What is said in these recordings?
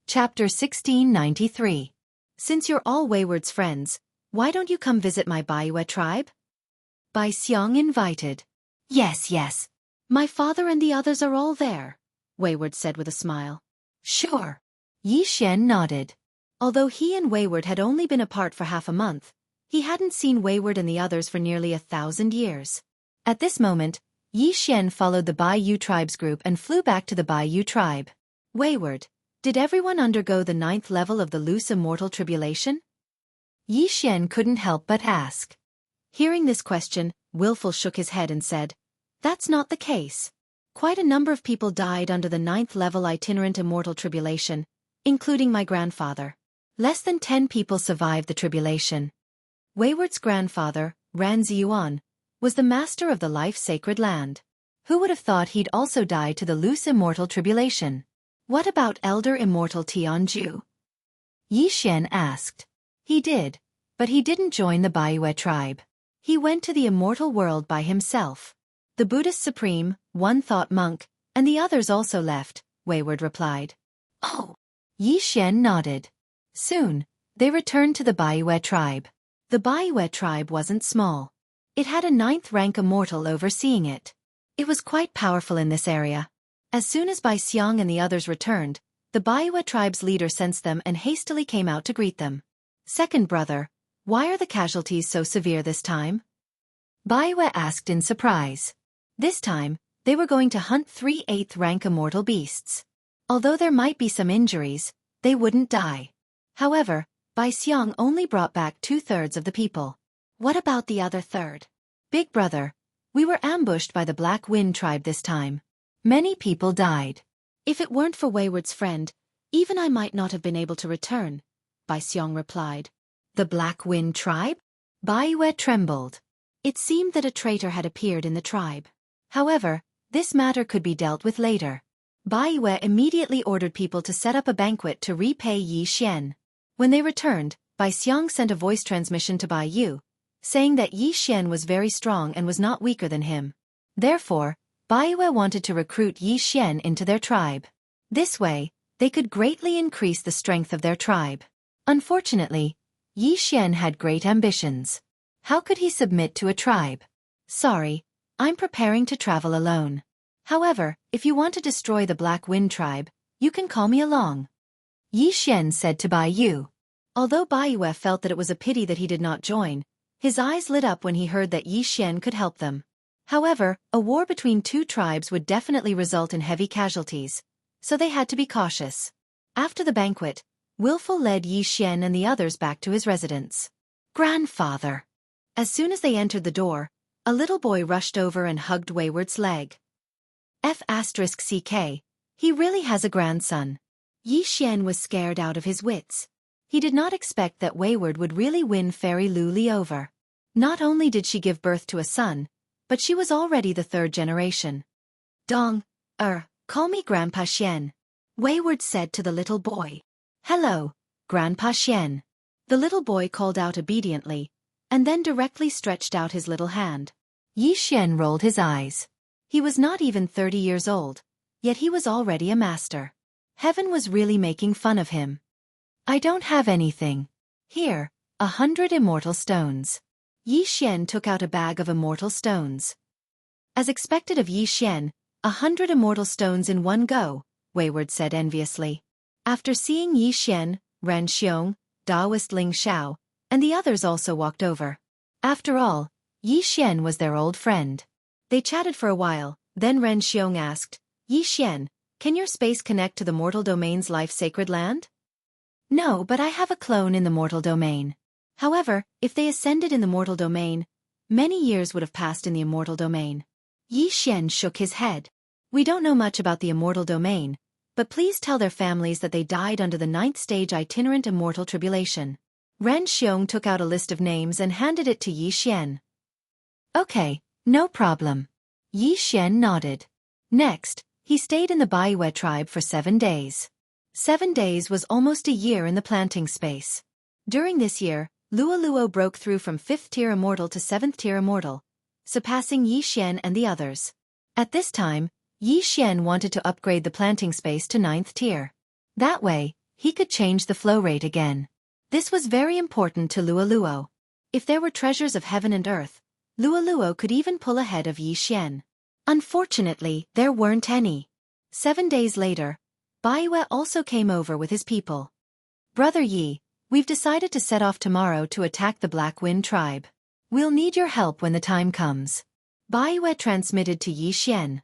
Chapter 1693. Since you're all Wayward's friends, why don't you come visit my Baiwe tribe? Bai Xiang invited. Yes. My father and the others are all there, Wayward said with a smile. Sure. Yi Xian nodded. Although he and Wayward had only been apart for half a month, he hadn't seen Wayward and the others for nearly 1,000 years. At this moment, Yi Xian followed the Bai Yu tribe's group and flew back to the Bai Yu tribe. Wayward, did everyone undergo the 9th level of the loose immortal tribulation? Yi Xian couldn't help but ask. Hearing this question, Willful shook his head and said, That's not the case. Quite a number of people died under the 9th level itinerant immortal tribulation, including my grandfather. Less than 10 people survived the tribulation. Wayward's grandfather, Ran Ziyuan, was the master of the life-sacred land. Who would have thought he'd also die to the loose immortal tribulation? What about Elder Immortal Tianju? Yi Xian asked. He did, but he didn't join the Baiwe tribe. He went to the immortal world by himself. The Buddhist supreme, one-thought monk, and the others also left, Wayward replied. Oh. Yi Xian nodded. Soon, they returned to the Baiwe tribe. The Baiwe tribe wasn't small. It had a 9th rank immortal overseeing it. It was quite powerful in this area. As soon as Bai Xiang and the others returned, the Baiwe tribe's leader sensed them and hastily came out to greet them. Second brother, why are the casualties so severe this time? Baiwe asked in surprise. This time, they were going to hunt 3 8th rank immortal beasts. Although there might be some injuries, they wouldn't die. However, Bai Xiang only brought back 2/3 of the people. What about the other third? Big brother, we were ambushed by the Black Wind tribe this time. Many people died. If it weren't for Wayward's friend, even I might not have been able to return, Bai Xiang replied. The Black Wind tribe? Baiwe trembled. It seemed that a traitor had appeared in the tribe. However, this matter could be dealt with later. Baiwe immediately ordered people to set up a banquet to repay Yi Xian. When they returned, Bai Xiang sent a voice transmission to Bai Yu, saying that Yi Xian was very strong and was not weaker than him. Therefore, Baiwe wanted to recruit Yi Xian into their tribe. This way, they could greatly increase the strength of their tribe. Unfortunately, Yi Xian had great ambitions. How could he submit to a tribe? Sorry, I'm preparing to travel alone. However, if you want to destroy the Black Wind tribe, you can call me along. Yi Xian said to Bai Yu. Although Baiwe felt that it was a pity that he did not join, his eyes lit up when he heard that Yi Xian could help them. However, a war between 2 tribes would definitely result in heavy casualties, so they had to be cautious. After the banquet, Willful led Yi Xian and the others back to his residence. Grandfather. As soon as they entered the door, a little boy rushed over and hugged Wayward's leg. F***ck, he really has a grandson. Yi Xian was scared out of his wits. He did not expect that Wayward would really win Fairy Lu Li over. Not only did she give birth to a son, but she was already the 3rd generation. Call me Grandpa Xian, Wayward said to the little boy. Hello, Grandpa Xian. The little boy called out obediently, and then directly stretched out his little hand. Yi Xian rolled his eyes. He was not even 30 years old, yet he was already a master. Heaven was really making fun of him. I don't have anything. Here, 100 immortal stones. Yi Xian took out a bag of immortal stones. As expected of Yi Xian, 100 immortal stones in one go, Wayward said enviously. After seeing Yi Xian, Ren Xiong, Daoist Ling Xiao, and the others also walked over. After all, Yi Xian was their old friend. They chatted for a while, then Ren Xiong asked, Yi Xian, can your space connect to the mortal domain's life-sacred land? No, but I have a clone in the mortal domain. However, if they ascended in the mortal domain, many years would have passed in the immortal domain. Yi Xian shook his head. We don't know much about the immortal domain, but please tell their families that they died under the 9th stage itinerant immortal tribulation. Ren Xiong took out a list of names and handed it to Yi Xian. Okay, no problem. Yi Xian nodded. Next, he stayed in the Baiwe tribe for 7 days. 7 days was almost a year in the planting space. During this year, Luo broke through from 5th tier immortal to 7th tier immortal, surpassing Yi Xian and the others. At this time, Yi Xian wanted to upgrade the planting space to 9th tier. That way, he could change the flow rate again. This was very important to Luoluo. If there were treasures of heaven and earth, Luoluo could even pull ahead of Yi Xian. Unfortunately, there weren't any. 7 days later, Baiyue also came over with his people. Brother Yi, we've decided to set off tomorrow to attack the Black Wind tribe. We'll need your help when the time comes. Baiyue transmitted to Yi Xian.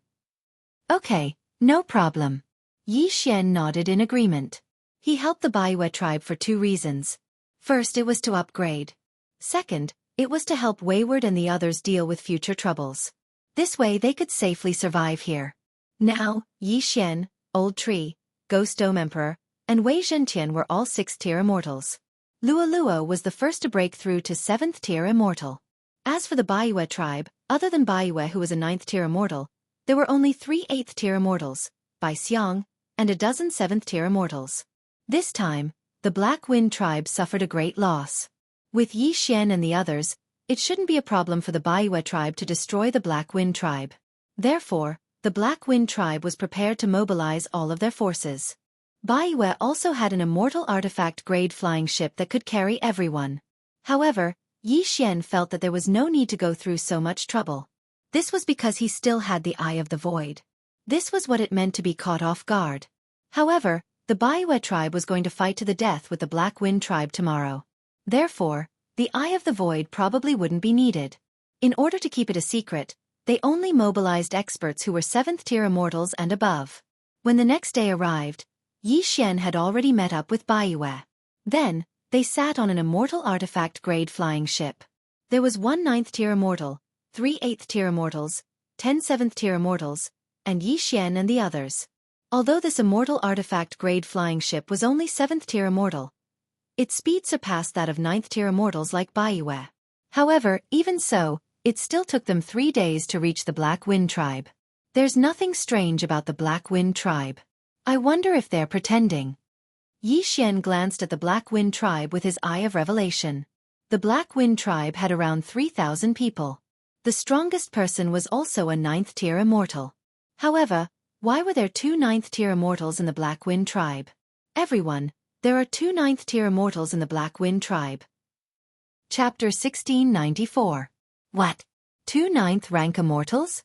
Okay, no problem. Yi Xian nodded in agreement. He helped the Baiyue tribe for 2 reasons. First, it was to upgrade. Second, it was to help Wayward and the others deal with future troubles. This way they could safely survive here. Now, Yi Xian, Old Tree, Ghost Dome Emperor, and Wei Zhentian were all 6th-tier immortals. Luoluo was the first to break through to 7th-tier immortal. As for the Baiyue tribe, other than Baiyue who was a 9th-tier immortal, there were only 3 8th-tier immortals, Bai Xiang, and a dozen 7th-tier immortals. This time, the Black Wind tribe suffered a great loss. With Yi Xian and the others, it shouldn't be a problem for the Baiyue tribe to destroy the Black Wind tribe. Therefore, the Black Wind tribe was prepared to mobilize all of their forces. Baiyue also had an immortal artifact-grade flying ship that could carry everyone. However, Yi Xian felt that there was no need to go through so much trouble. This was because he still had the Eye of the Void. This was what it meant to be caught off guard. However, the Baiyue tribe was going to fight to the death with the Black Wind tribe tomorrow. Therefore, the Eye of the Void probably wouldn't be needed. In order to keep it a secret, they only mobilized experts who were 7th-tier immortals and above. When the next day arrived, Yi Xian had already met up with Baiyue. Then, they sat on an immortal artifact-grade flying ship. There was 1 9th-tier immortal, 3 8th-tier immortals, 10 7th-tier immortals, and Yi Xian and the others. Although this immortal artifact-grade flying ship was only 7th-tier immortal, its speed surpassed that of 9th-tier immortals like Baiyue. However, even so, it still took them 3 days to reach the Black Wind tribe. There's nothing strange about the Black Wind tribe. I wonder if they're pretending. Yi Xian glanced at the Black Wind tribe with his eye of revelation. The Black Wind tribe had around 3,000 people. The strongest person was also a 9th-tier immortal. However, why were there 2 9th-tier immortals in the Black Wind tribe? Everyone, there are 2 9th-tier immortals in the Black Wind tribe. Chapter 1694. What? 2 9th-rank immortals?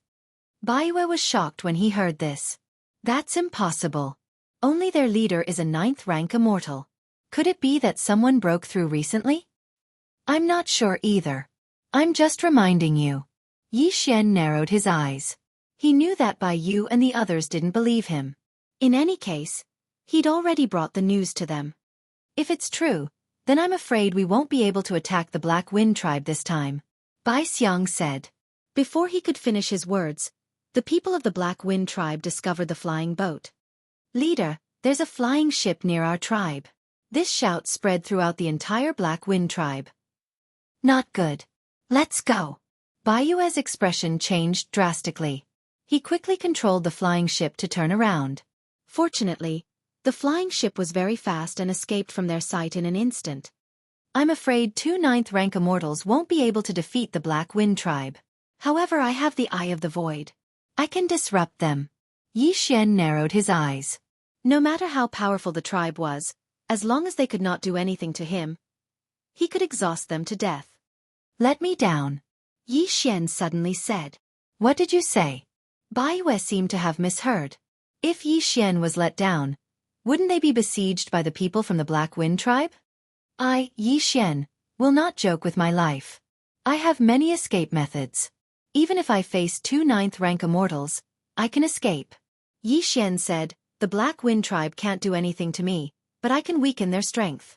Baiyue was shocked when he heard this. That's impossible. Only their leader is a 9th-rank immortal. Could it be that someone broke through recently? I'm not sure either. I'm just reminding you. Yi Xian narrowed his eyes. He knew that Baiyue and the others didn't believe him. In any case, he'd already brought the news to them. If it's true, then I'm afraid we won't be able to attack the Black Wind tribe this time, Bai Xiang said. Before he could finish his words, the people of the Black Wind tribe discovered the flying boat. Leader, there's a flying ship near our tribe. This shout spread throughout the entire Black Wind tribe. Not good. Let's go. Baiyue's expression changed drastically. He quickly controlled the flying ship to turn around. Fortunately, the flying ship was very fast and escaped from their sight in an instant. I'm afraid 2 9th-rank immortals won't be able to defeat the Black Wind tribe. However, I have the Eye of the Void. I can disrupt them. Yi Xian narrowed his eyes. No matter how powerful the tribe was, as long as they could not do anything to him, he could exhaust them to death. Let me down, Yi Xian suddenly said. What did you say? Baiyue seemed to have misheard. If Yi Xian was let down, wouldn't they be besieged by the people from the Black Wind tribe? I, Yi Xian, will not joke with my life. I have many escape methods. Even if I face 2 9th-rank immortals, I can escape. Yi Xian said, the Black Wind tribe can't do anything to me, but I can weaken their strength.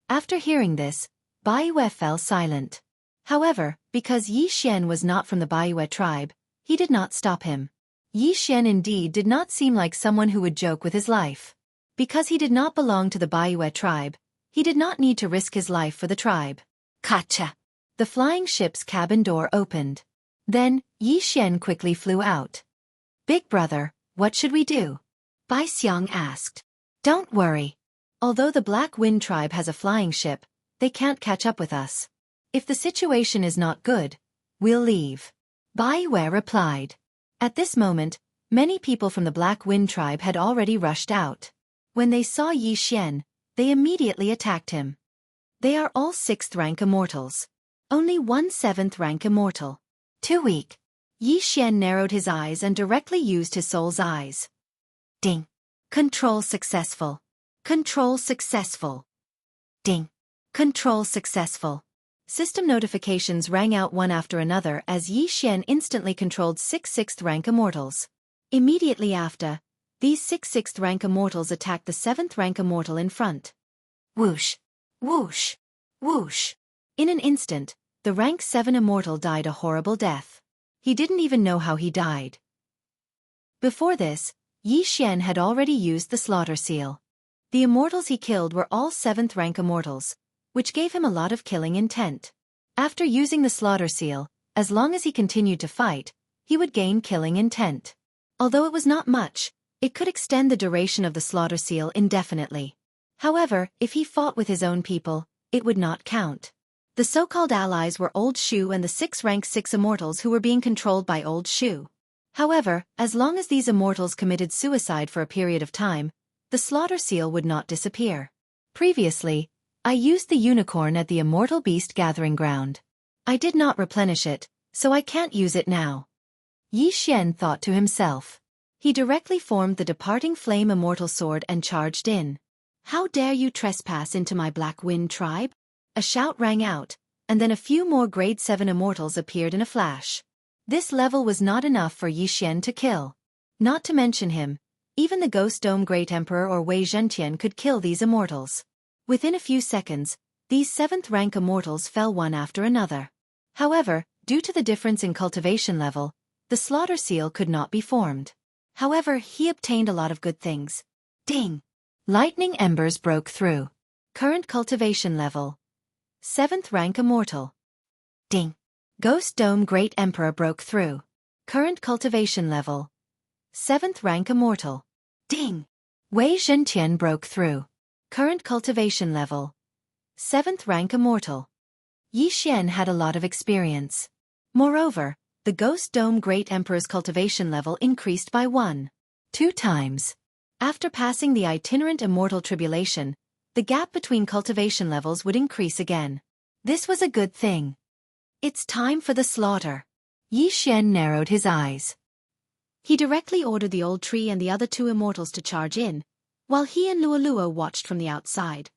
After hearing this, Baiyue fell silent. However, because Yi Xian was not from the Baiyue tribe, he did not stop him. Yi Xian indeed did not seem like someone who would joke with his life. Because he did not belong to the Baiyue tribe, he did not need to risk his life for the tribe. Gotcha! The flying ship's cabin door opened. Then, Yi Xian quickly flew out. Big brother, what should we do? Bai Xiang asked. Don't worry. Although the Black Wind tribe has a flying ship, they can't catch up with us. If the situation is not good, we'll leave. Baiyue replied. At this moment, many people from the Black Wind tribe had already rushed out. When they saw Yi Xian, they immediately attacked him. They are all 6th rank immortals. Only one 7th rank immortal. Too weak. Yi Xian narrowed his eyes and directly used his soul's eyes. Ding. Control successful. Control successful. Ding. Control successful. System notifications rang out one after another as Yi Xian instantly controlled 6 6th rank immortals. Immediately after, these 6 6th rank immortals attacked the 7th rank immortal in front. Whoosh. Whoosh. Whoosh. In an instant, the rank 7 immortal died a horrible death. He didn't even know how he died. Before this, Yi Xian had already used the slaughter seal. The immortals he killed were all 7th rank immortals, which gave him a lot of killing intent. After using the slaughter seal, as long as he continued to fight, he would gain killing intent. Although it was not much, it could extend the duration of the slaughter seal indefinitely. However, if he fought with his own people, it would not count. The so-called allies were Old Shu and the 6 rank 6 immortals who were being controlled by Old Shu. However, as long as these immortals committed suicide for a period of time, the slaughter seal would not disappear. Previously, I used the unicorn at the Immortal Beast Gathering Ground. I did not replenish it, so I can't use it now. Yi Xian thought to himself. He directly formed the Departing Flame Immortal Sword and charged in. How dare you trespass into my Black Wind tribe? A shout rang out, and then a few more grade 7 immortals appeared in a flash. This level was not enough for Yi Xian to kill. Not to mention him, even the Ghost Dome Great Emperor or Wei Zhentian could kill these immortals. Within a few seconds, these 7th rank immortals fell one after another. However, due to the difference in cultivation level, the slaughter seal could not be formed. However, he obtained a lot of good things. Ding! Lightning embers broke through. Current cultivation level. 7th rank immortal. Ding! Ghost Dome Great Emperor broke through. Current cultivation level. 7th rank immortal. Ding! Wei Zhentian broke through. Current cultivation level. 7th rank immortal. Yi Xian had a lot of experience. Moreover, the Ghost Dome Great Emperor's cultivation level increased by 2 times. After passing the itinerant immortal tribulation, the gap between cultivation levels would increase again. This was a good thing. It's time for the slaughter. Yi Xian narrowed his eyes. He directly ordered the old tree and the other 2 immortals to charge in, while he and Luolua watched from the outside.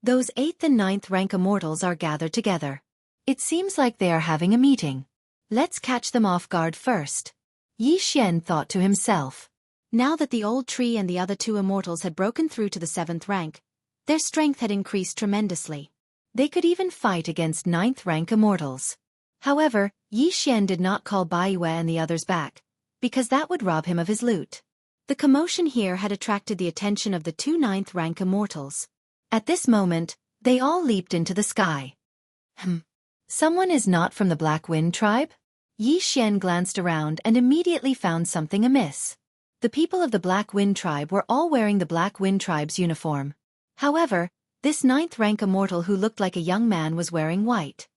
Those 8th and 9th rank immortals are gathered together. It seems like they are having a meeting. Let's catch them off guard first. Yi Xian thought to himself. Now that the old tree and the other 2 immortals had broken through to the 7th rank, their strength had increased tremendously. They could even fight against 9th rank immortals. However, Yi Xian did not call Baiyue and the others back, because that would rob him of his loot. The commotion here had attracted the attention of the 2 9th rank immortals. At this moment, they all leaped into the sky. Someone is not from the Black Wind tribe? Yi Xian glanced around and immediately found something amiss. The people of the Black Wind tribe were all wearing the Black Wind tribe's uniform. However, this 9th rank immortal who looked like a young man was wearing white.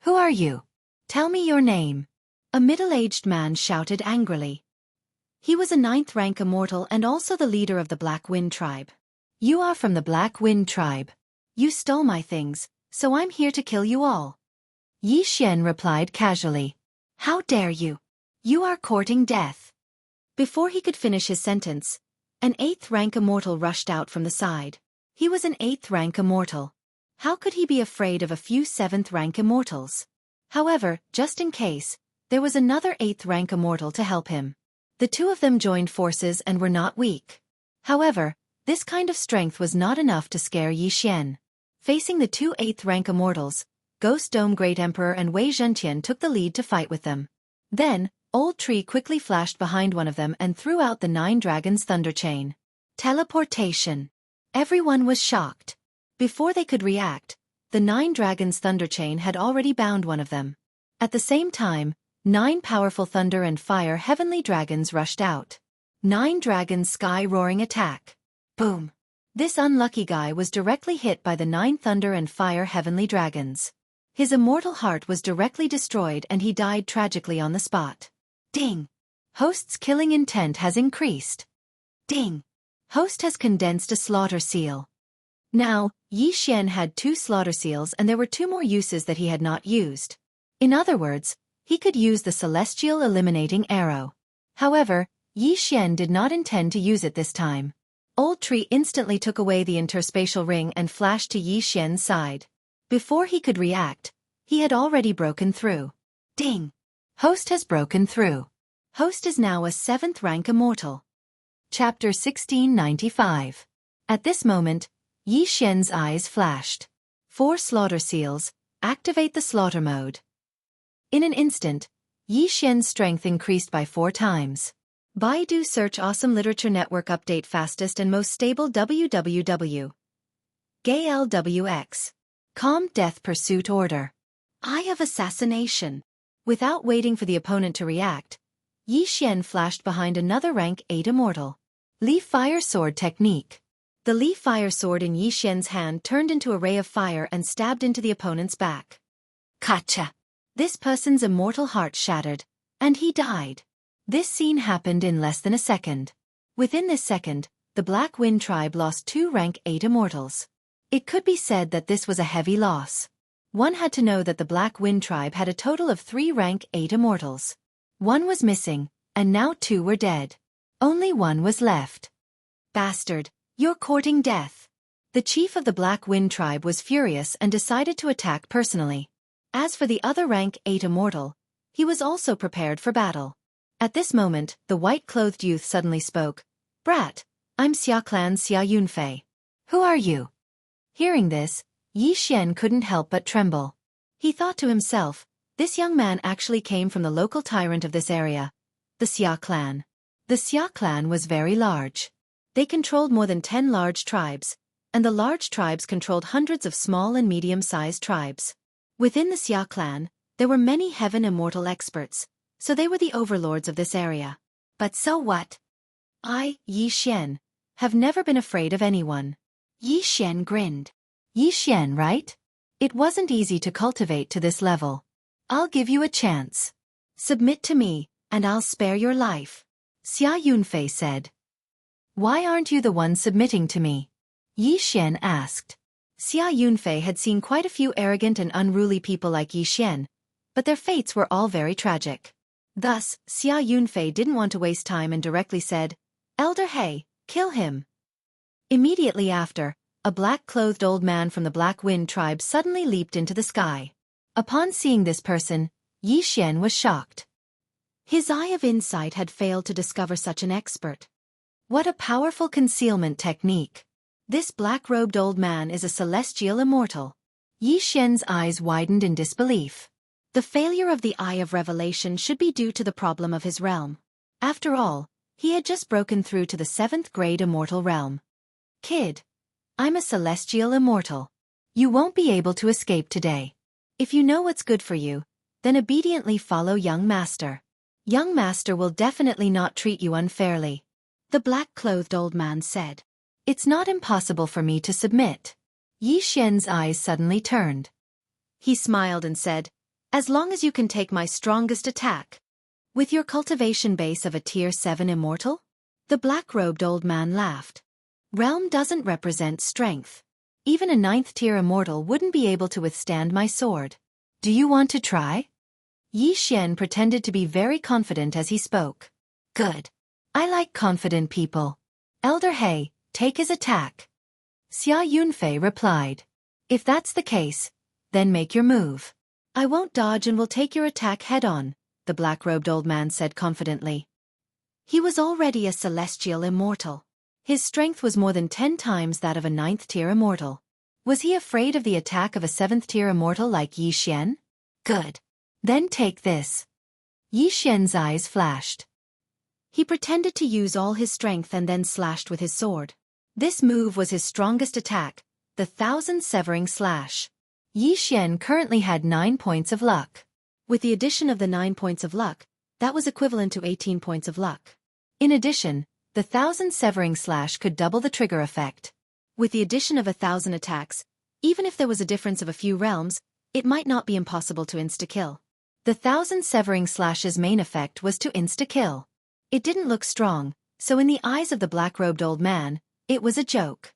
Who are you? Tell me your name. A middle-aged man shouted angrily. He was a 9th rank immortal and also the leader of the Black Wind tribe. You are from the Black Wind tribe. You stole my things, so I'm here to kill you all. Yi Xian replied casually. How dare you? You are courting death. Before he could finish his sentence, an 8th rank immortal rushed out from the side. He was an 8th rank immortal. How could he be afraid of a few 7th rank immortals? However, just in case, there was another 8th rank immortal to help him. The 2 of them joined forces and were not weak. However, this kind of strength was not enough to scare Yi Xian. Facing the 2 8th rank immortals, Ghost Dome Great Emperor and Wei Zhentian took the lead to fight with them. Then, Old Tree quickly flashed behind one of them and threw out the 9 Dragons Thunder Chain. Teleportation. Everyone was shocked. Before they could react, the 9 Dragons Thunder Chain had already bound one of them. At the same time, 9 powerful thunder and fire heavenly dragons rushed out. 9 Dragons Sky Roaring Attack. Boom! This unlucky guy was directly hit by the 9 thunder and fire heavenly dragons. His immortal heart was directly destroyed and he died tragically on the spot. Ding! Host's killing intent has increased. Ding! Host has condensed a slaughter seal. Now, Yi Xian had 2 slaughter seals and there were 2 more uses that he had not used. In other words, he could use the celestial eliminating arrow. However, Yi Xian did not intend to use it this time. Old Tree instantly took away the interspatial ring and flashed to Yi Xian's side. Before he could react, he had already broken through. Ding! Host has broken through. Host is now a 7th rank immortal. Chapter 1695. At this moment, Yi Xian's eyes flashed. 4 slaughter seals, activate the slaughter mode. In an instant, Yi Xian's strength increased by 4 times. Baidu Search Awesome Literature Network Update Fastest and Most Stable www. Gay LWX. Calm Death Pursuit Order. Eye of Assassination. Without waiting for the opponent to react, Yi Xian flashed behind another rank 8 immortal. Leaf Fire Sword Technique. The Leaf Fire Sword in Yi Xian's hand turned into a ray of fire and stabbed into the opponent's back. Kacha! This person's immortal heart shattered, and he died. This scene happened in less than a second. Within this second, the Black Wind tribe lost 2 rank 8 immortals. It could be said that this was a heavy loss. One had to know that the Black Wind tribe had a total of 3 rank 8 immortals. 1 was missing, and now 2 were dead. Only 1 was left. Bastard, you're courting death. The chief of the Black Wind tribe was furious and decided to attack personally. As for the other rank 8 immortal, he was also prepared for battle. At this moment, the white-clothed youth suddenly spoke. Brat, I'm Xia Clan's Xia Yunfei. Who are you? Hearing this, Yi Xian couldn't help but tremble. He thought to himself, this young man actually came from the local tyrant of this area, the Xia clan. The Xia clan was very large. They controlled more than 10 large tribes, and the large tribes controlled hundreds of small and medium-sized tribes. Within the Xia clan, there were many heaven immortal experts, so they were the overlords of this area. But so what? I, Yi Xian, have never been afraid of anyone. Yi Xian grinned. Yi Xian, right? It wasn't easy to cultivate to this level. I'll give you a chance. Submit to me, and I'll spare your life. Xia Yunfei said. Why aren't you the one submitting to me? Yi Xian asked. Xia Yunfei had seen quite a few arrogant and unruly people like Yi Xian, but their fates were all very tragic. Thus, Xia Yunfei didn't want to waste time and directly said, Elder He, kill him. Immediately after, a black-clothed old man from the Black Wind tribe suddenly leaped into the sky. Upon seeing this person, Yi Xian was shocked. His eye of insight had failed to discover such an expert. What a powerful concealment technique. This black-robed old man is a celestial immortal. Yi Xian's eyes widened in disbelief. The failure of the Eye of Revelation should be due to the problem of his realm. After all, he had just broken through to the 7th grade immortal realm. Kid, I'm a celestial immortal. You won't be able to escape today. If you know what's good for you, then obediently follow young master. Young master will definitely not treat you unfairly. The black-clothed old man said. It's not impossible for me to submit. Yi Xian's eyes suddenly turned. He smiled and said, as long as you can take my strongest attack. With your cultivation base of a tier 7 immortal? The black-robed old man laughed. Realm doesn't represent strength. Even a 9th tier immortal wouldn't be able to withstand my sword. Do you want to try? Yi Xian pretended to be very confident as he spoke. Good. I like confident people. Elder He, take his attack. Xia Yunfei replied. If that's the case, then make your move. I won't dodge and will take your attack head-on, the black-robed old man said confidently. He was already a celestial immortal. His strength was more than 10 times that of a 9th tier immortal. Was he afraid of the attack of a 7th tier immortal like Yi Xian? Good. Then take this. Yi Xian's eyes flashed. He pretended to use all his strength and then slashed with his sword. This move was his strongest attack, the 1,000 severing slash. Yi Xian currently had 9 points of luck. With the addition of the 9 points of luck, that was equivalent to 18 points of luck. In addition, the 1,000 severing slash could double the trigger effect. With the addition of 1,000 attacks, even if there was a difference of a few realms, it might not be impossible to insta-kill. The 1,000 severing slash's main effect was to insta-kill. It didn't look strong, so in the eyes of the black-robed old man, It was a joke.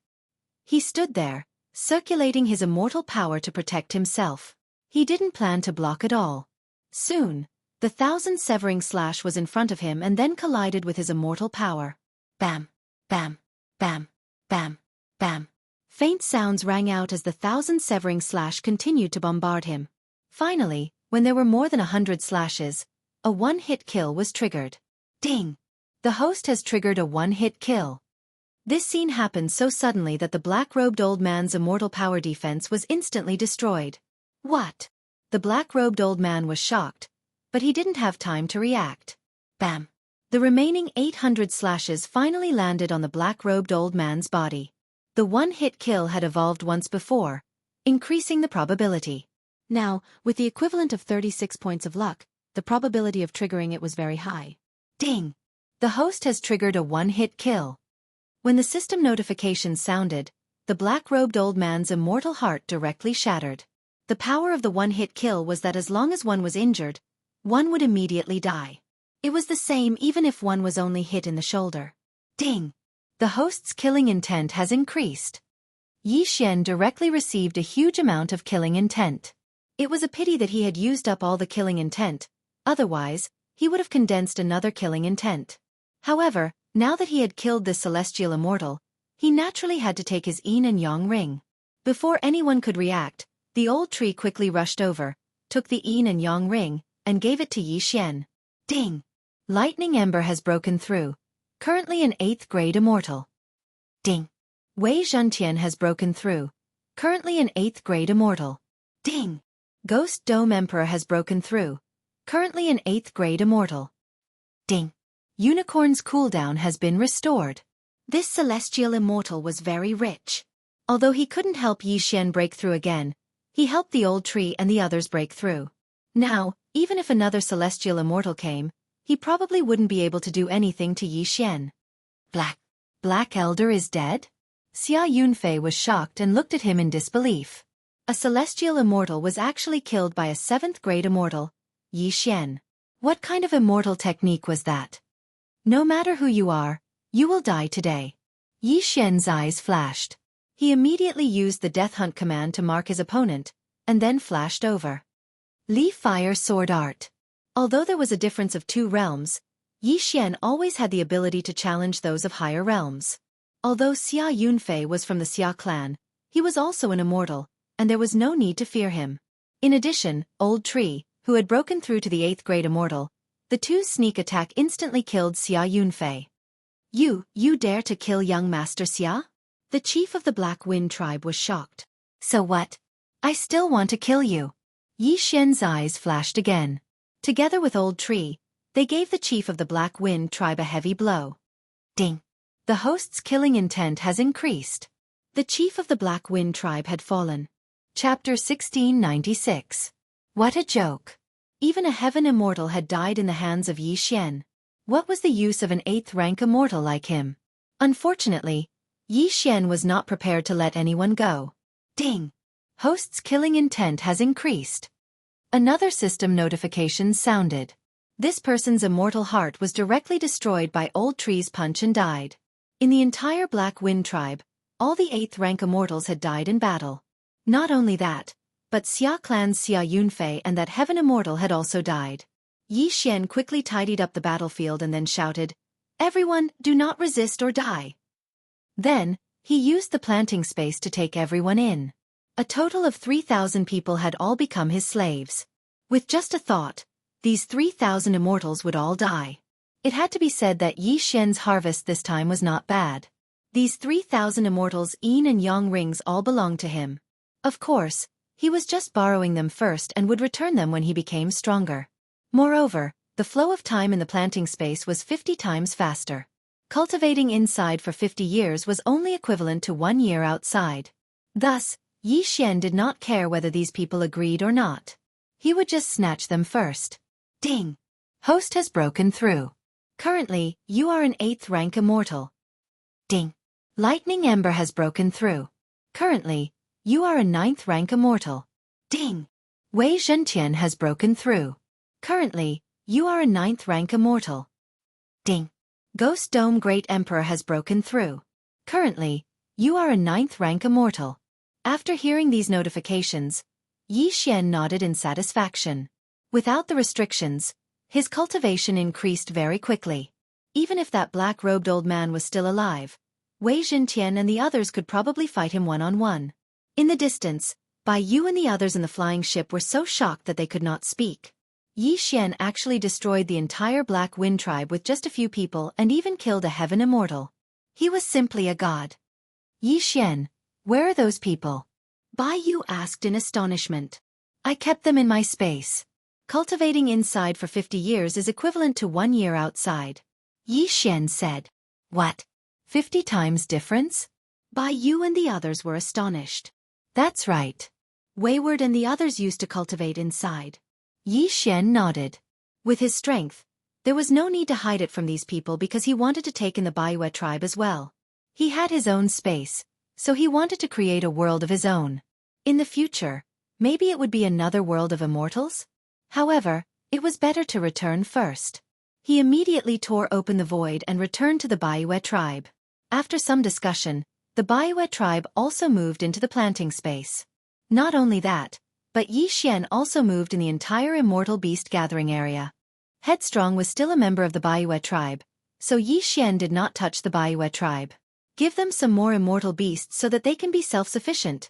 He stood there, circulating his immortal power to protect himself. He didn't plan to block at all. Soon, the thousand-severing slash was in front of him and then collided with his immortal power. Bam, bam, bam, bam, bam. Faint sounds rang out as the thousand-severing slash continued to bombard him. Finally, when there were more than 100 slashes, a one-hit kill was triggered. Ding! The host has triggered a one-hit kill. This scene happened so suddenly that the black-robed old man's immortal power defense was instantly destroyed. What? The black-robed old man was shocked, but he didn't have time to react. Bam! The remaining 800 slashes finally landed on the black-robed old man's body. The one-hit kill had evolved once before, increasing the probability. Now, with the equivalent of 36 points of luck, the probability of triggering it was very high. Ding! The host has triggered a one-hit kill. When the system notification sounded, the black-robed old man's immortal heart directly shattered. The power of the one-hit kill was that as long as one was injured, one would immediately die. It was the same even if one was only hit in the shoulder. Ding! The host's killing intent has increased. Xianxia directly received a huge amount of killing intent. It was a pity that he had used up all the killing intent, otherwise, he would have condensed another killing intent. However, now that he had killed this celestial immortal, he naturally had to take his yin and yang ring. Before anyone could react, the old tree quickly rushed over, took the yin and yang ring, and gave it to Xianxia. Ding! Lightning Ember has broken through, currently an 8th grade immortal. Ding! Wei Zhentian has broken through, currently an 8th grade immortal. Ding! Ghost Dome Emperor has broken through, currently an 8th grade immortal. Ding! Unicorn's cooldown has been restored. This celestial immortal was very rich. Although he couldn't help Xianxia break through again, he helped the old tree and the others break through. Now, even if another celestial immortal came, he probably wouldn't be able to do anything to Xianxia. Black Elder is dead? Xia Yunfei was shocked and looked at him in disbelief. A celestial immortal was actually killed by a 7th grade immortal, Xianxia. What kind of immortal technique was that? No matter who you are, you will die today. Xianxia's eyes flashed. He immediately used the Death Hunt command to mark his opponent, and then flashed over. Leaf Fire Sword Art. Although there was a difference of 2 realms, Xianxia always had the ability to challenge those of higher realms. Although Xia Yunfei was from the Xia clan, he was also an immortal, and there was no need to fear him. In addition, Old Tree, who had broken through to the 8th grade immortal, the 2 sneak attack instantly killed Xia Yunfei. You dare to kill young Master Xia? The chief of the Black Wind tribe was shocked. So what? I still want to kill you. Xianxia's eyes flashed again. Together with Old Tree, they gave the chief of the Black Wind tribe a heavy blow. Ding! The host's killing intent has increased. The chief of the Black Wind tribe had fallen. Chapter 1696. What a joke! Even a heaven immortal had died in the hands of Xianxia. What was the use of an 8th rank immortal like him? Unfortunately, Xianxia was not prepared to let anyone go. Ding! Host's killing intent has increased. Another system notification sounded. This person's immortal heart was directly destroyed by Old Tree's punch and died. In the entire Black Wind tribe, all the 8th rank immortals had died in battle. Not only that, but Xia clan's Xia Yunfei and that heaven immortal had also died. Xianxia quickly tidied up the battlefield and then shouted, "Everyone, do not resist or die." Then, he used the planting space to take everyone in. A total of 3,000 people had all become his slaves. With just a thought, these 3,000 immortals would all die. It had to be said that Xianxia's harvest this time was not bad. These 3,000 immortals' yin and yang rings all belonged to him. Of course, he was just borrowing them first and would return them when he became stronger. Moreover, the flow of time in the planting space was 50 times faster. Cultivating inside for 50 years was only equivalent to 1 year outside. Thus, Xianxia did not care whether these people agreed or not. He would just snatch them first. Ding! Host has broken through. Currently, you are an 8th rank immortal. Ding! Lightning Ember has broken through. Currently, you are a 9th rank immortal. Ding! Wei Zhentian has broken through. Currently, you are a 9th rank immortal. Ding! Ghost Dome Great Emperor has broken through. Currently, you are a 9th rank immortal. After hearing these notifications, Yi Xian nodded in satisfaction. Without the restrictions, his cultivation increased very quickly. Even if that black-robed old man was still alive, Wei Jingtian and the others could probably fight him one-on-one. In the distance, Bai Yu and the others in the flying ship were so shocked that they could not speak. Yi Xian actually destroyed the entire Black Wind tribe with just a few people and even killed a heaven immortal. He was simply a god. Yi Xian, where are those people? Bai Yu asked in astonishment. I kept them in my space. Cultivating inside for 50 years is equivalent to 1 year outside. Yi Xian said. What? 50 times difference? Bai Yu and the others were astonished. That's right. Wayward and the others used to cultivate inside. Yi Xian nodded. With his strength, there was no need to hide it from these people because he wanted to take in the Baiyu tribe as well. He had his own space, so he wanted to create a world of his own. In the future, maybe it would be another world of immortals? However, it was better to return first. He immediately tore open the void and returned to the Baiyu tribe. After some discussion, the Baiyu tribe also moved into the planting space. Not only that, but Yi Xian also moved in the entire immortal beast gathering area. Headstrong was still a member of the Baiyu tribe, so Yi Xian did not touch the Baiyu tribe. Give them some more immortal beasts so that they can be self-sufficient,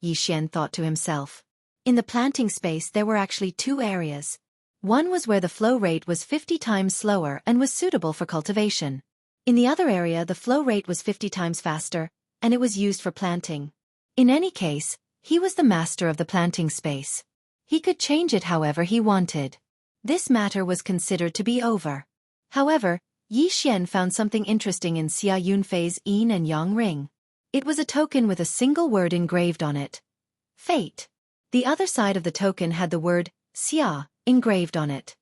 Yi Xian thought to himself. In the planting space there were actually 2 areas. One was where the flow rate was 50 times slower and was suitable for cultivation. In the other area the flow rate was 50 times faster, and it was used for planting. In any case, he was the master of the planting space. He could change it however he wanted. This matter was considered to be over. However, Yi Xian found something interesting in Xia Yunfei's yin and yang ring. It was a token with a single word engraved on it. Fate. The other side of the token had the word Xia engraved on it.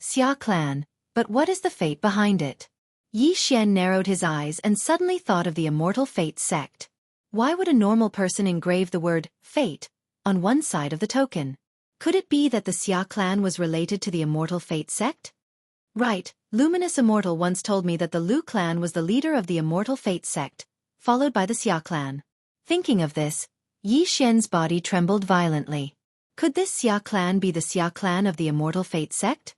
Xia clan, but what is the fate behind it? Yi Xian narrowed his eyes and suddenly thought of the immortal fate sect. Why would a normal person engrave the word fate on one side of the token? Could it be that the Xia clan was related to the immortal fate sect? Right, Luminous Immortal once told me that the Lu clan was the leader of the immortal fate sect, followed by the Xia clan. Thinking of this, Yi Xian's body trembled violently. Could this Xia clan be the Xia clan of the immortal fate sect?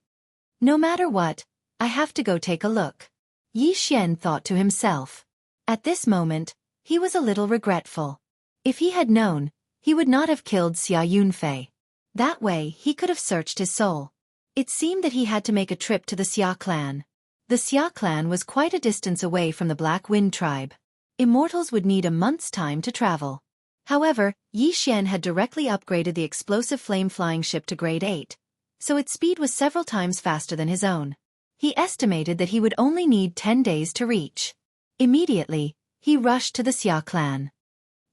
No matter what, I have to go take a look. Yi Xian thought to himself. At this moment, he was a little regretful. If he had known, he would not have killed Xia Yunfei. That way he could have searched his soul. It seemed that he had to make a trip to the Xia clan. The Xia clan was quite a distance away from the Black Wind tribe. Immortals would need a month's time to travel. However, Yi Xian had directly upgraded the explosive flame-flying ship to grade 8, so its speed was several times faster than his own. He estimated that he would only need 10 days to reach. Immediately, he rushed to the Xia clan.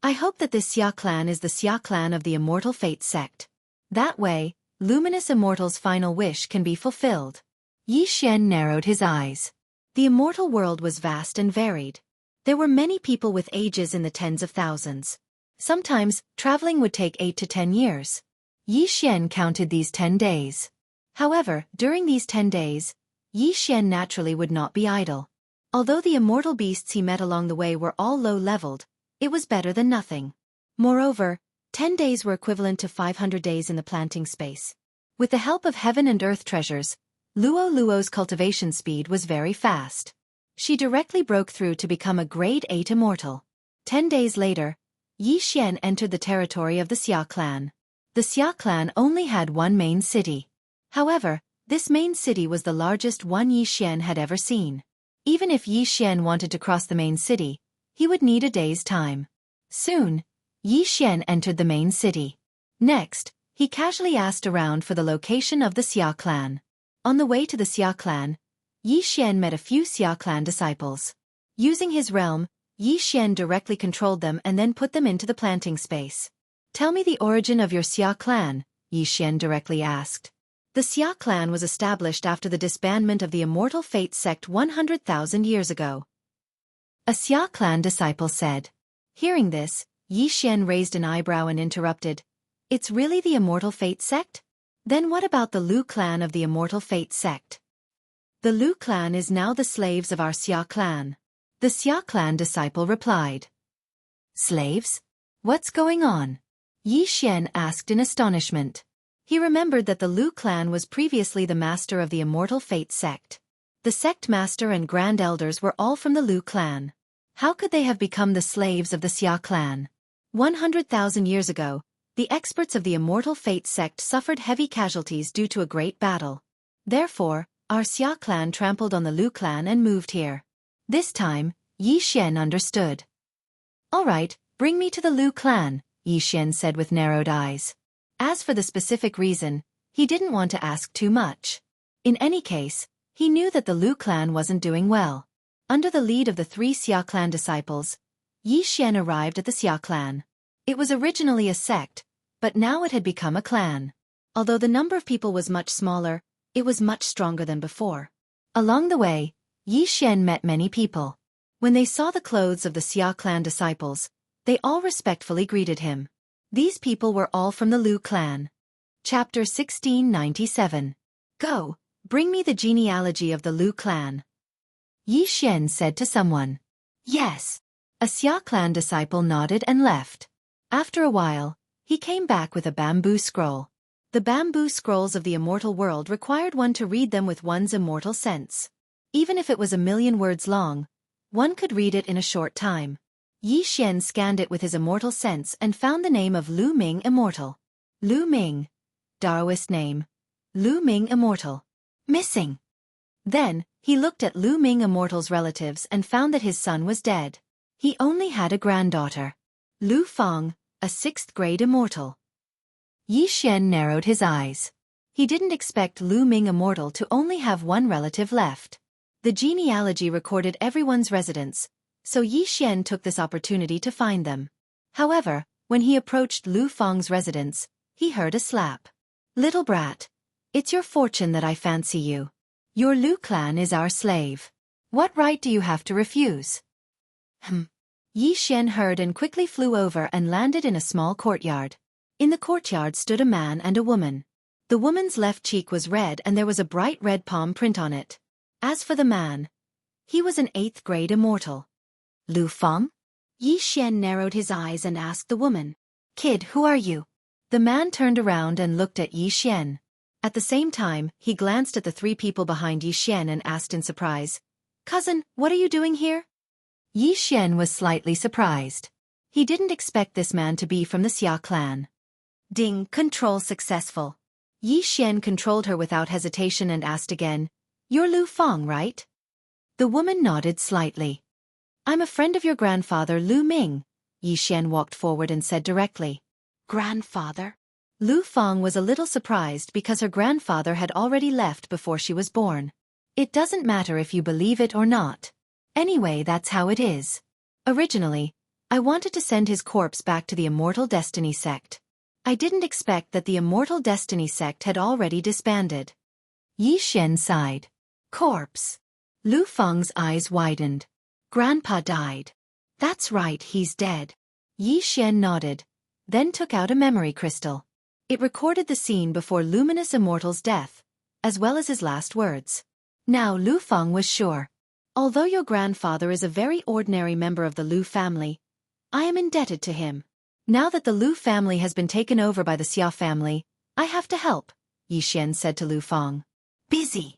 I hope that this Xia clan is the Xia clan of the immortal fate sect. That way, Luminous Immortal's final wish can be fulfilled. Yi Xian narrowed his eyes. The immortal world was vast and varied. There were many people with ages in the tens of thousands. Sometimes, traveling would take 8 to 10 years. Yi Xian counted these 10 days. However, during these 10 days, Yi Xian naturally would not be idle. Although the immortal beasts he met along the way were all low-leveled, it was better than nothing. Moreover, 10 days were equivalent to 500 days in the planting space. With the help of heaven and earth treasures, Luo's cultivation speed was very fast. She directly broke through to become a grade 8 immortal. 10 days later, Yi Xian entered the territory of the Xia clan. The Xia clan only had one main city. However, this main city was the largest one Yi Xian had ever seen. Even if Yi Xian wanted to cross the main city, he would need a day's time. Soon, Yi Xian entered the main city. Next, he casually asked around for the location of the Xia clan. On the way to the Xia clan, Yi Xian met a few Xia clan disciples. Using his realm, Yi Xian directly controlled them and then put them into the planting space. Tell me the origin of your Xia clan, Yi Xian directly asked. The Xia clan was established after the disbandment of the immortal fate sect 100,000 years ago. A Xia clan disciple said. Hearing this, Yi Xian raised an eyebrow and interrupted. It's really the immortal fate sect? Then what about the Lu clan of the immortal fate sect? The Lu clan is now the slaves of our Xia clan. The Xia clan disciple replied. Slaves? What's going on? Yi Xian asked in astonishment. He remembered that the Lu clan was previously the master of the Immortal Fate sect. The sect master and grand elders were all from the Lu clan. How could they have become the slaves of the Xia clan? 100,000 years ago, the experts of the Immortal Fate sect suffered heavy casualties due to a great battle. Therefore, our Xia clan trampled on the Lu clan and moved here. This time, Yi Xian understood. All right, bring me to the Lu clan, Yi Xian said with narrowed eyes. As for the specific reason, he didn't want to ask too much. In any case, he knew that the Lu clan wasn't doing well. Under the lead of the 3 Xia clan disciples, Yi Xian arrived at the Xia clan. It was originally a sect, but now it had become a clan. Although the number of people was much smaller, it was much stronger than before. Along the way, Yi Xian met many people. When they saw the clothes of the Xia clan disciples, they all respectfully greeted him. These people were all from the Lu clan. Chapter 1697. Go, bring me the genealogy of the Lu clan. Yi Xian said to someone. Yes. A Xia clan disciple nodded and left. After a while, he came back with a bamboo scroll. The bamboo scrolls of the immortal world required one to read them with one's immortal sense. Even if it was 1,000,000 words long, one could read it in a short time. Yi Xian scanned it with his immortal sense and found the name of Lu Ming Immortal. Lu Ming. Daoist name. Lu Ming Immortal. Missing. Then, he looked at Lu Ming Immortal's relatives and found that his son was dead. He only had a granddaughter. Lu Feng, a 6th grade immortal. Yi Xian narrowed his eyes. He didn't expect Lu Ming Immortal to only have one relative left. The genealogy recorded everyone's residence, so Yi Xian took this opportunity to find them. However, when he approached Lu Feng's residence, he heard a slap. Little brat. It's your fortune that I fancy you. Your Lu clan is our slave. What right do you have to refuse? Yi Xian heard and quickly flew over and landed in a small courtyard. In the courtyard stood a man and a woman. The woman's left cheek was red and there was a bright red palm print on it. As for the man, he was an 8th grade immortal. Lu Feng? Yi Xian narrowed his eyes and asked the woman. Kid, who are you? The man turned around and looked at Yi Xian. At the same time, he glanced at the 3 people behind Yi Xian and asked in surprise, Cousin, what are you doing here? Yi Xian was slightly surprised. He didn't expect this man to be from the Xia clan. Ding, control successful. Yi Xian controlled her without hesitation and asked again, You're Lu Feng, right? The woman nodded slightly. I'm a friend of your grandfather Lu Ming. Yi Xian walked forward and said directly. Grandfather? Lu Feng was a little surprised because her grandfather had already left before she was born. It doesn't matter if you believe it or not. Anyway, that's how it is. Originally, I wanted to send his corpse back to the Immortal Destiny sect. I didn't expect that the Immortal Destiny sect had already disbanded. Yi Xian sighed. Corpse. Lu Feng's eyes widened. Grandpa died. That's right, he's dead. Yi Xian nodded, then took out a memory crystal. It recorded the scene before Luminous Immortal's death, as well as his last words. Now Lu Feng was sure. Although your grandfather is a very ordinary member of the Lu family, I am indebted to him. Now that the Lu family has been taken over by the Xia family, I have to help, Yi Xian said to Lu Feng. Busy.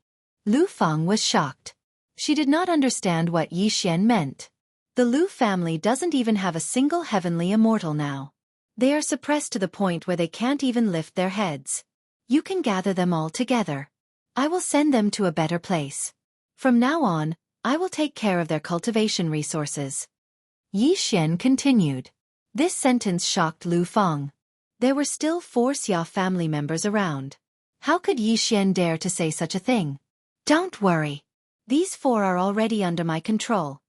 Lu Feng was shocked. She did not understand what Yi Xian meant. The Lu family doesn't even have a single heavenly immortal now. They are suppressed to the point where they can't even lift their heads. You can gather them all together. I will send them to a better place. From now on, I will take care of their cultivation resources. Yi Xian continued. This sentence shocked Lu Feng. There were still 4 Xia family members around. How could Yi Xian dare to say such a thing? Don't worry. These 4 are already under my control.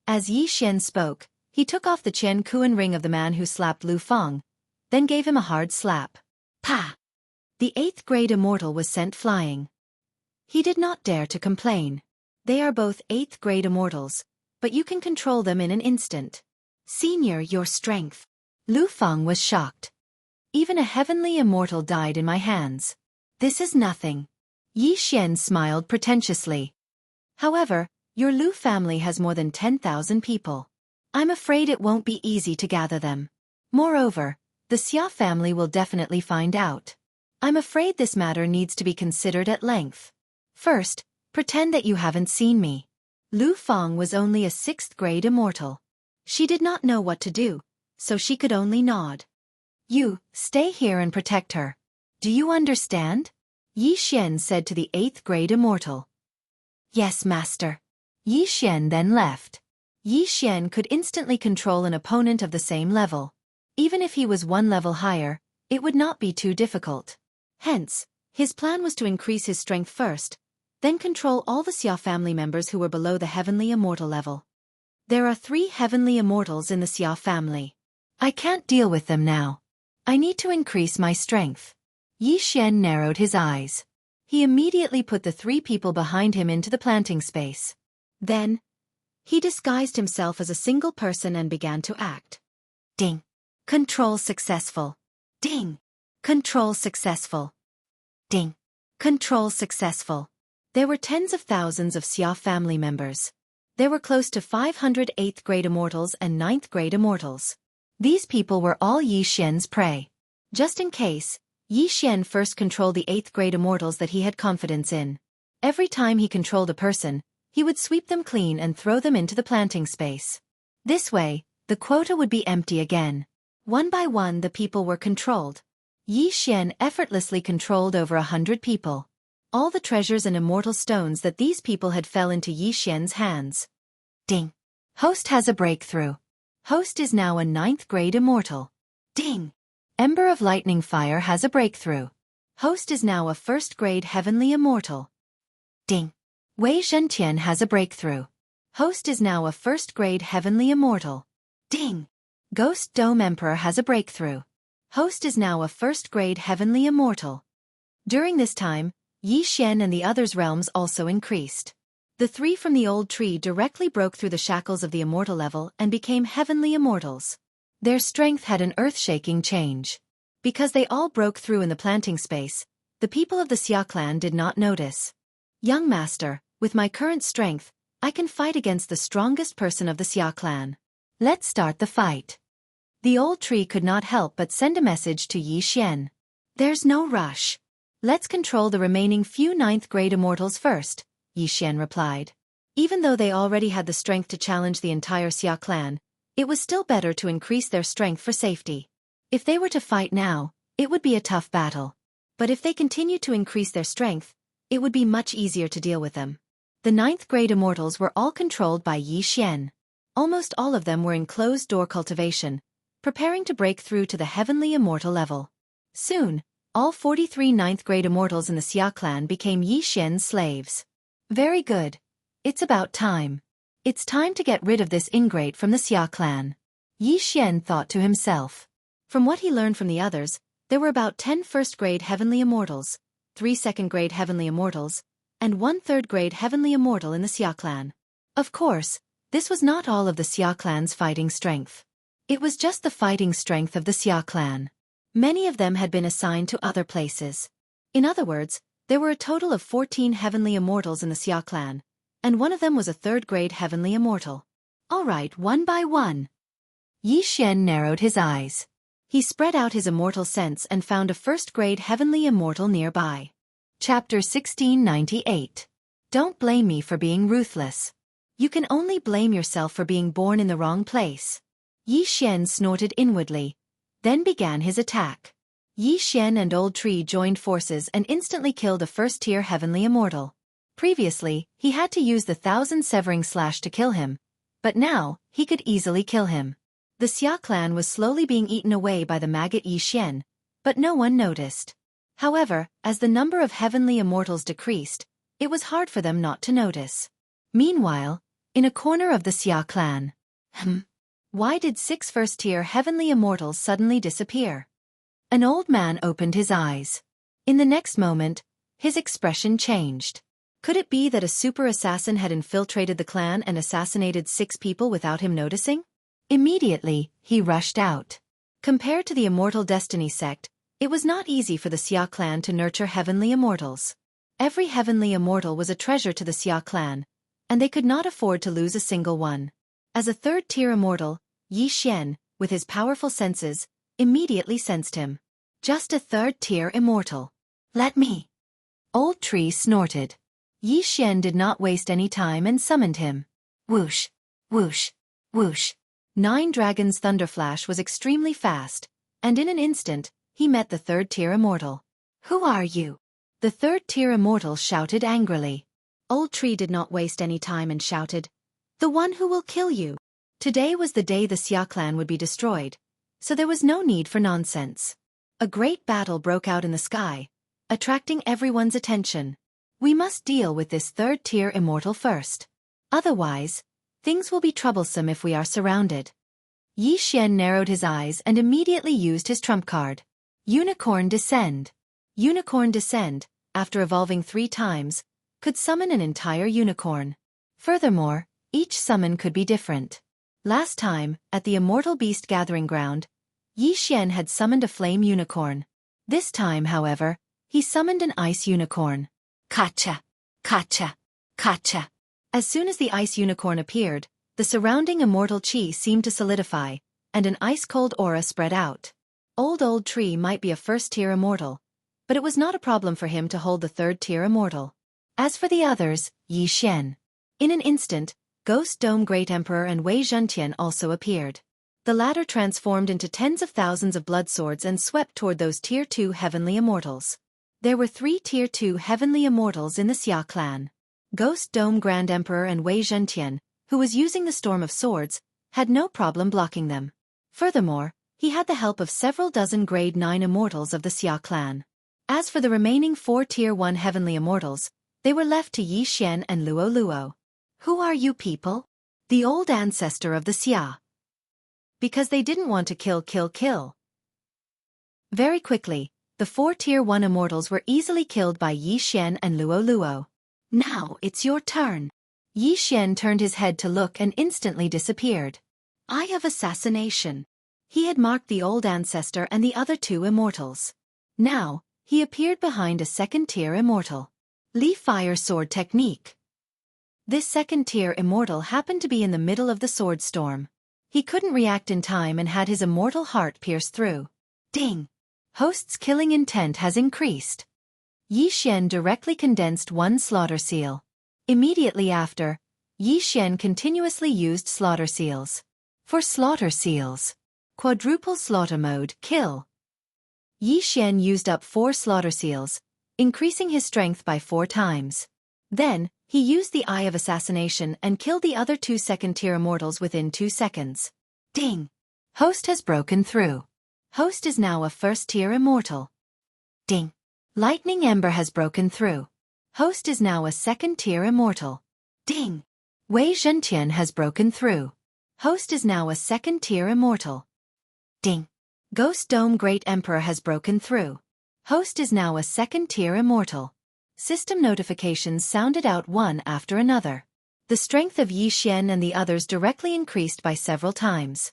As Yi Xian spoke, he took off the Qian Kuan ring of the man who slapped Lu Feng, then gave him a hard slap. Pa! The 8th grade immortal was sent flying. He did not dare to complain. They are both 8th grade immortals, but you can control them in an instant. Senior, your strength. Lu Feng was shocked. Even a heavenly immortal died in my hands. This is nothing. Yi Xian smiled pretentiously. However, Your Lu family has more than 10,000 people. I'm afraid it won't be easy to gather them. Moreover, the Xia family will definitely find out. I'm afraid this matter needs to be considered at length. First, pretend that you haven't seen me. Lu Fang was only a 6th grade immortal. She did not know what to do, so she could only nod. You, stay here and protect her. Do you understand? Yi Xian said to the 8th grade immortal. Yes, master. Yi Xian then left. Yi Xian could instantly control an opponent of the same level. Even if he was 1 level higher, it would not be too difficult. Hence, his plan was to increase his strength first, then control all the Xia family members who were below the heavenly immortal level. There are 3 heavenly immortals in the Xia family. I can't deal with them now. I need to increase my strength. Yi Xian narrowed his eyes. He immediately put the 3 people behind him into the planting space. Then, he disguised himself as a single person and began to act. Ding. Control successful. Ding. Control successful. Ding. Control successful. There were tens of thousands of Xia family members. There were close to 500 8th grade immortals and 9th grade immortals. These people were all Yi Xian's prey. Just in case, Yi Xian first controlled the 8th grade immortals that he had confidence in. Every time he controlled a person, he would sweep them clean and throw them into the planting space. This way, the quota would be empty again. One by one the people were controlled. Yi Xian effortlessly controlled over 100 people. All the treasures and immortal stones that these people had fell into Yi Xian's hands. Ding. Host has a breakthrough. Host is now a 9th grade immortal. Ding. Ember of Lightning Fire has a breakthrough. Host is now a 1st grade heavenly immortal. Ding. Wei Zhentian has a breakthrough. Host is now a 1st grade heavenly immortal. Ding. Ghost Dome Emperor has a breakthrough. Host is now a 1st grade heavenly immortal. During this time, Yi Xian and the others' realms also increased. The 3 from the old tree directly broke through the shackles of the immortal level and became heavenly immortals. Their strength had an earth-shaking change. Because they all broke through in the planting space, the people of the Xia clan did not notice. Young master, with my current strength, I can fight against the strongest person of the Xia clan. Let's start the fight. The old tree could not help but send a message to Yi Xian. There's no rush. Let's control the remaining few 9th grade immortals first, Yi Xian replied. Even though they already had the strength to challenge the entire Xia clan, it was still better to increase their strength for safety. If they were to fight now, it would be a tough battle. But if they continued to increase their strength, it would be much easier to deal with them. The 9th grade immortals were all controlled by Yi Xian. Almost all of them were in closed-door cultivation, preparing to break through to the heavenly immortal level. Soon, all 43 9th grade immortals in the Xia clan became Yi Xian's slaves. Very good. It's about time. It's time to get rid of this ingrate from the Xia clan. Yi Xian thought to himself. From what he learned from the others, there were about 10 1st grade heavenly immortals, 3 2nd grade heavenly immortals, and 1 3rd grade heavenly immortal in the Xia clan. Of course, this was not all of the Xia clan's fighting strength. It was just the fighting strength of the Xia clan. Many of them had been assigned to other places. In other words, there were a total of 14 heavenly immortals in the Xia clan, and one of them was a 3rd grade heavenly immortal. All right, one by one. Yi Xian narrowed his eyes. He spread out his immortal sense and found a 1st grade heavenly immortal nearby. Chapter 1698. Don't blame me for being ruthless. You can only blame yourself for being born in the wrong place. Yi Xian snorted inwardly, then began his attack. Yi Xian and Old Tree joined forces and instantly killed a 1st-tier heavenly immortal. Previously, he had to use the 1,000 severing slash to kill him, but now, he could easily kill him. The Xia clan was slowly being eaten away by the maggot Yi Xian, but no one noticed. However, as the number of heavenly immortals decreased, it was hard for them not to notice. Meanwhile, in a corner of the Xia clan. Why did 6 1st-tier heavenly immortals suddenly disappear? An old man opened his eyes. In the next moment, his expression changed. Could it be that a super assassin had infiltrated the clan and assassinated 6 people without him noticing? Immediately, he rushed out. Compared to the Immortal Destiny sect, it was not easy for the Xia clan to nurture heavenly immortals. Every heavenly immortal was a treasure to the Xia clan, and they could not afford to lose a single one. As a third-tier immortal, Yi Xian, with his powerful senses, immediately sensed him. Just a third-tier immortal. Let me. Old Tree snorted. Yi Xian did not waste any time and summoned him. Whoosh, whoosh, whoosh. 9 Dragons' thunderflash was extremely fast, and in an instant, he met the third-tier immortal. Who are you? The third-tier immortal shouted angrily. Old Tree did not waste any time and shouted, The one who will kill you. Today was the day the Xia clan would be destroyed, so there was no need for nonsense. A great battle broke out in the sky, attracting everyone's attention. We must deal with this third-tier immortal first. Otherwise, things will be troublesome if we are surrounded. Yi Xian narrowed his eyes and immediately used his trump card. Unicorn Descend. Unicorn Descend, after evolving 3 times, could summon an entire unicorn. Furthermore, each summon could be different. Last time, at the Immortal Beast Gathering Ground, Yi Xian had summoned a flame unicorn. This time, however, he summoned an ice unicorn. Kacha! Kacha! Kacha! As soon as the ice unicorn appeared, the surrounding immortal chi seemed to solidify, and an ice-cold aura spread out. Old Tree might be a first-tier immortal, but it was not a problem for him to hold the third-tier immortal. As for the others, Yi Xian. In an instant, Ghost Dome Great Emperor and Wei Zhentian also appeared. The latter transformed into tens of thousands of blood swords and swept toward those Tier 2 heavenly immortals. There were 3 Tier 2 heavenly immortals in the Xia clan. Ghost Dome Grand Emperor and Wei Zhentian, who was using the Storm of Swords, had no problem blocking them. Furthermore, he had the help of several dozen Grade 9 immortals of the Xia clan. As for the remaining 4 Tier 1 heavenly immortals, they were left to Yi Xian and Luo Luo. Who are you people? The old ancestor of the Xia. Because they didn't want to kill. Very quickly, the 4 Tier 1 immortals were easily killed by Yi Xian and Luo Luo. Now it's your turn. Yi Xian turned his head to look and instantly disappeared. Eye of Assassination. He had marked the old ancestor and the other 2 immortals. Now, he appeared behind a second-tier immortal. Li Fire Sword Technique. This second-tier immortal happened to be in the middle of the sword storm. He couldn't react in time and had his immortal heart pierced through. Ding! Host's killing intent has increased. Yi Xian directly condensed 1 slaughter seal. Immediately after, Yi Xian continuously used slaughter seals. For slaughter seals, quadruple slaughter mode, kill. Yi Xian used up 4 slaughter seals, increasing his strength by 4 times. Then, he used the Eye of Assassination and killed the other 2 second-tier immortals within 2 seconds. Ding! Host has broken through. Host is now a first-tier immortal. Ding! Lightning Ember has broken through. Host is now a second-tier immortal. Ding! Wei Zhentian has broken through. Host is now a second-tier immortal. Ding! Ghost Dome Great Emperor has broken through. Host is now a second-tier immortal. System notifications sounded out one after another. The strength of Yi Xian and the others directly increased by several times.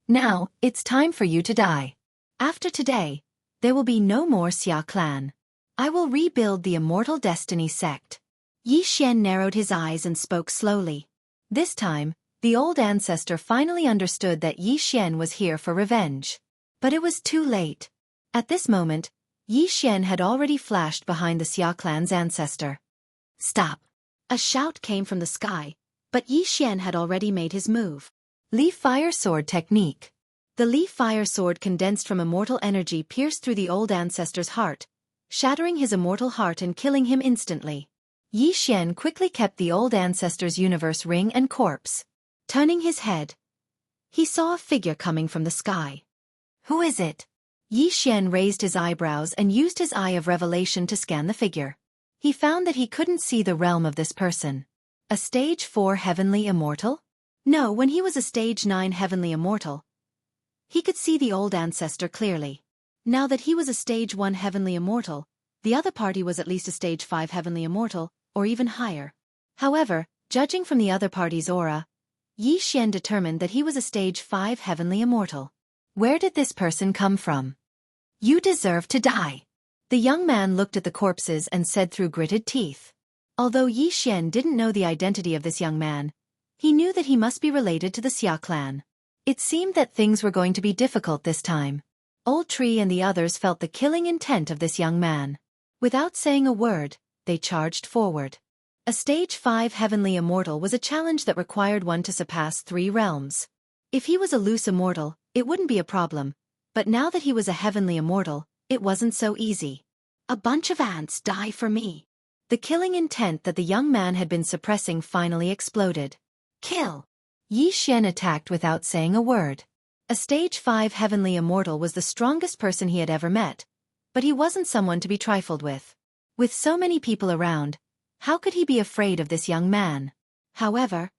Now, it's time for you to die. After today, there will be no more Xia clan. I will rebuild the Immortal Destiny sect. Yi Xian narrowed his eyes and spoke slowly. This time, the old ancestor finally understood that Yi Xian was here for revenge. But it was too late. At this moment, Yi Xian had already flashed behind the Xia clan's ancestor. Stop! A shout came from the sky, but Yi Xian had already made his move. Li Fire Sword Technique. The Li Fire Sword condensed from immortal energy pierced through the old ancestor's heart, shattering his immortal heart and killing him instantly. Yi Xian quickly kept the old ancestor's universe ring and corpse. Turning his head, he saw a figure coming from the sky. Who is it? Yi Xian raised his eyebrows and used his Eye of Revelation to scan the figure. He found that he couldn't see the realm of this person. A Stage 4 Heavenly Immortal? No, when he was a Stage 9 Heavenly Immortal, he could see the old ancestor clearly. Now that he was a Stage 1 Heavenly Immortal, the other party was at least a Stage 5 Heavenly Immortal, or even higher. However, judging from the other party's aura, Yi Xian determined that he was a Stage 5 Heavenly Immortal. Where did this person come from? You deserve to die. The young man looked at the corpses and said through gritted teeth. Although Yi Xian didn't know the identity of this young man, he knew that he must be related to the Xia clan. It seemed that things were going to be difficult this time. Old Tree and the others felt the killing intent of this young man. Without saying a word, they charged forward. A stage 5 heavenly immortal was a challenge that required one to surpass 3 realms. If he was a loose immortal, it wouldn't be a problem, but now that he was a heavenly immortal, it wasn't so easy. A bunch of ants die for me. The killing intent that the young man had been suppressing finally exploded. Kill! Yi Xian attacked without saying a word. A stage 5 heavenly immortal was the strongest person he had ever met, but he wasn't someone to be trifled with. With so many people around, how could he be afraid of this young man? However,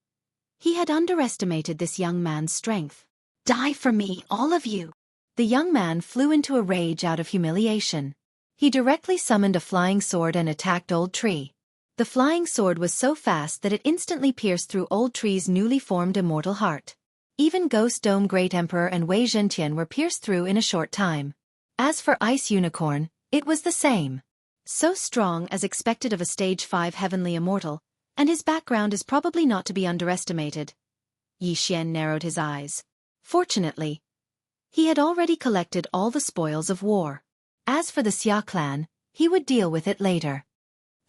he had underestimated this young man's strength. Die for me, all of you! The young man flew into a rage out of humiliation. He directly summoned a flying sword and attacked Old Tree. The flying sword was so fast that it instantly pierced through Old Tree's newly formed immortal heart. Even Ghost Dome Great Emperor and Wei Zhentian were pierced through in a short time. As for Ice Unicorn, it was the same. So strong as expected of a stage 5 heavenly immortal, and his background is probably not to be underestimated. Yi Xian narrowed his eyes. Fortunately, he had already collected all the spoils of war. As for the Xia clan, he would deal with it later.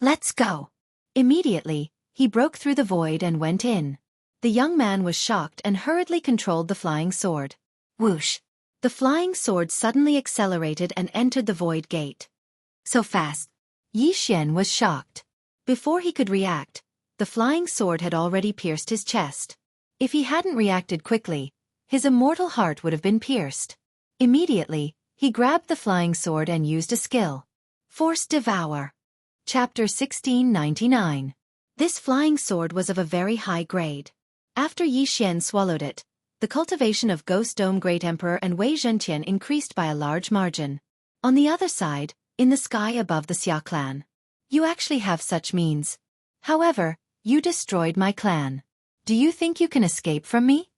Let's go! Immediately, he broke through the void and went in. The young man was shocked and hurriedly controlled the flying sword. Whoosh! The flying sword suddenly accelerated and entered the void gate. So fast! Yi Xian was shocked. Before he could react, the flying sword had already pierced his chest. If he hadn't reacted quickly, his immortal heart would have been pierced. Immediately, he grabbed the flying sword and used a skill. Force Devour. Chapter 1699. This flying sword was of a very high grade. After Yi Xian swallowed it, the cultivation of Ghost Dome Great Emperor and Wei Zhentian increased by a large margin. On the other side, in the sky above the Xia clan. You actually have such means. However, you destroyed my clan. Do you think you can escape from me?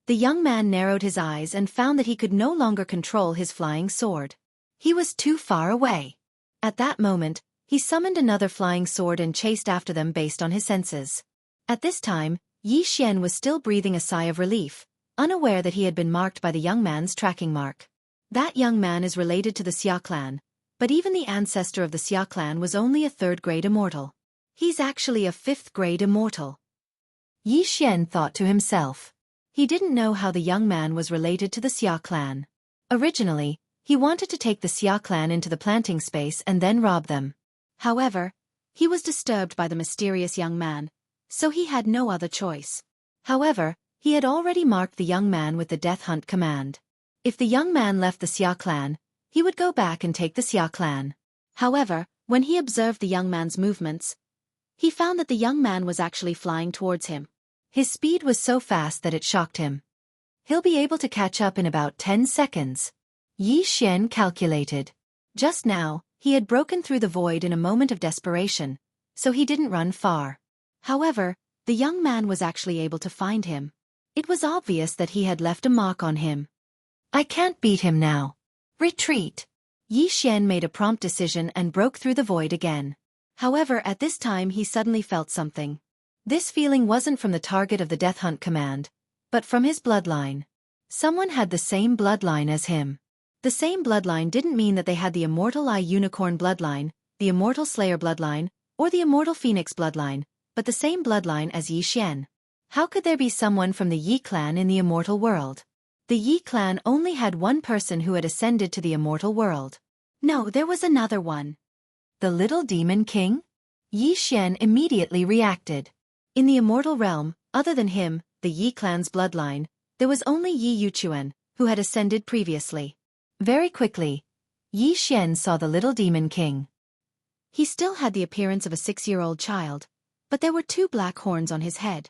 The young man narrowed his eyes and found that he could no longer control his flying sword. He was too far away. At that moment, he summoned another flying sword and chased after them based on his senses. At this time, Yi Xian was still breathing a sigh of relief, unaware that he had been marked by the young man's tracking mark. That young man is related to the Xia clan, but even the ancestor of the Xia clan was only a 3rd-grade immortal. He's actually a 5th-grade immortal. Yi Xian thought to himself. He didn't know how the young man was related to the Xia clan. Originally, he wanted to take the Xia clan into the planting space and then rob them. However, he was disturbed by the mysterious young man, so he had no other choice. However, he had already marked the young man with the Death Hunt command. If the young man left the Xia clan, he would go back and take the Xia clan. However, when he observed the young man's movements, he found that the young man was actually flying towards him. His speed was so fast that it shocked him. He'll be able to catch up in about 10 seconds. Yi Xian calculated. Just now, he had broken through the void in a moment of desperation, so he didn't run far. However, the young man was actually able to find him. It was obvious that he had left a mark on him. I can't beat him now. Retreat. Yi Xian made a prompt decision and broke through the void again. However, at this time he suddenly felt something. This feeling wasn't from the target of the Death Hunt command, but from his bloodline. Someone had the same bloodline as him. The same bloodline didn't mean that they had the Immortal Eye Unicorn bloodline, the Immortal Slayer bloodline, or the Immortal Phoenix bloodline, but the same bloodline as Yi Xian. How could there be someone from the Yi clan in the immortal world? The Yi clan only had one person who had ascended to the immortal world. No, there was another one. The Little Demon King? Yi Xian immediately reacted. In the immortal realm, other than him, the Yi clan's bloodline, there was only Yi Yuchuan, who had ascended previously. Very quickly, Yi Xian saw the Little Demon King. He still had the appearance of a 6-year-old child, but there were 2 black horns on his head.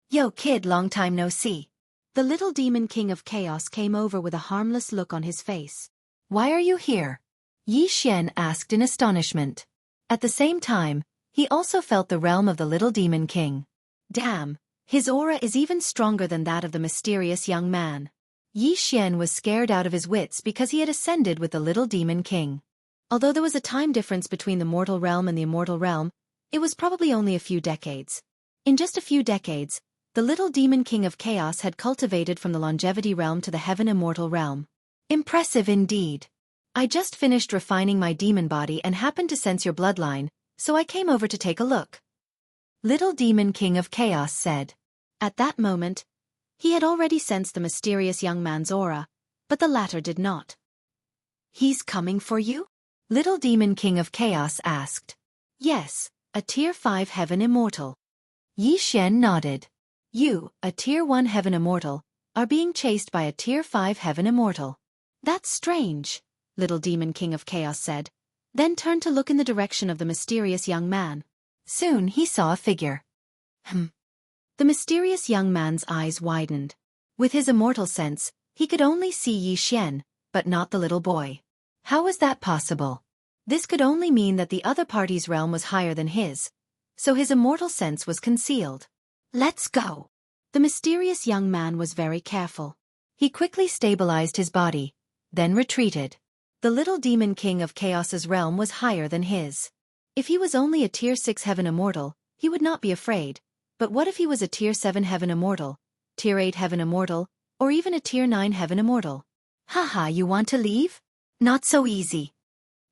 Yo kid, long time no see. The Little Demon King of Chaos came over with a harmless look on his face. Why are you here? Yi Xian asked in astonishment. At the same time, he also felt the realm of the Little Demon King. Damn, his aura is even stronger than that of the mysterious young man. Yi Xian was scared out of his wits because he had ascended with the Little Demon King. Although there was a time difference between the mortal realm and the immortal realm, It was probably only a few decades. In just a few decades, the little demon king of chaos had cultivated from the longevity realm to the heaven immortal realm. Impressive indeed. I just finished refining my demon body and happened to sense your bloodline, so I came over to take a look. Little demon king of chaos said. At that moment, he had already sensed the mysterious young man's aura, but the latter did not. He's coming for you? Little demon king of chaos asked. Yes, a tier 5 heaven immortal. Yi Xian nodded. You, a tier 1 heaven immortal, are being chased by a tier 5 heaven immortal. That's strange, little demon king of chaos said, then turned to look in the direction of the mysterious young man. Soon he saw a figure. The mysterious young man's eyes widened. With his immortal sense, he could only see Yi Xian, but not the little boy. How was that possible? This could only mean that the other party's realm was higher than his, so his immortal sense was concealed. Let's go. The mysterious young man was very careful. He quickly stabilized his body, then retreated. The little demon king of chaos's realm was higher than his. If he was only a tier 6 heaven immortal, he would not be afraid. But what if he was a tier 7 heaven immortal, tier 8 heaven immortal, or even a tier 9 heaven immortal? Haha, you want to leave? Not so easy.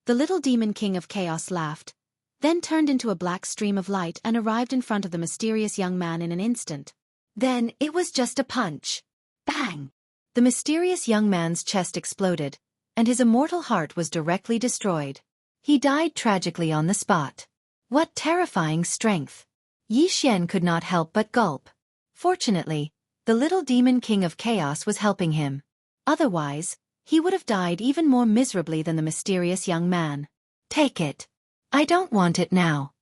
The little demon king of chaos laughed, then turned into a black stream of light and arrived in front of the mysterious young man in an instant. Then it was just a punch. Bang! The mysterious young man's chest exploded, and his immortal heart was directly destroyed. He died tragically on the spot. What terrifying strength! Yi Xian could not help but gulp. Fortunately, the little demon king of chaos was helping him. Otherwise, he would have died even more miserably than the mysterious young man. Take it. I don't want it now.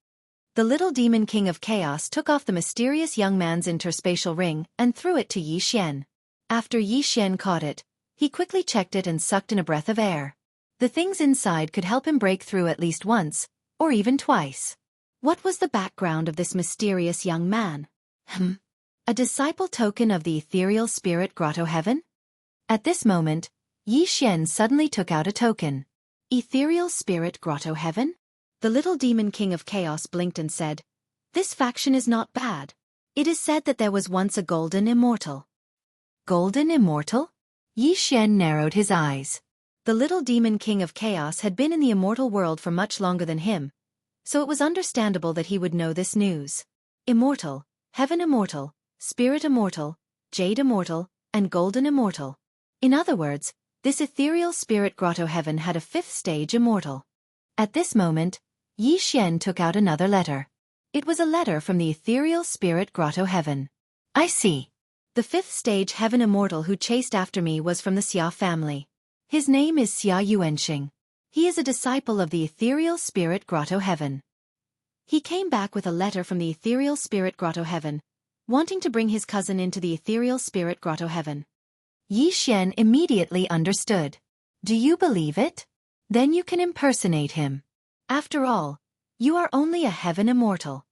The little demon king of chaos took off the mysterious young man's interspatial ring and threw it to Yi Xian. After Yi Xian caught it, he quickly checked it and sucked in a breath of air. The things inside could help him break through at least once, or even twice. What was the background of this mysterious young man? A disciple token of the ethereal spirit grotto heaven? At this moment, Yi Xian suddenly took out a token. Ethereal spirit grotto heaven? The little demon king of chaos blinked and said, This faction is not bad. It is said that there was once a golden immortal. Golden immortal? Yi Xian narrowed his eyes. The little demon king of chaos had been in the immortal world for much longer than him, so it was understandable that he would know this news. Immortal, heaven immortal, spirit immortal, jade immortal, and golden immortal. In other words, this ethereal spirit grotto heaven had a 5th stage immortal. At this moment, Yi Xian took out another letter. It was a letter from the ethereal spirit grotto heaven. I see. The 5th stage heaven immortal who chased after me was from the Xia family. His name is Xia Yuanxing. He is a disciple of the ethereal spirit grotto heaven. He came back with a letter from the ethereal spirit grotto heaven, wanting to bring his cousin into the ethereal spirit grotto heaven. Yi Xian immediately understood. Do you believe it? Then you can impersonate him. After all, you are only a heaven immortal.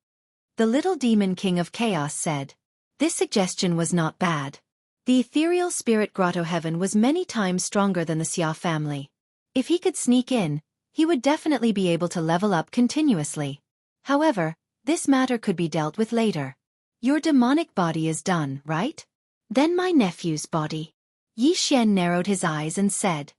The little demon king of chaos said. This suggestion was not bad. The ethereal spirit grotto heaven was many times stronger than the Xia family. If he could sneak in, he would definitely be able to level up continuously. However, this matter could be dealt with later. Your demonic body is done, right? Then my nephew's body. Yi Xian narrowed his eyes and said.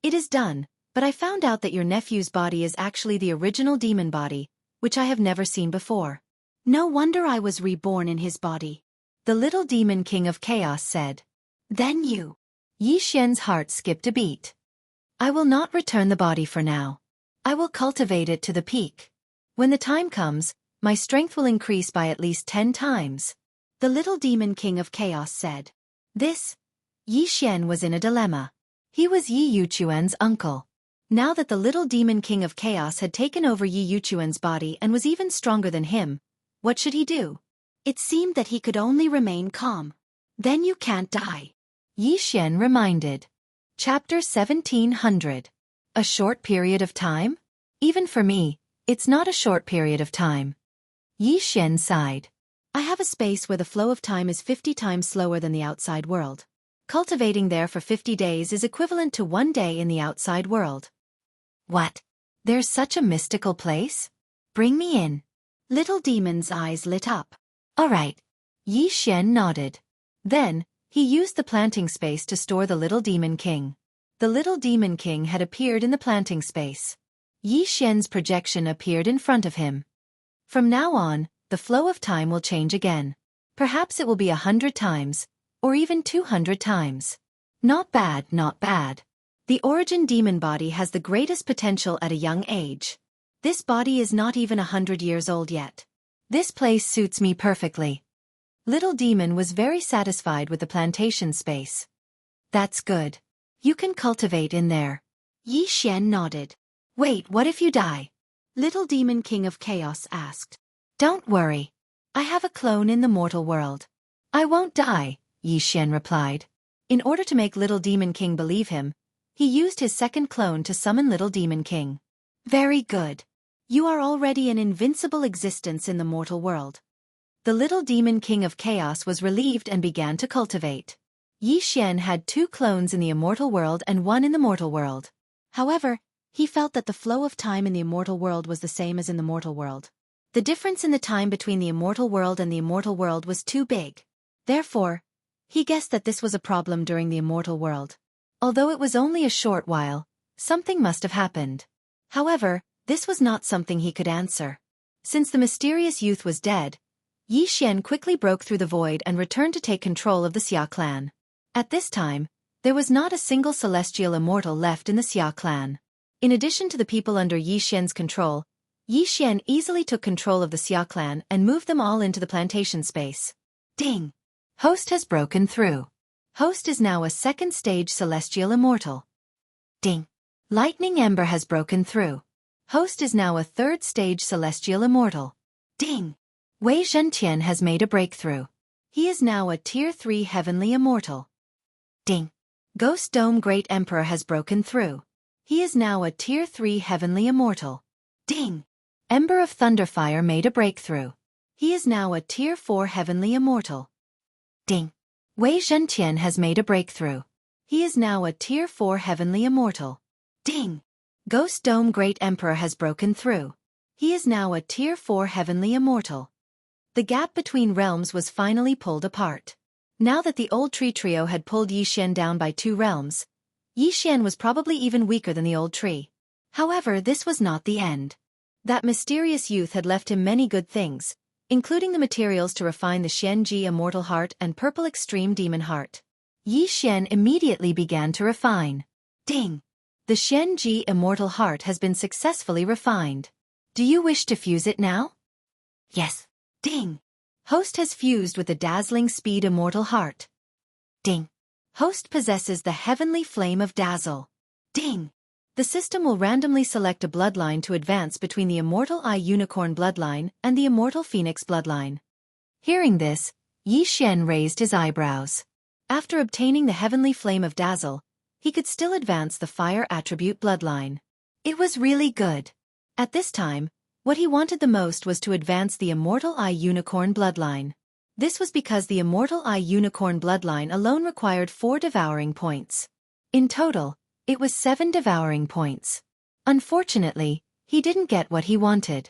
It is done, but I found out that your nephew's body is actually the original demon body, which I have never seen before. No wonder I was reborn in his body. The little demon king of chaos said. Then you. Yi Xian's heart skipped a beat. I will not return the body for now. I will cultivate it to the peak. When the time comes, my strength will increase by at least 10 times. The little demon king of chaos said. Yi Xian was in a dilemma. He was Yi Yuquan's uncle. Now that the little demon king of chaos had taken over Yi Yuquan's body and was even stronger than him, what should he do? It seemed that he could only remain calm. Then you can't die. Yi Xian reminded. Chapter 1700. A short period of time? Even for me, it's not a short period of time. Yi Xian sighed. I have a space where the flow of time is 50 times slower than the outside world. Cultivating there for 50 days is equivalent to 1 day in the outside world. What? There's such a mystical place? Bring me in. Little Demon's eyes lit up. All right. Yi Xian nodded. Then, he used the planting space to store the Little Demon King. The Little Demon King had appeared in the planting space. Yi Xian's projection appeared in front of him. From now on, the flow of time will change again. Perhaps it will be 100 times, or even 200 times. Not bad, not bad. The origin demon body has the greatest potential at a young age. This body is not even 100 years old yet. This place suits me perfectly. Little Demon was very satisfied with the plantation space. That's good. You can cultivate in there. Yi Xian nodded. Wait, what if you die? Little Demon King of Chaos asked. Don't worry. I have a clone in the mortal world. I won't die, Yi Xian replied. In order to make Little Demon King believe him, he used his second clone to summon Little Demon King. Very good. You are already an invincible existence in the mortal world. The Little Demon King of Chaos was relieved and began to cultivate. Yi Xian had 2 clones in the immortal world and 1 in the mortal world. However, he felt that the flow of time in the immortal world was the same as in the mortal world. The difference in the time between the immortal world and the immortal world was too big. Therefore, he guessed that this was a problem during the immortal world. Although it was only a short while, something must have happened. However, this was not something he could answer. Since the mysterious youth was dead, Yi Xian quickly broke through the void and returned to take control of the Xia clan. At this time, there was not a single celestial immortal left in the Xia clan. In addition to the people under Yi Xian's control, Yi Xian easily took control of the Xia clan and moved them all into the plantation space. Ding! Host has broken through. Host is now a 2nd stage celestial immortal. Ding! Lightning Ember has broken through. Host is now a 3rd stage celestial immortal. Ding! Wei Zhentian has made a breakthrough. He is now a Tier 3 heavenly immortal. Ding! Ghost Dome Great Emperor has broken through. He is now a Tier 3 heavenly immortal. Ding! Ember of Thunderfire made a breakthrough. He is now a Tier 4 heavenly immortal. Ding! Wei Zhentian has made a breakthrough. He is now a Tier 4 heavenly immortal. Ding! Ghost Dome Great Emperor has broken through. He is now a Tier 4 heavenly immortal. The gap between realms was finally pulled apart. Now that the old tree trio had pulled Yi Xian down by 2 realms, Yi Xian was probably even weaker than the old tree. However, this was not the end. That mysterious youth had left him many good things, including the materials to refine the Xianji Immortal Heart and Purple Extreme Demon Heart. Yi Xian immediately began to refine. Ding! The Xianji Immortal Heart has been successfully refined. Do you wish to fuse it now? Yes. Ding! Host has fused with the Dazzling Speed Immortal Heart. Ding! Host possesses the Heavenly Flame of Dazzle. Ding! The system will randomly select a bloodline to advance between the Immortal Eye Unicorn bloodline and the Immortal Phoenix bloodline. Hearing this, Yi Xian raised his eyebrows. After obtaining the Heavenly Flame of Dazzle, he could still advance the Fire Attribute bloodline. It was really good. At this time, what he wanted the most was to advance the Immortal Eye Unicorn bloodline. This was because the Immortal Eye Unicorn bloodline alone required 4 devouring points. In total, it was 7 devouring points. Unfortunately, he didn't get what he wanted.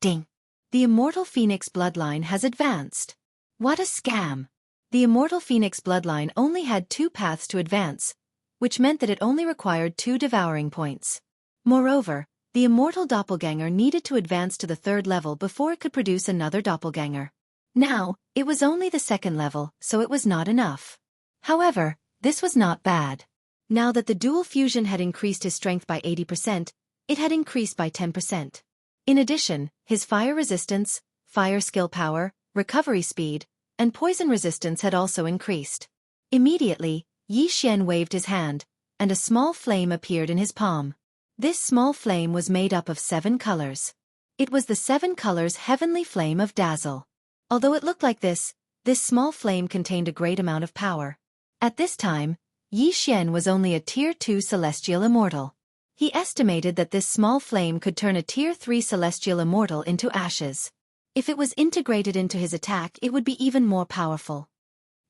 Ding! The Immortal Phoenix bloodline has advanced. What a scam! The Immortal Phoenix bloodline only had 2 paths to advance, which meant that it only required 2 devouring points. Moreover, the Immortal Doppelganger needed to advance to the 3rd level before it could produce another doppelganger. Now, it was only the 2nd level, so it was not enough. However, this was not bad. Now that the dual fusion had increased his strength by 80%, it had increased by 10%. In addition, his fire resistance, fire skill power, recovery speed, and poison resistance had also increased. Immediately, Yi Xian waved his hand, and a small flame appeared in his palm. This small flame was made up of 7 colors. It was the 7 colors Heavenly Flame of Dazzle. Although it looked like this small flame contained a great amount of power. At this time, Yi Xian was only a Tier 2 Celestial Immortal. He estimated that this small flame could turn a Tier 3 Celestial Immortal into ashes. If it was integrated into his attack, it would be even more powerful.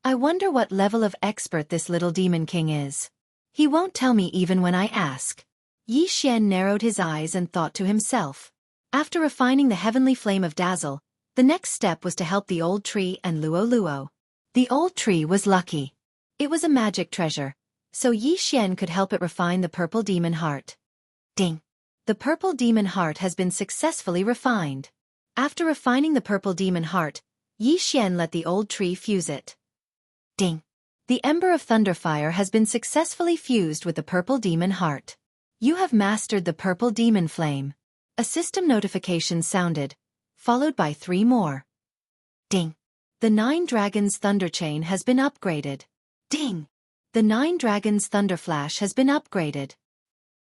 I wonder what level of expert this Little Demon King is. He won't tell me even when I ask. Yi Xian narrowed his eyes and thought to himself. After refining the heavenly flame of dazzle, the next step was to help the old tree and Luo Luo. The old tree was lucky. It was a magic treasure, so Yi Xian could help it refine the purple demon heart. Ding! The purple demon heart has been successfully refined. After refining the purple demon heart, Yi Xian let the old tree fuse it. Ding! The ember of thunderfire has been successfully fused with the purple demon heart. You have mastered the purple demon flame. A system notification sounded, followed by 3 more. Ding! The 9 Dragons Thunder Chain has been upgraded. Ding! The 9 Dragons Thunder Flash has been upgraded.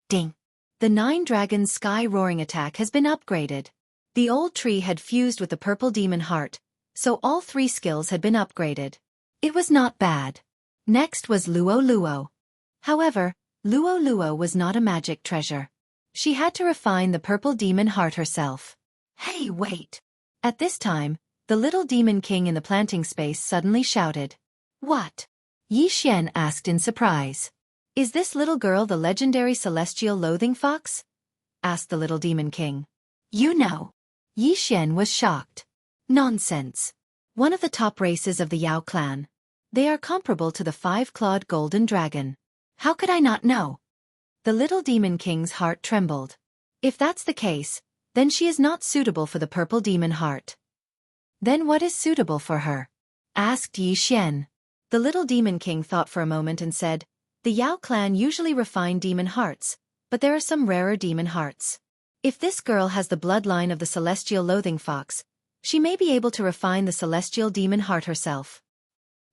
Ding! The 9 Dragons Sky Roaring Attack has been upgraded. The old tree had fused with the purple demon heart, so all 3 skills had been upgraded. It was not bad. Next was Luo Luo. However, Luo Luo was not a magic treasure. She had to refine the purple demon heart herself. Hey, wait! At this time, the little demon king in the planting space suddenly shouted. What? Yi Xian asked in surprise. Is this little girl the legendary celestial loathing fox? Asked the little demon king. You know. Yi Xian was shocked. Nonsense. One of the top races of the Yao clan. They are comparable to the 5-clawed golden dragon. How could I not know? The little demon king's heart trembled. If that's the case, then she is not suitable for the purple demon heart. Then what is suitable for her? Asked Yi Xian. The little demon king thought for a moment and said, the Yao clan usually refine demon hearts, but there are some rarer demon hearts. If this girl has the bloodline of the celestial loathing fox, she may be able to refine the celestial demon heart herself.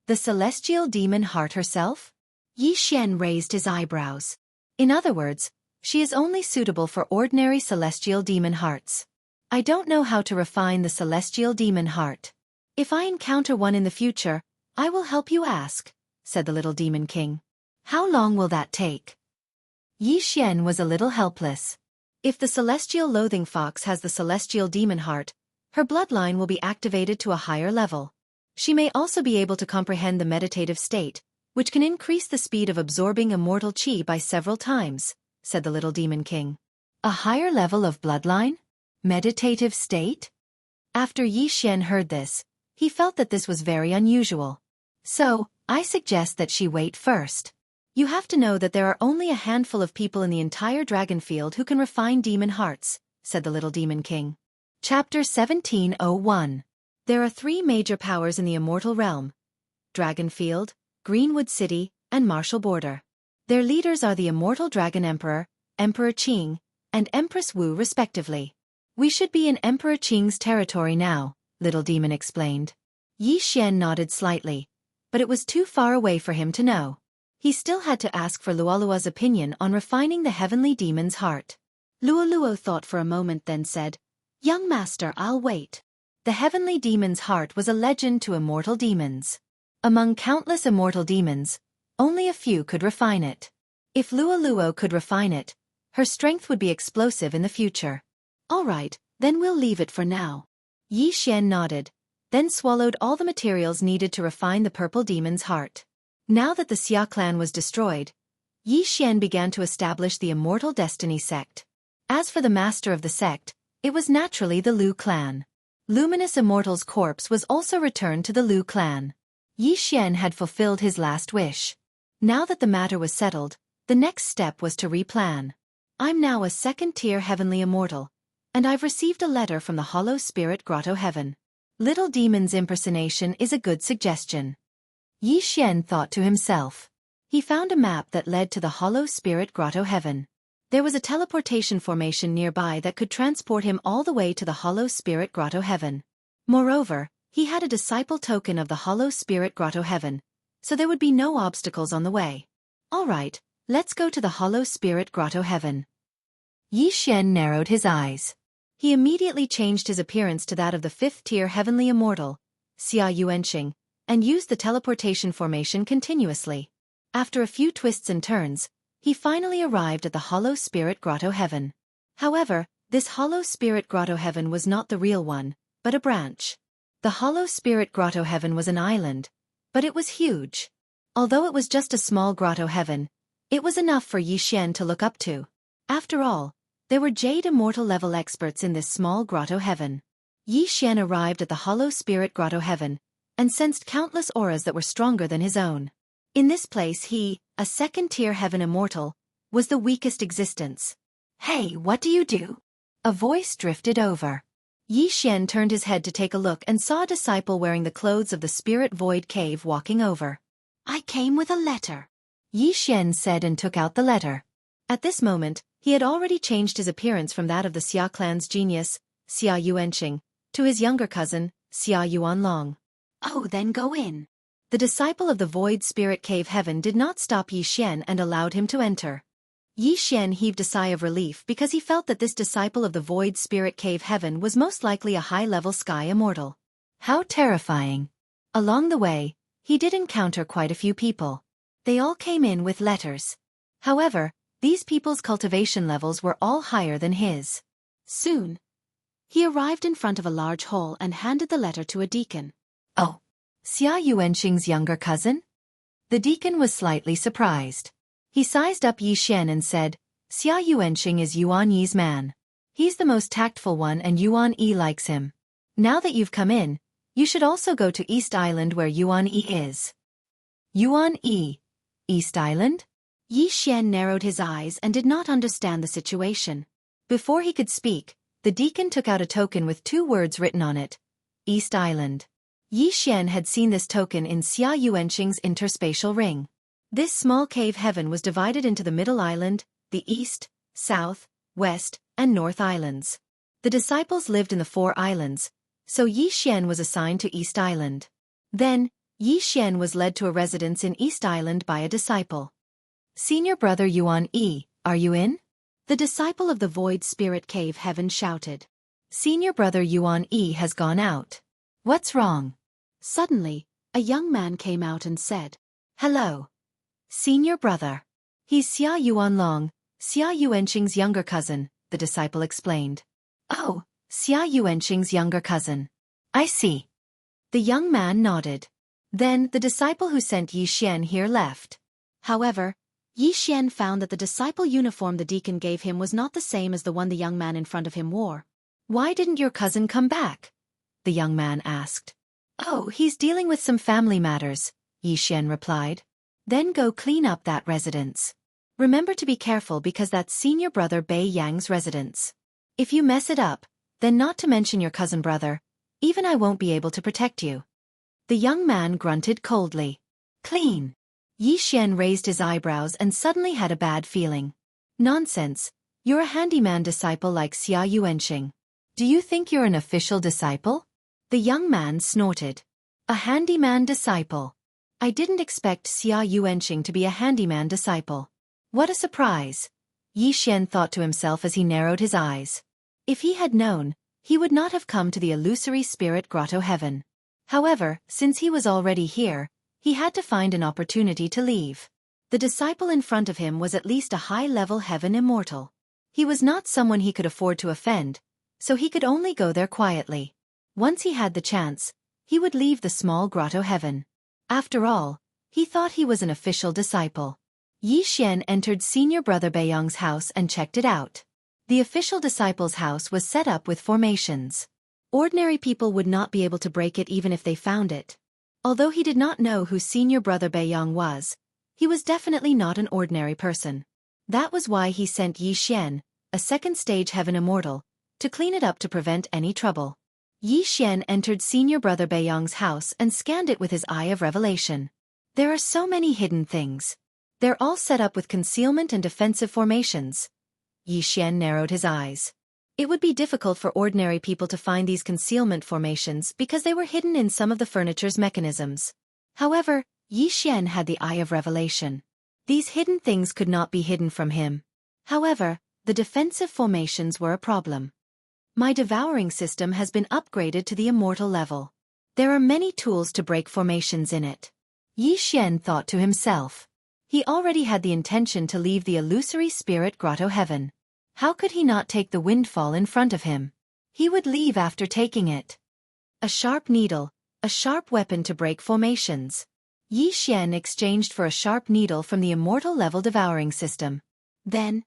The celestial demon heart herself? Yi Xian raised his eyebrows. In other words, she is only suitable for ordinary celestial demon hearts. I don't know how to refine the celestial demon heart. If I encounter one in the future, I will help you ask, said the little demon king. How long will that take? Yi Xian was a little helpless. If the celestial loathing fox has the celestial demon heart, her bloodline will be activated to a higher level. She may also be able to comprehend the meditative state, which can increase the speed of absorbing immortal qi by several times, said the little demon king. A higher level of bloodline? Meditative state? After Yi Xian heard this, he felt that this was very unusual. So, I suggest that she wait first. You have to know that there are only a handful of people in the entire dragon field who can refine demon hearts, said the little demon king. Chapter 1701. There are 3 major powers in the immortal realm: Dragonfield, Greenwood City, and Martial Border. Their leaders are the immortal Dragon Emperor, Emperor Qing, and Empress Wu respectively. We should be in Emperor Qing's territory now, little demon explained. Yi Xian nodded slightly, but it was too far away for him to know. He still had to ask for Luoluo's opinion on refining the heavenly demon's heart. Luoluo thought for a moment then said, Young master, I'll wait. The heavenly demon's heart was a legend to immortal demons. Among countless immortal demons, only a few could refine it. If Luoluo could refine it, her strength would be explosive in the future. All right, then we'll leave it for now. Yi Xian nodded, then swallowed all the materials needed to refine the purple demon's heart. Now that the Xia clan was destroyed, Yi Xian began to establish the Immortal Destiny sect. As for the master of the sect, it was naturally the Lu clan. Luminous Immortal's corpse was also returned to the Lu clan. Yi Xian had fulfilled his last wish. Now that the matter was settled, the next step was to replan. I'm now a 2nd-tier heavenly immortal, and I've received a letter from the Hollow Spirit Grotto Heaven. Little Demon's impersonation is a good suggestion. Yi Xian thought to himself. He found a map that led to the Hollow Spirit Grotto Heaven. There was a teleportation formation nearby that could transport him all the way to the Hollow Spirit Grotto Heaven. Moreover, he had a disciple token of the Hollow Spirit Grotto Heaven, so there would be no obstacles on the way. All right, let's go to the Hollow Spirit Grotto Heaven. Yi Xian narrowed his eyes. He immediately changed his appearance to that of the 5th-tier heavenly immortal, Xia Yuanxing, and used the teleportation formation continuously. After a few twists and turns, he finally arrived at the Hollow Spirit Grotto Heaven. However, this Hollow Spirit Grotto Heaven was not the real one, but a branch. The Hollow Spirit Grotto Heaven was an island, but it was huge. Although it was just a small grotto heaven, it was enough for Yi Xian to look up to. After all, There were Jade Immortal level experts in this small grotto heaven. Yi Xian arrived at the Hollow Spirit Grotto heaven, and sensed countless auras that were stronger than his own. In this place he, a second-tier heaven immortal, was the weakest existence. "Hey, what do you do?" A voice drifted over. Yi Xian turned his head to take a look and saw a disciple wearing the clothes of the Spirit Void Cave walking over. "I came with a letter," Yi Xian said and took out the letter. At this moment, he had already changed his appearance from that of the Xia clan's genius, Xia Yuanqing, to his younger cousin, Xia Yuanlong. "Oh, then go in." The disciple of the Void Spirit Cave Heaven did not stop Yi Xian and allowed him to enter. Yi Xian heaved a sigh of relief because he felt that this disciple of the Void Spirit Cave Heaven was most likely a high-level sky immortal. How terrifying. Along the way, he did encounter quite a few people. They all came in with letters. However, these people's cultivation levels were all higher than his. Soon, he arrived in front of a large hall and handed the letter to a deacon. "Oh, Xia Yuanqing's younger cousin?" The deacon was slightly surprised. He sized up Yi Xian and said, "Xia Yuanqing is Yuan Yi's man. He's the most tactful one and Yuan Yi likes him. Now that you've come in, you should also go to East Island where Yuan Yi is." Yuan Yi? East Island? Yi Xian narrowed his eyes and did not understand the situation. Before he could speak, the deacon took out a token with 2 words written on it. East Island. Yi Xian had seen this token in Xia Yuanqing's interspatial ring. This small cave heaven was divided into the Middle Island, the East, South, West, and North Islands. The disciples lived in the 4 islands, so Yi Xian was assigned to East Island. Then, Yi Xian was led to a residence in East Island by a disciple. "Senior brother Yuan Yi, are you in?" The disciple of the Void Spirit Cave Heaven shouted. "Senior brother Yuan Yi has gone out. What's wrong?" Suddenly, a young man came out and said, "Hello, senior brother. He's Xia Yuanlong, Xia Yuanqing's younger cousin," the disciple explained. "Oh, Xia Yuanqing's younger cousin. I see." The young man nodded. Then the disciple who sent Yi Xian here left. However, Yi Xian found that the disciple uniform the deacon gave him was not the same as the one the young man in front of him wore. "Why didn't your cousin come back?" the young man asked. "Oh, he's dealing with some family matters," Yi Xian replied. "Then go clean up that residence. Remember to be careful because that's senior brother Bei Yang's residence. If you mess it up, then not to mention your cousin brother, even I won't be able to protect you." The young man grunted coldly. "Clean." Yi Xian raised his eyebrows and suddenly had a bad feeling. "Nonsense, you're a handyman disciple like Xia Yuanqing. Do you think you're an official disciple?" The young man snorted. "A handyman disciple? I didn't expect Xia Yuanqing to be a handyman disciple. What a surprise," Yi Xian thought to himself as he narrowed his eyes. If he had known, he would not have come to the illusory spirit grotto heaven. However, since he was already here, he had to find an opportunity to leave. The disciple in front of him was at least a high-level heaven immortal. He was not someone he could afford to offend, so he could only go there quietly. Once he had the chance, he would leave the small grotto heaven. After all, he thought he was an official disciple. Yi Xian entered senior brother Beiyang's house and checked it out. The official disciple's house was set up with formations. Ordinary people would not be able to break it even if they found it. Although he did not know who senior brother Beiyang was, he was definitely not an ordinary person. That was why he sent Yi Xian, a second-stage heaven immortal, to clean it up to prevent any trouble. Yi Xian entered senior brother Beiyang's house and scanned it with his eye of revelation. There are so many hidden things. They're all set up with concealment and defensive formations. Yi Xian narrowed his eyes. It would be difficult for ordinary people to find these concealment formations because they were hidden in some of the furniture's mechanisms. However, Yi Xian had the eye of revelation. These hidden things could not be hidden from him. However, the defensive formations were a problem. My devouring system has been upgraded to the immortal level. There are many tools to break formations in it. Yi Xian thought to himself. He already had the intention to leave the illusory spirit grotto heaven. How could he not take the windfall in front of him? He would leave after taking it. A sharp needle, a sharp weapon to break formations. Yi Xian exchanged for a sharp needle from the immortal level devouring system. Then,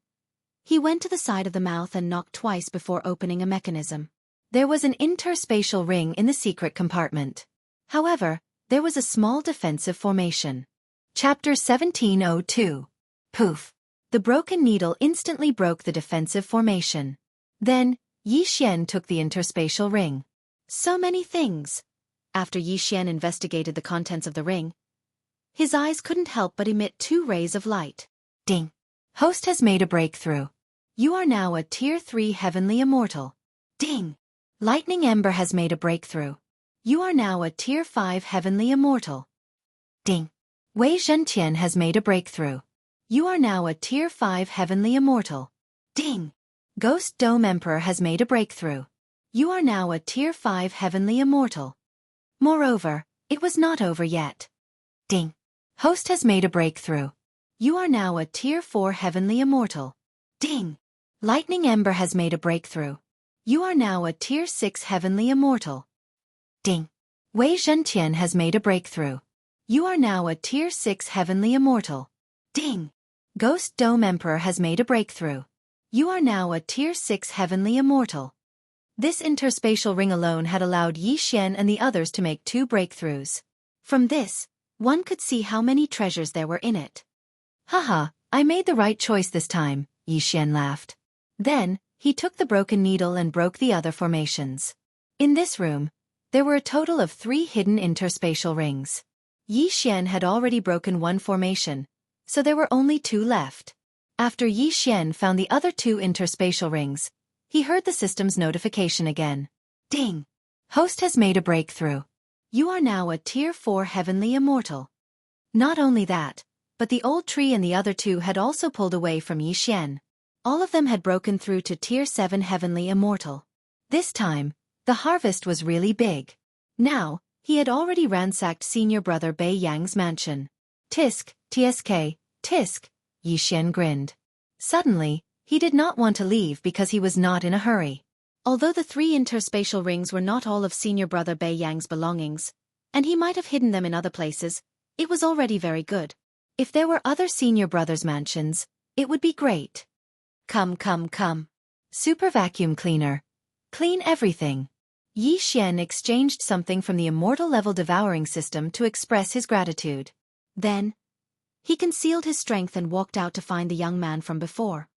He went to the side of the mouth and knocked twice before opening a mechanism. There was an interspatial ring in the secret compartment. However, there was a small defensive formation. Chapter 1702. Poof. The broken needle instantly broke the defensive formation. Then, Yi Xian took the interspatial ring. So many things. After Yi Xian investigated the contents of the ring, his eyes couldn't help but emit 2 rays of light. Ding. Host has made a breakthrough. You are now a Tier 3 Heavenly Immortal. Ding. Lightning Ember has made a breakthrough. You are now a Tier 5 Heavenly Immortal. Ding. Wei Zhentian has made a breakthrough. You are now a Tier 5 Heavenly Immortal. Ding. Ghost Dome Emperor has made a breakthrough. You are now a Tier 5 Heavenly Immortal. Moreover, it was not over yet. Ding. Host has made a breakthrough. You are now a Tier 4 Heavenly Immortal. Ding. Lightning Ember has made a breakthrough. You are now a Tier 6 Heavenly Immortal. Ding. Wei Zhentian has made a breakthrough. You are now a Tier 6 Heavenly Immortal. Ding. Ghost Dome Emperor has made a breakthrough. You are now a Tier 6 Heavenly Immortal. This interspatial ring alone had allowed Yi Xian and the others to make 2 breakthroughs. From this, one could see how many treasures there were in it. Haha, I made the right choice this time, Yi Xian laughed. Then, he took the broken needle and broke the other formations. In this room, there were a total of 3 hidden interspatial rings. Yi Xian had already broken 1 formation, so there were only 2 left. After Yi Xian found the other 2 interspatial rings, he heard the system's notification again. Ding! Host has made a breakthrough. You are now a Tier 4 Heavenly Immortal. Not only that, but the old tree and the other 2 had also pulled away from Yi Xian. All of them had broken through to Tier 7 Heavenly Immortal. This time, the harvest was really big. Now, he had already ransacked senior brother Bei Yang's mansion. Tisk, tsk, tisk, Yi Xian grinned. Suddenly, he did not want to leave because he was not in a hurry. Although the 3 interspatial rings were not all of senior brother Bei Yang's belongings, and he might have hidden them in other places, it was already very good. If there were other senior brothers' mansions, it would be great. Come. Super vacuum cleaner. Clean everything. Yi Xian exchanged something from the immortal level devouring system to express his gratitude. Then, he concealed his strength and walked out to find the young man from before.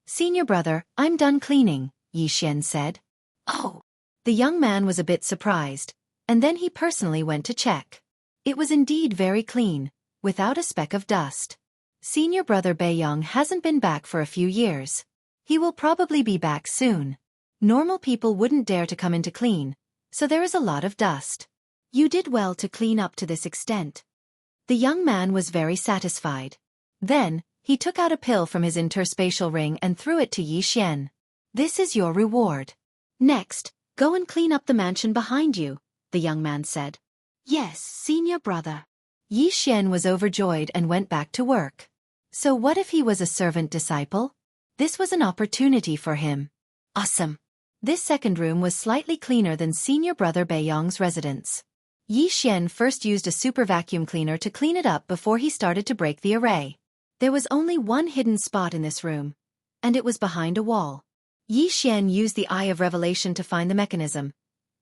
Senior brother, I'm done cleaning, Yi Xian said. Oh. The young man was a bit surprised, and then he personally went to check. It was indeed very clean, without a speck of dust. Senior brother Bei Yang hasn't been back for a few years. He will probably be back soon. Normal people wouldn't dare to come in to clean, so there is a lot of dust. You did well to clean up to this extent. The young man was very satisfied. Then, he took out a pill from his interspatial ring and threw it to Yi Xian. This is your reward. Next, go and clean up the mansion behind you, the young man said. Yes, senior brother. Yi Xian was overjoyed and went back to work. So what if he was a servant disciple? This was an opportunity for him. Awesome. This second room was slightly cleaner than senior brother Bei Yang's residence. Yi Xian first used a super vacuum cleaner to clean it up before he started to break the array. There was only one hidden spot in this room, and it was behind a wall. Yi Xian used the Eye of Revelation to find the mechanism,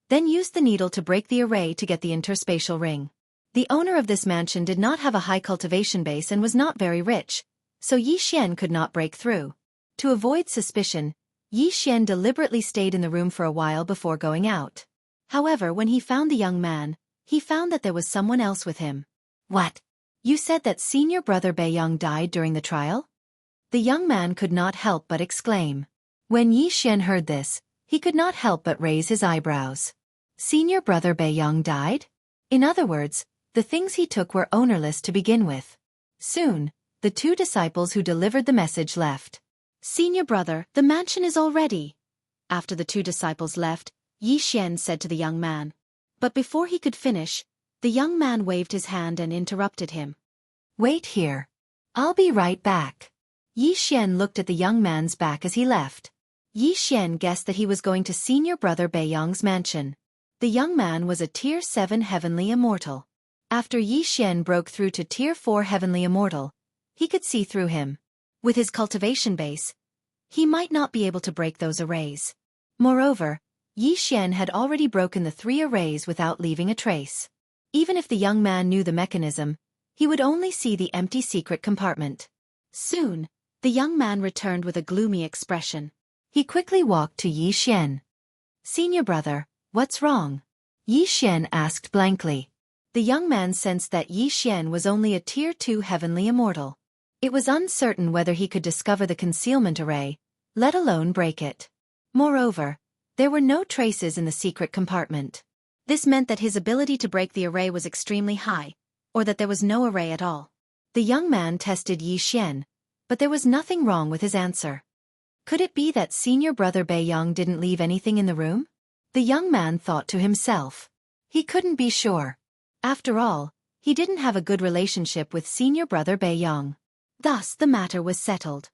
then used the needle to break the array to get the interspatial ring. The owner of this mansion did not have a high cultivation base and was not very rich, so Yi Xian could not break through. To avoid suspicion, Yi Xian deliberately stayed in the room for a while before going out. However, when he found the young man, he found that there was someone else with him. What? You said that senior brother Bei Yang died during the trial? The young man could not help but exclaim. When Yi Xian heard this, he could not help but raise his eyebrows. Senior brother Bei Yang died? In other words, the things he took were ownerless to begin with. Soon, the 2 disciples who delivered the message left. Senior brother, the mansion is all ready. After the 2 disciples left, Yi Xian said to the young man. But before he could finish, the young man waved his hand and interrupted him. Wait here. I'll be right back. Yi Xian looked at the young man's back as he left. Yi Xian guessed that he was going to senior brother Bei Yang's mansion. The young man was a Tier 7 Heavenly Immortal. After Yi Xian broke through to Tier 4 Heavenly Immortal, he could see through him. With his cultivation base, He might not be able to break those arrays. Moreover, Yi Xian had already broken the 3 arrays without leaving a trace. Even if the young man knew the mechanism, he would only see the empty secret compartment. Soon, the young man returned with a gloomy expression. He quickly walked to Yi Xian. "Senior brother, what's wrong?" Yi Xian asked blankly. The young man sensed that Yi Xian was only a Tier 2 heavenly immortal. It was uncertain whether he could discover the concealment array, let alone break it. Moreover, there were no traces in the secret compartment. This meant that his ability to break the array was extremely high, or that there was no array at all. The young man tested Yi Xian, but there was nothing wrong with his answer. Could it be that senior brother Beiyang didn't leave anything in the room? The young man thought to himself. He couldn't be sure. After all, he didn't have a good relationship with senior brother Beiyang. Thus the matter was settled.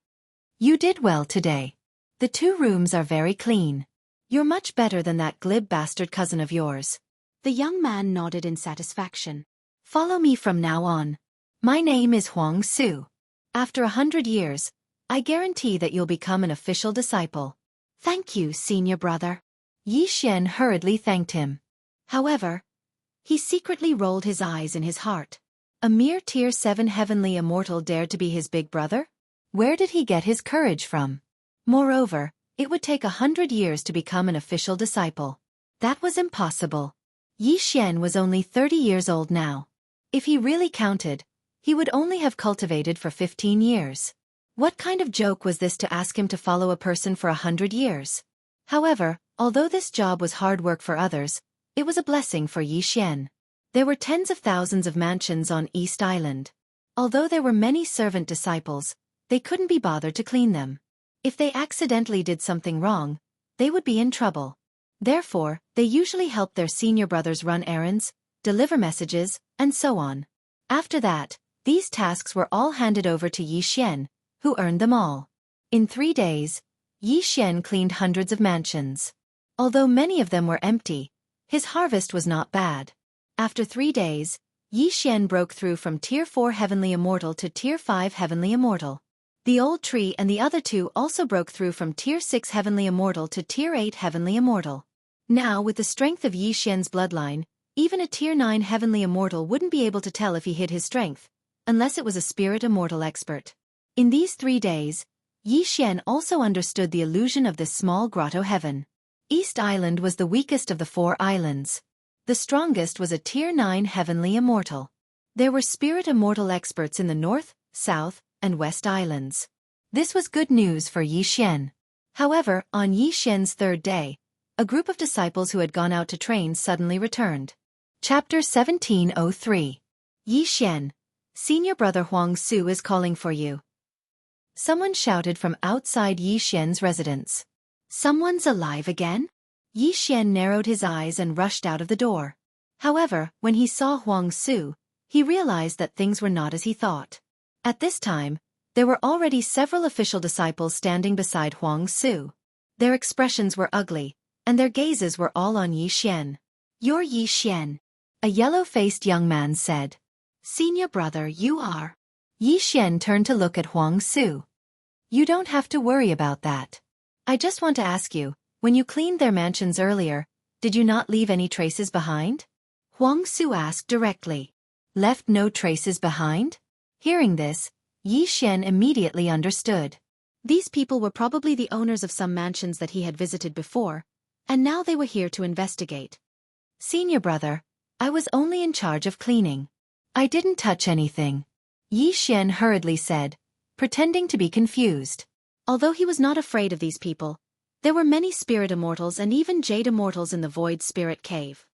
"You did well today. The 2 rooms are very clean. You're much better than that glib bastard cousin of yours." The young man nodded in satisfaction. "Follow me from now on. My name is Huang Su. After 100 years, I guarantee that you'll become an official disciple." "Thank you, senior brother." Yi Xian hurriedly thanked him. However, he secretly rolled his eyes in his heart. A mere Tier 7 heavenly immortal dared to be his big brother? Where did he get his courage from? Moreover, it would take 100 years to become an official disciple. That was impossible. Yi Xian was only 30 years old now. If he really counted, he would only have cultivated for 15 years. What kind of joke was this to ask him to follow a person for 100 years? However, although this job was hard work for others, it was a blessing for Yi Xian. There were tens of thousands of mansions on East Island. Although there were many servant disciples, they couldn't be bothered to clean them. If they accidentally did something wrong, they would be in trouble. Therefore, they usually helped their senior brothers run errands, deliver messages, and so on. After that, these tasks were all handed over to Yi Xian, who earned them all. In 3 days, Yi Xian cleaned hundreds of mansions. Although many of them were empty, his harvest was not bad. After 3 days, Yi Xian broke through from Tier 4 Heavenly Immortal to Tier 5 Heavenly Immortal. The old tree and the other 2 also broke through from Tier 6 Heavenly Immortal to Tier 8 Heavenly Immortal. Now, with the strength of Yi Xian's bloodline, even a Tier 9 Heavenly Immortal wouldn't be able to tell if he hid his strength, unless it was a Spirit Immortal expert. In these 3 days, Yi Xian also understood the illusion of this small grotto heaven. East Island was the weakest of the 4 islands. The strongest was a Tier 9 Heavenly Immortal. There were Spirit Immortal experts in the North, South, and West Islands. This was good news for Yi Xian. However, on Yi Xian's 3rd day, a group of disciples who had gone out to train suddenly returned. Chapter 1703. Yi Xian, senior brother Huang Su is calling for you. Someone shouted from outside Yi Xian's residence. Someone's alive again? Yi Xian narrowed his eyes and rushed out of the door. However, when he saw Huang Su, he realized that things were not as he thought. At this time, there were already several official disciples standing beside Huang Su. Their expressions were ugly, and their gazes were all on Yi Xian. "You're Yi Xian," a yellow-faced young man said. "Senior brother, you are." Yi Xian turned to look at Huang Su. "You don't have to worry about that. I just want to ask you, when you cleaned their mansions earlier, did you not leave any traces behind?" Huang Su asked directly. "Left no traces behind?" Hearing this, Yi Xian immediately understood. These people were probably the owners of some mansions that he had visited before, and now they were here to investigate. "Senior brother, I was only in charge of cleaning. I didn't touch anything," Yi Xian hurriedly said, pretending to be confused. Although he was not afraid of these people, there were many spirit immortals and even jade immortals in the void spirit cave.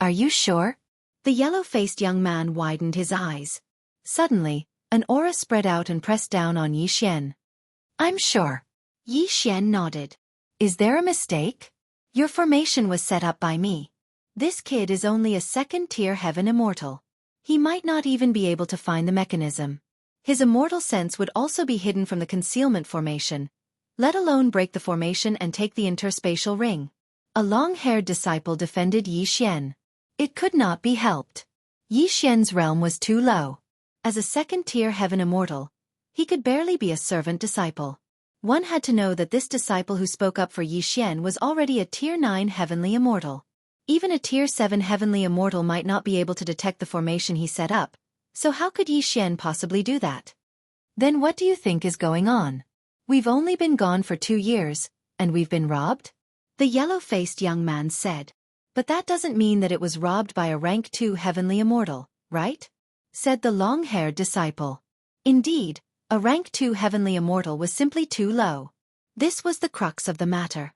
"Are you sure?" The yellow-faced young man widened his eyes. Suddenly, an aura spread out and pressed down on Yi Xian. "I'm sure." Yi Xian nodded. "Is there a mistake? Your formation was set up by me. This kid is only a 2nd-tier heaven immortal. He might not even be able to find the mechanism. His immortal sense would also be hidden from the concealment formation, let alone break the formation and take the interspatial ring." A long-haired disciple defended Yi Xian. It could not be helped. Yi Xian's realm was too low. As a 2nd-tier heaven immortal, he could barely be a servant disciple. One had to know that this disciple who spoke up for Yi Xian was already a Tier 9 heavenly immortal. Even a Tier 7 heavenly immortal might not be able to detect the formation he set up, so how could Yi Xian possibly do that? Then what do you think is going on? We've only been gone for 2 years, and we've been robbed? The yellow-faced young man said. But that doesn't mean that it was robbed by a rank 2 heavenly immortal, right? Said the long-haired disciple. Indeed, a rank 2 heavenly immortal was simply too low. This was the crux of the matter.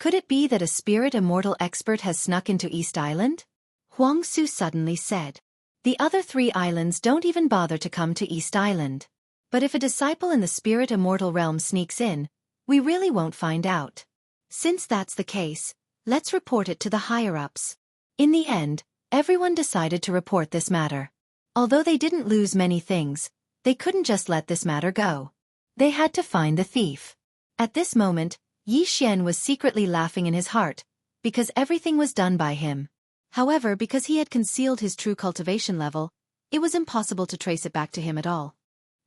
Could it be that a spirit immortal expert has snuck into East Island? Huang Su suddenly said. The other 3 islands don't even bother to come to East Island. But if a disciple in the spirit immortal realm sneaks in, we really won't find out. Since that's the case, let's report it to the higher-ups. In the end, everyone decided to report this matter. Although they didn't lose many things, they couldn't just let this matter go. They had to find the thief. At this moment, Yi Xian was secretly laughing in his heart, because everything was done by him. However, because he had concealed his true cultivation level, it was impossible to trace it back to him at all.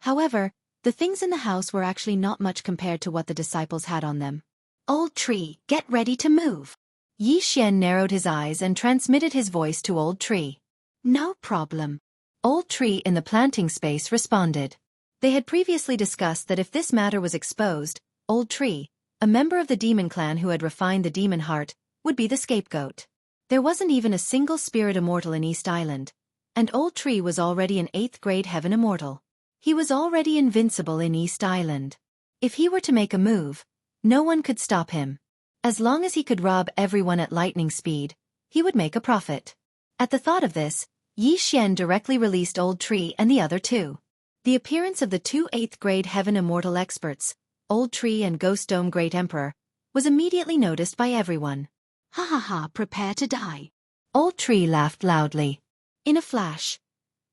However, the things in the house were actually not much compared to what the disciples had on them. Old Tree, get ready to move. Yi Xian narrowed his eyes and transmitted his voice to Old Tree. No problem. Old Tree in the planting space responded. They had previously discussed that if this matter was exposed, Old Tree, a member of the demon clan who had refined the demon heart, would be the scapegoat. There wasn't even a single spirit immortal in East Island, and Old Tree was already an 8th grade heaven immortal. He was already invincible in East Island. If he were to make a move, no one could stop him. As long as he could rob everyone at lightning speed, he would make a profit. At the thought of this, Yi Xian directly released Old Tree and the other 2. The appearance of the 2 8th grade heaven immortal experts, Old Tree and Ghost Dome Great Emperor, was immediately noticed by everyone. Ha ha ha, prepare to die. Old Tree laughed loudly. In a flash,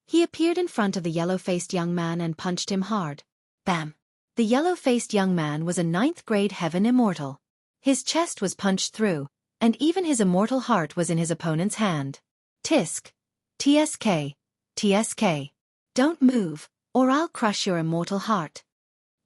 he appeared in front of the yellow-faced young man and punched him hard. Bam! The yellow-faced young man was a 9th grade heaven immortal. His chest was punched through, and even his immortal heart was in his opponent's hand. Tisk. TSK. TSK. Don't move, or I'll crush your immortal heart.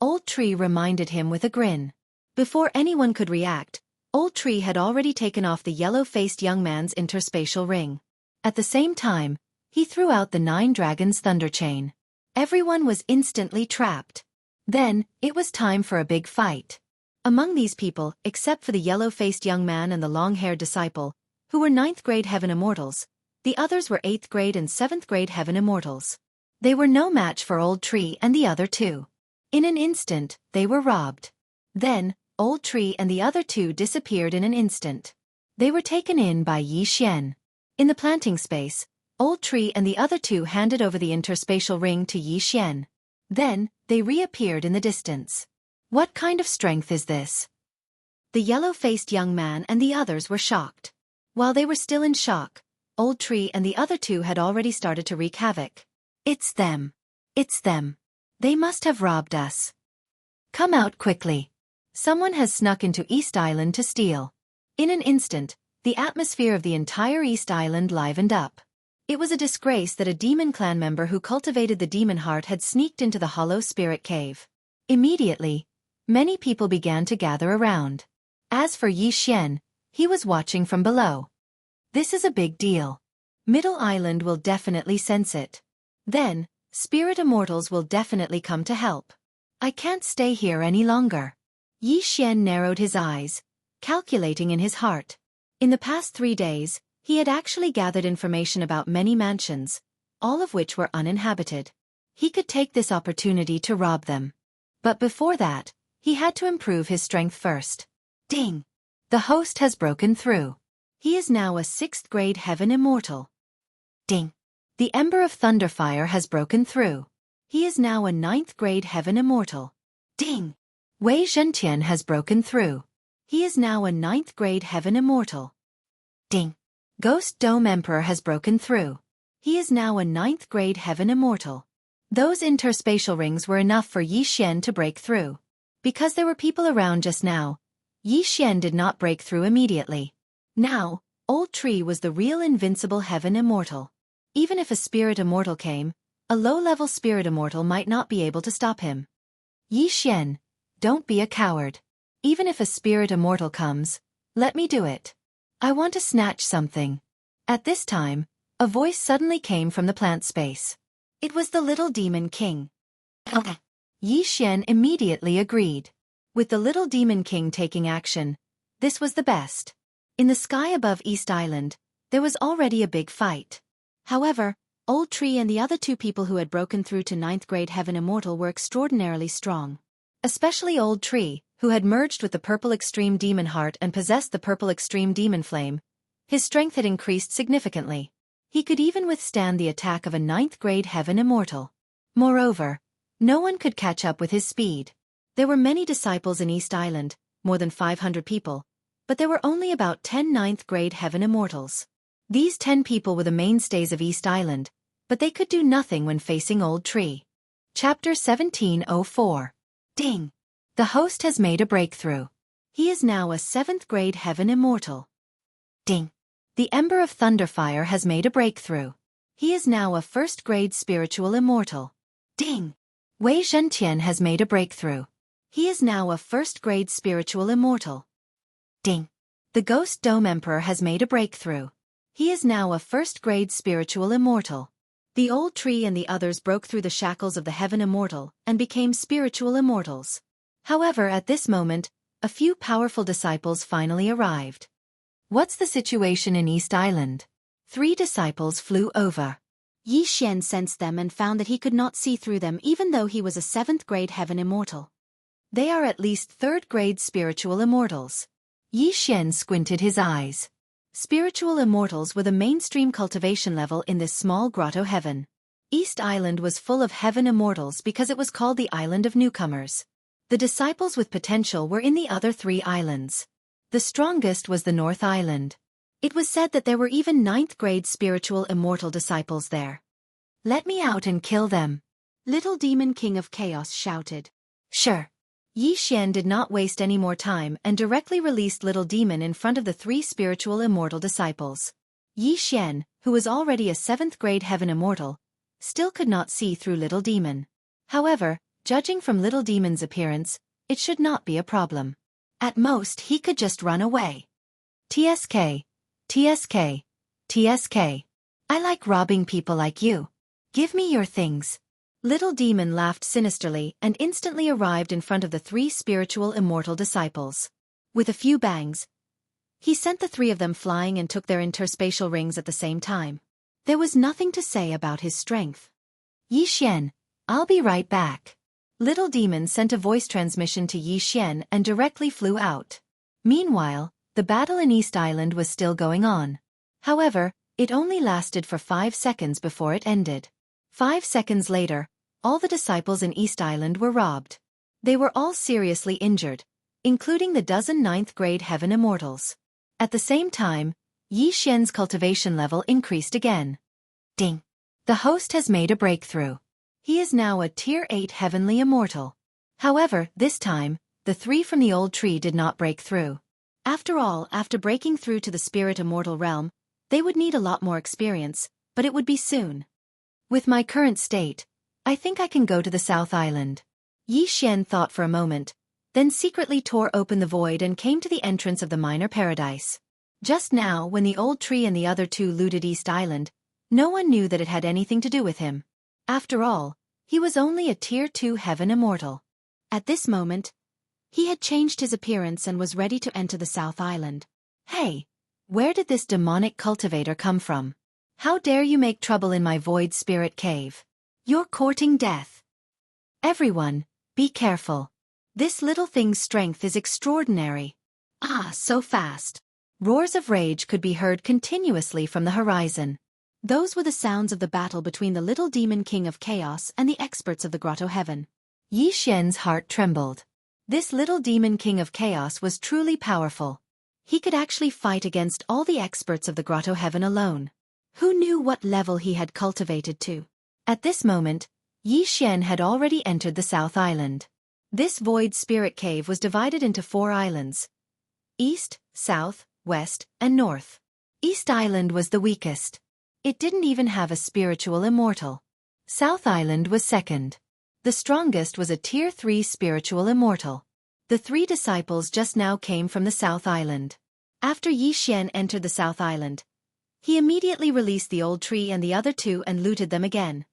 Old Tree reminded him with a grin. Before anyone could react, Old Tree had already taken off the yellow-faced young man's interspatial ring. At the same time, he threw out the 9 Dragons Thunder Chain. Everyone was instantly trapped. Then, it was time for a big fight. Among these people, except for the yellow-faced young man and the long-haired disciple, who were 9th grade heaven immortals, the others were 8th grade and 7th grade heaven immortals. They were no match for Old Tree and the other 2. In an instant, they were robbed. Then, Old Tree and the other 2 disappeared in an instant. They were taken in by Yi Xian. In the planting space, Old Tree and the other 2 handed over the interspatial ring to Yi Xian. Then, they reappeared in the distance. What kind of strength is this? The yellow-faced young man and the others were shocked. While they were still in shock, Old Tree and the other 2 had already started to wreak havoc. It's them. It's them. They must have robbed us. Come out quickly. Someone has snuck into East Island to steal. In an instant, the atmosphere of the entire East Island livened up. It was a disgrace that a demon clan member who cultivated the demon heart had sneaked into the hollow spirit cave. Immediately, many people began to gather around. As for Yi Xian, he was watching from below. This is a big deal. Middle Island will definitely sense it. Then, spirit immortals will definitely come to help. I can't stay here any longer. Yi Xian narrowed his eyes, calculating in his heart. In the past 3 days, he had actually gathered information about many mansions, all of which were uninhabited. He could take this opportunity to rob them. But before that, he had to improve his strength first. Ding! The host has broken through. He is now a 6th grade heaven immortal. Ding! The Ember of Thunderfire has broken through. He is now a 9th grade heaven immortal. Ding! Wei Zhentian has broken through. He is now a 9th grade heaven immortal. Ding! Ghost Dome Emperor has broken through. He is now a 9th grade heaven immortal. Those interspatial rings were enough for Yi Xian to break through. Because there were people around just now, Yi Xian did not break through immediately. Now, Old Tree was the real invincible heaven immortal. Even if a spirit immortal came, a low-level spirit immortal might not be able to stop him. Yi Xian, Don't be a coward. Even if a spirit immortal comes, let me do it. I want to snatch something. At this time, a voice suddenly came from the plant space. It was the little demon king. Yi Xian immediately agreed. With the little demon king taking action, this was the best. In the sky above East Island, there was already a big fight. However, Old Tree and the other two people who had broken through to 9th grade Heaven Immortal were extraordinarily strong. Especially Old Tree, who had merged with the Purple Extreme Demon Heart and possessed the Purple Extreme Demon Flame. His strength had increased significantly. He could even withstand the attack of a 9th grade Heaven Immortal. Moreover, no one could catch up with his speed. There were many disciples in East Island, more than 500 people, but there were only about 10 9th grade Heaven Immortals. These 10 people were the mainstays of East Island, but they could do nothing when facing Old Tree. Chapter 1704. Ding! The host has made a breakthrough. He is now a 7th grade Heaven Immortal. Ding! The Ember of Thunderfire has made a breakthrough. He is now a 1st grade Spiritual Immortal. Ding! Wei Zhentian has made a breakthrough. He is now a 1st grade Spiritual Immortal. Ding! The Ghost Dome Emperor has made a breakthrough. He is now a 1st grade Spiritual Immortal. The Old Tree and the others broke through the shackles of the Heaven Immortal and became Spiritual Immortals. However, at this moment, a few powerful disciples finally arrived. What's the situation in East Island? 3 disciples flew over. Yi Xian sensed them and found that he could not see through them even though he was a 7th grade Heaven Immortal. They are at least 3rd grade Spiritual Immortals. Yi Xian squinted his eyes. Spiritual Immortals were the mainstream cultivation level in this small grotto heaven. East Island was full of Heaven Immortals because it was called the Island of Newcomers. The disciples with potential were in the other 3 islands. The strongest was the North Island. It was said that there were even 9th grade Spiritual Immortal disciples there. Let me out and kill them. Little Demon King of Chaos shouted. Sure. Yi Xian did not waste any more time and directly released Little Demon in front of the 3 Spiritual Immortal disciples. Yi Xian, who was already a 7th grade Heaven Immortal, still could not see through Little Demon. However, judging from Little Demon's appearance, it should not be a problem. At most he could just run away. TSK. TSK. TSK. I like robbing people like you. Give me your things. Little Demon laughed sinisterly and instantly arrived in front of the 3 Spiritual Immortal disciples. With a few bangs, he sent the 3 of them flying and took their interspatial rings at the same time. There was nothing to say about his strength. Yi Xian, I'll be right back. Little Demon sent a voice transmission to Yi Xian and directly flew out. Meanwhile, the battle in East Island was still going on. However, it only lasted for 5 seconds before it ended. 5 seconds later, all the disciples in East Island were robbed. They were all seriously injured, including the dozen 9th grade Heaven Immortals. At the same time, Yi Xian's cultivation level increased again. Ding! The host has made a breakthrough. He is now a Tier 8 Heavenly Immortal. However, this time, the 3 from the Old Tree did not break through. After all, after breaking through to the Spirit Immortal realm, they would need a lot more experience, but it would be soon. With my current state, I think I can go to the South Island. Yi Xian thought for a moment, then secretly tore open the void and came to the entrance of the Minor Paradise. Just now, when the Old Tree and the other 2 looted East Island, no one knew that it had anything to do with him. After all, he was only a Tier 2 Heaven Immortal. At this moment, he had changed his appearance and was ready to enter the South Island. Hey, where did this demonic cultivator come from? How dare you make trouble in my Void Spirit Cave? You're courting death. Everyone, be careful. This little thing's strength is extraordinary. Ah, so fast. Roars of rage could be heard continuously from the horizon. Those were the sounds of the battle between the Little Demon King of Chaos and the experts of the Grotto Heaven. Yi Xian's heart trembled. This Little Demon King of Chaos was truly powerful. He could actually fight against all the experts of the Grotto Heaven alone. Who knew what level he had cultivated to? At this moment, Yi Xian had already entered the South Island. This Void Spirit Cave was divided into 4 islands: East, South, West, and North. East Island was the weakest. It didn't even have a Spiritual Immortal. South Island was second. The strongest was a Tier 3 Spiritual Immortal. The three disciples just now came from the South Island. After Xian entered the South Island, he immediately released the old tree and the other two and looted them again.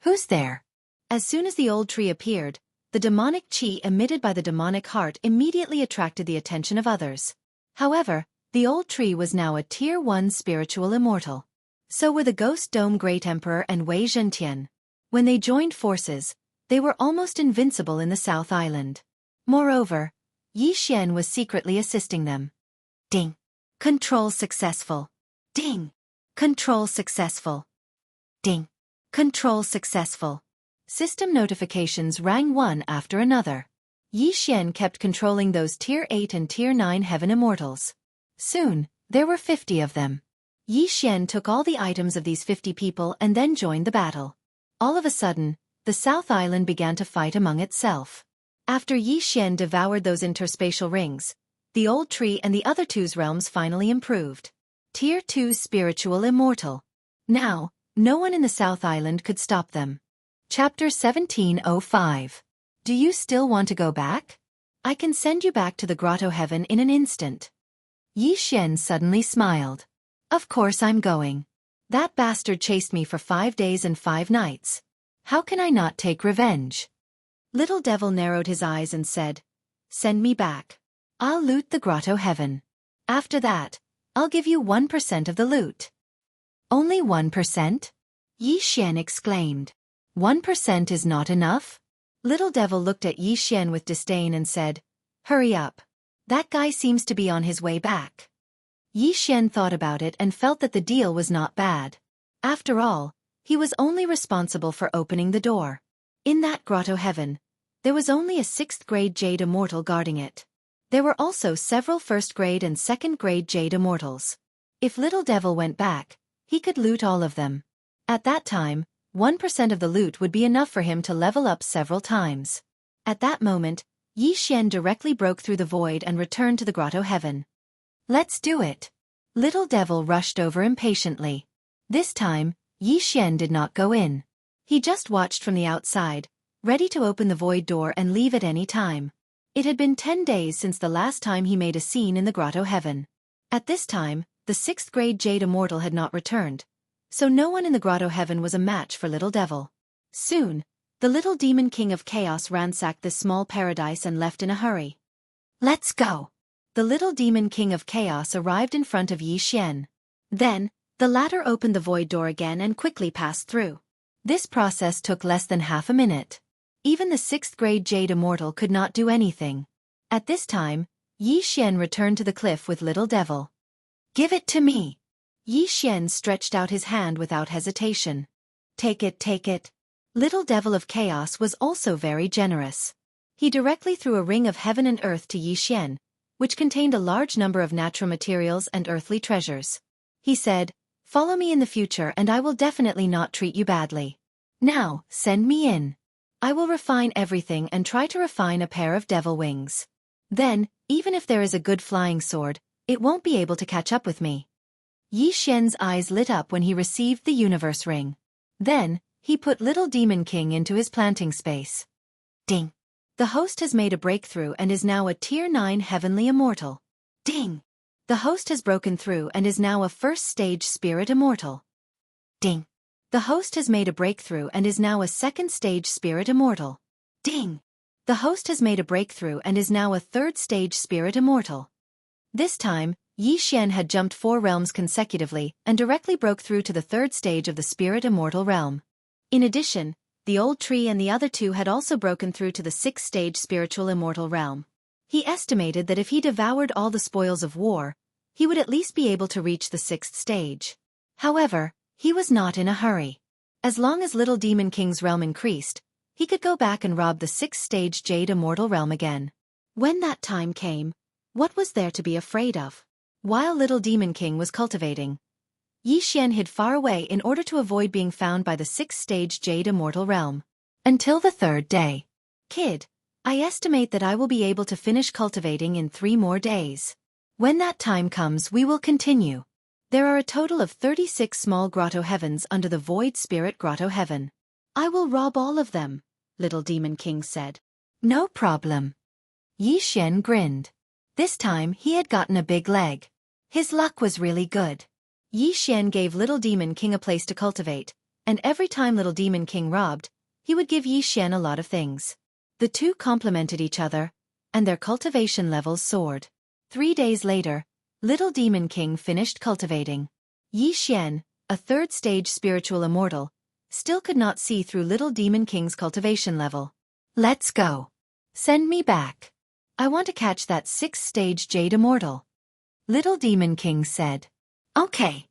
Who's there? As soon as the old tree appeared, the demonic qi emitted by the demonic heart immediately attracted the attention of others. However, the old tree was now a Tier 1 spiritual immortal. So were the Ghost Dome Great Emperor and Wei Zhentian. When they joined forces, they were almost invincible in the South Island. Moreover, Xian was secretly assisting them. Ding. Control successful. Ding. Control successful. Ding. Control successful. System notifications rang one after another. Xian kept controlling those Tier 8 and Tier 9 heaven immortals. Soon, there were 50 of them. Xian took all the items of these 50 people and then joined the battle. All of a sudden, the South Island began to fight among itself. After Xian devoured those interspatial rings, the old tree and the other two's realms finally improved. Tier 2 spiritual immortal. Now, no one in the South Island could stop them. Chapter 1705. Do you still want to go back? I can send you back to the grotto heaven in an instant. Xian suddenly smiled. Of course I'm going. That bastard chased me for 5 days and 5 nights. How can I not take revenge? Little Devil narrowed his eyes and said, Send me back. I'll loot the grotto heaven. After that, I'll give you 1% of the loot. Only 1%? Xian exclaimed. 1% is not enough? Little Devil looked at Xian with disdain and said, Hurry up. That guy seems to be on his way back. Xian thought about it and felt that the deal was not bad. After all, he was only responsible for opening the door. In that grotto heaven, there was only a 6th grade Jade Immortal guarding it. There were also several 1st grade and 2nd grade Jade Immortals. If Little Devil went back, he could loot all of them. At that time, 1% of the loot would be enough for him to level up several times. At that moment, Xian directly broke through the void and returned to the grotto heaven. Let's do it. Little Devil rushed over impatiently. This time, Xian did not go in. He just watched from the outside, ready to open the void door and leave at any time. It had been 10 days since the last time he made a scene in the grotto heaven. At this time, the 6th grade Jade Immortal had not returned, so no one in the grotto heaven was a match for Little Devil. Soon, the little demon king of chaos ransacked this small paradise and left in a hurry. Let's go! The little demon king of chaos arrived in front of Xian. Then, the latter opened the void door again and quickly passed through. This process took less than half a minute. Even the 6th grade Jade Immortal could not do anything. At this time, Xian returned to the cliff with Little Devil. Give it to me! Xian stretched out his hand without hesitation. Take it, take it. Little Devil of Chaos was also very generous. He directly threw a ring of heaven and earth to Xian, which contained a large number of natural materials and earthly treasures. He said, Follow me in the future and I will definitely not treat you badly. Now, send me in. I will refine everything and try to refine a pair of devil wings. Then, even if there is a good flying sword, it won't be able to catch up with me. Xian's eyes lit up when he received the universe ring. Then, he put Little Demon King into his planting space. Ding! The host has made a breakthrough and is now a Tier 9 Heavenly Immortal. Ding! The host has broken through and is now a 1st stage Spirit Immortal. Ding! The host has made a breakthrough and is now a 2nd stage Spirit Immortal. Ding! The host has made a breakthrough and is now a 3rd stage Spirit Immortal. This time, Xian had jumped 4 realms consecutively and directly broke through to the 3rd stage of the Spirit Immortal realm. In addition, the old tree and the other two had also broken through to the 6th stage Spiritual Immortal realm. He estimated that if he devoured all the spoils of war, he would at least be able to reach the 6th stage. However, he was not in a hurry. As long as Little Demon King's realm increased, he could go back and rob the 6th stage Jade Immortal realm again. When that time came, what was there to be afraid of? While Little Demon King was cultivating, Xian hid far away in order to avoid being found by the 6th stage Jade Immortal realm. Until the 3rd day. Kid, I estimate that I will be able to finish cultivating in 3 more days. When that time comes we will continue. There are a total of 36 small grotto heavens under the Void Spirit Grotto Heaven. I will rob all of them, Little Demon King said. No problem. Yi Xian grinned. This time he had gotten a big leg. His luck was really good. Yi Xian gave Little Demon King a place to cultivate, and every time Little Demon King robbed, he would give Yi Xian a lot of things. The two complemented each other, and their cultivation levels soared. 3 days later, Little Demon King finished cultivating. Yi Xian, a third-stage spiritual immortal, still could not see through Little Demon King's cultivation level. Let's go. Send me back. I want to catch that 6th-stage Jade Immortal. Little Demon King said. Okay.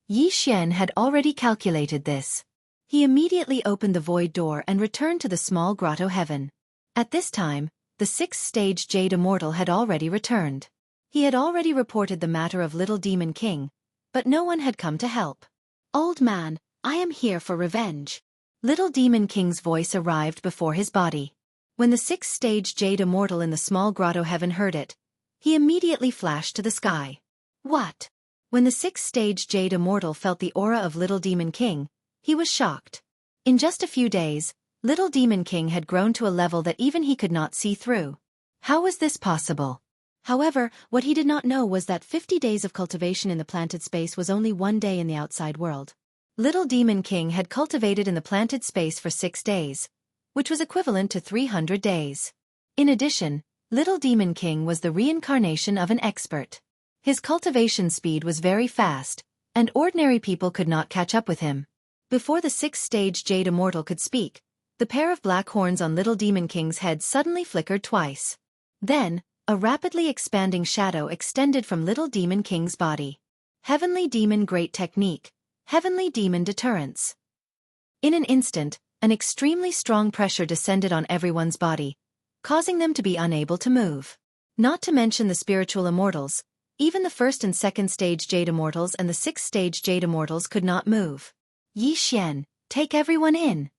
Yi Xian had already calculated this. He immediately opened the void door and returned to the small grotto heaven. At this time, the 6th-stage Jade Immortal had already returned. He had already reported the matter of Little Demon King, but no one had come to help. Old man, I am here for revenge. Little Demon King's voice arrived before his body. When the 6th-stage Jade Immortal in the small grotto heaven heard it, he immediately flashed to the sky. What? When the 6th-stage Jade Immortal felt the aura of Little Demon King, he was shocked. In just a few days, Little Demon King had grown to a level that even he could not see through. How was this possible? However, what he did not know was that 50 days of cultivation in the planted space was only 1 day in the outside world. Little Demon King had cultivated in the planted space for 6 days, which was equivalent to 300 days. In addition, Little Demon King was the reincarnation of an expert. His cultivation speed was very fast, and ordinary people could not catch up with him. Before the 6th-stage Jade Immortal could speak, the pair of black horns on Little Demon King's head suddenly flickered twice. Then, a rapidly expanding shadow extended from Little Demon King's body. Heavenly Demon Great Technique, Heavenly Demon Deterrence. In an instant, an extremely strong pressure descended on everyone's body, causing them to be unable to move. Not to mention the spiritual immortals, even the 1st and 2nd-stage Jade Immortals and the 6th-stage Jade Immortals could not move. Yi Xian, take everyone in.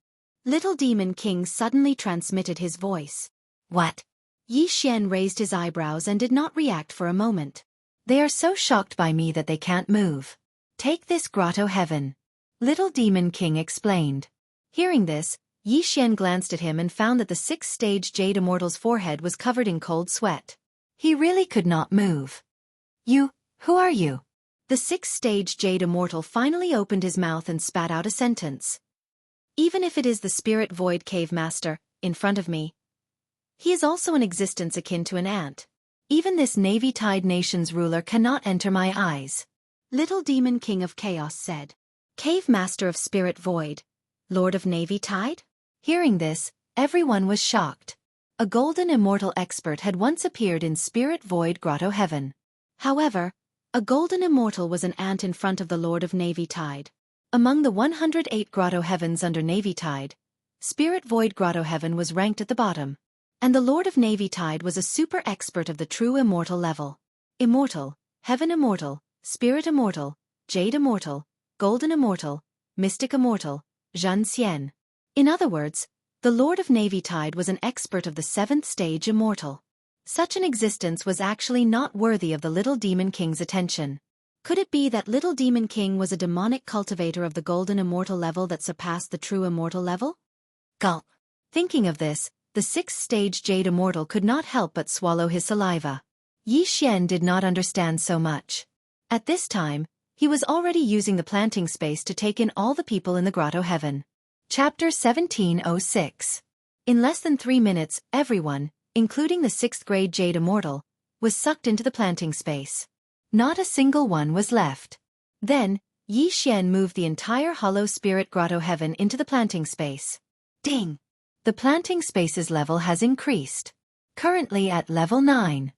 Little Demon King suddenly transmitted his voice. What? Yi Xian raised his eyebrows and did not react for a moment. They are so shocked by me that they can't move. Take this grotto heaven. Little Demon King explained. Hearing this, Yi Xian glanced at him and found that the 6th-stage Jade Immortal's forehead was covered in cold sweat. He really could not move. Who are you? The 6th-stage Jade Immortal finally opened his mouth and spat out a sentence. Even if it is the Spirit Void Cave Master, in front of me, he is also an existence akin to an ant. Even this Navy-Tide nation's ruler cannot enter my eyes. Little Demon King of Chaos said. Cave Master of Spirit Void, Lord of Navy-Tide? Hearing this, everyone was shocked. A golden immortal expert had once appeared in Spirit Void Grotto Heaven. However, a golden immortal was an ant in front of the Lord of Navy-Tide. Among the 108 Grotto Heavens under Navy-Tide, Spirit Void Grotto Heaven was ranked at the bottom. And the Lord of Navy-Tide was a super expert of the true immortal level. Immortal, Heaven Immortal, Spirit Immortal, Jade Immortal, Golden Immortal, Mystic Immortal, Xianxia. In other words, the Lord of Navy-Tide was an expert of the 7th-stage Immortal. Such an existence was actually not worthy of the Little Demon King's attention. Could it be that Little Demon King was a demonic cultivator of the Golden Immortal level that surpassed the true Immortal level? Gulp. Thinking of this, the 6th-stage Jade Immortal could not help but swallow his saliva. Yi Xian did not understand so much. At this time, he was already using the planting space to take in all the people in the Grotto Heaven. Chapter 1706. In less than 3 minutes, everyone, including the 6th-grade Jade Immortal, was sucked into the planting space. Not a single one was left. Then, Yi Xian moved the entire Hollow Spirit Grotto Heaven into the planting space. Ding! The planting space's level has increased. Currently at level 9.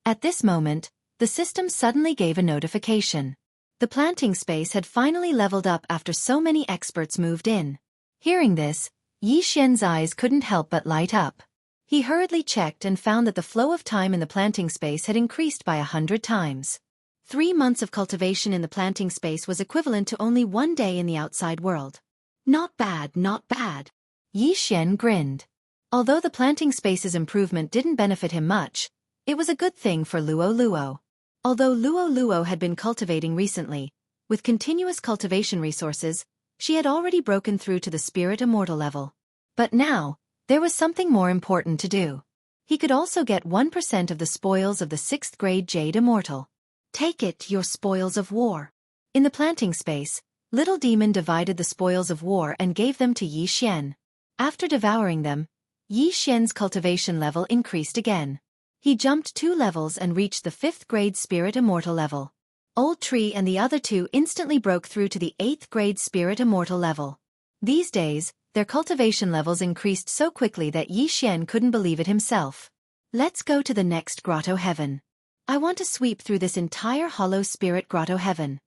At this moment, the system suddenly gave a notification. The planting space had finally leveled up after so many experts moved in. Hearing this, Yi Xian's eyes couldn't help but light up. He hurriedly checked and found that the flow of time in the planting space had increased by 100 times. 3 months of cultivation in the planting space was equivalent to only 1 day in the outside world. Not bad, not bad. Yi Xian grinned. Although the planting space's improvement didn't benefit him much, it was a good thing for Luo Luo. Although Luo Luo had been cultivating recently, with continuous cultivation resources, she had already broken through to the Spirit Immortal level. But now, there was something more important to do. He could also get 1% of the spoils of the 6th grade Jade Immortal. Take it, your spoils of war. In the planting space, Little Demon divided the spoils of war and gave them to Yi Xian. After devouring them, Yi Xian's cultivation level increased again. He jumped 2 levels and reached the 5th grade Spirit Immortal level. Old Tree and the other two instantly broke through to the 8th grade Spirit Immortal level. These days, their cultivation levels increased so quickly that Yi Xian couldn't believe it himself. Let's go to the next grotto heaven. I want to sweep through this entire Hollow Spirit Grotto heaven.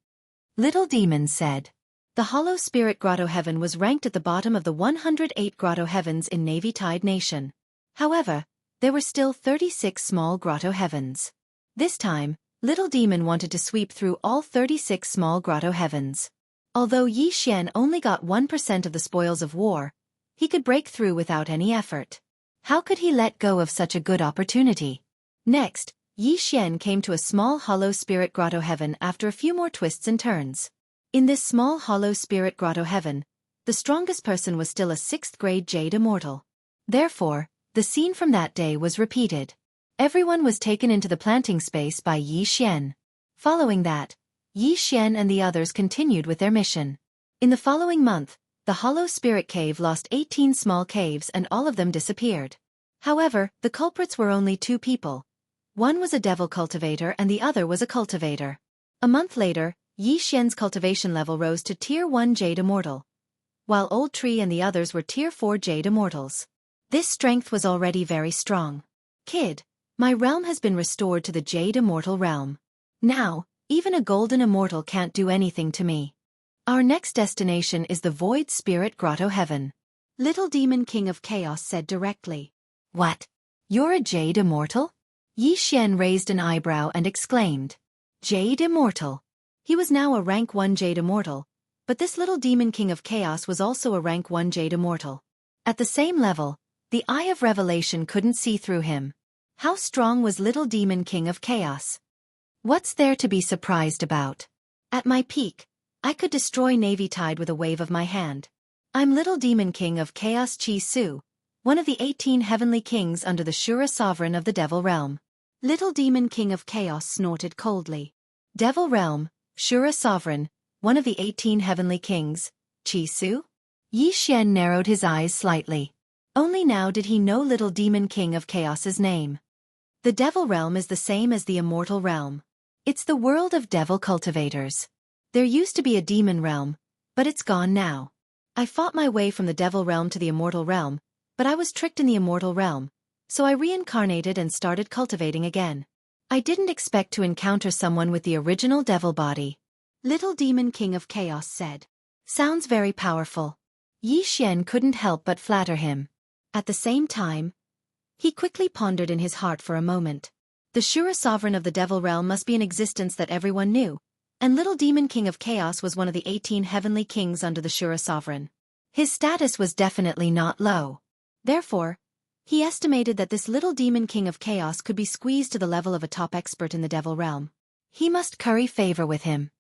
Little Demon said. The Hollow Spirit Grotto heaven was ranked at the bottom of the 108 grotto heavens in Navy Tide Nation. However, there were still 36 small grotto heavens. This time, Little Demon wanted to sweep through all 36 small grotto heavens. Although Yi Xian only got 1% of the spoils of war, he could break through without any effort. How could he let go of such a good opportunity? Next, Yi Xian came to a small Hollow Spirit Grotto heaven after a few more twists and turns. In this small Hollow Spirit Grotto heaven, the strongest person was still a 6th grade Jade Immortal. Therefore, the scene from that day was repeated. Everyone was taken into the planting space by Yi Xian. Following that, Yi Xian and the others continued with their mission. In the following month, the Hollow Spirit Cave lost 18 small caves and all of them disappeared. However, the culprits were only 2 people. One was a devil cultivator and the other was a cultivator. A month later, Yi Xian's cultivation level rose to Tier 1 Jade Immortal, while Old Tree and the others were Tier 4 Jade Immortals. This strength was already very strong. Kid, my realm has been restored to the Jade Immortal realm. Now, even a Golden Immortal can't do anything to me. Our next destination is the Void Spirit Grotto Heaven. Little Demon King of Chaos said directly. What? You're a Jade Immortal? Yi Xian raised an eyebrow and exclaimed. Jade Immortal. He was now a rank 1 Jade Immortal, but this Little Demon King of Chaos was also a rank 1 Jade Immortal. At the same level, the Eye of Revelation couldn't see through him. How strong was Little Demon King of Chaos? What's there to be surprised about? At my peak, I could destroy Navy Tide with a wave of my hand. I'm Little Demon King of Chaos Chi Su, one of the 18 heavenly kings under the Shura Sovereign of the Devil Realm. Little Demon King of Chaos snorted coldly. Devil Realm, Shura Sovereign, one of the 18 heavenly kings, Chi Su? Yi Xian narrowed his eyes slightly. Only now did he know Little Demon King of Chaos's name. The Devil Realm is the same as the Immortal Realm. It's the world of devil cultivators. There used to be a demon realm, but it's gone now. I fought my way from the Devil Realm to the Immortal Realm, but I was tricked in the Immortal Realm, so I reincarnated and started cultivating again. I didn't expect to encounter someone with the original devil body. Little Demon King of Chaos said. Sounds very powerful. Yi Xian couldn't help but flatter him. At the same time, he quickly pondered in his heart for a moment. The Shura Sovereign of the Devil Realm must be an existence that everyone knew, and Little Demon King of Chaos was one of the 18 heavenly kings under the Shura Sovereign. His status was definitely not low. Therefore, he estimated that this Little Demon King of Chaos could be squeezed to the level of a top expert in the Devil Realm. He must curry favor with him.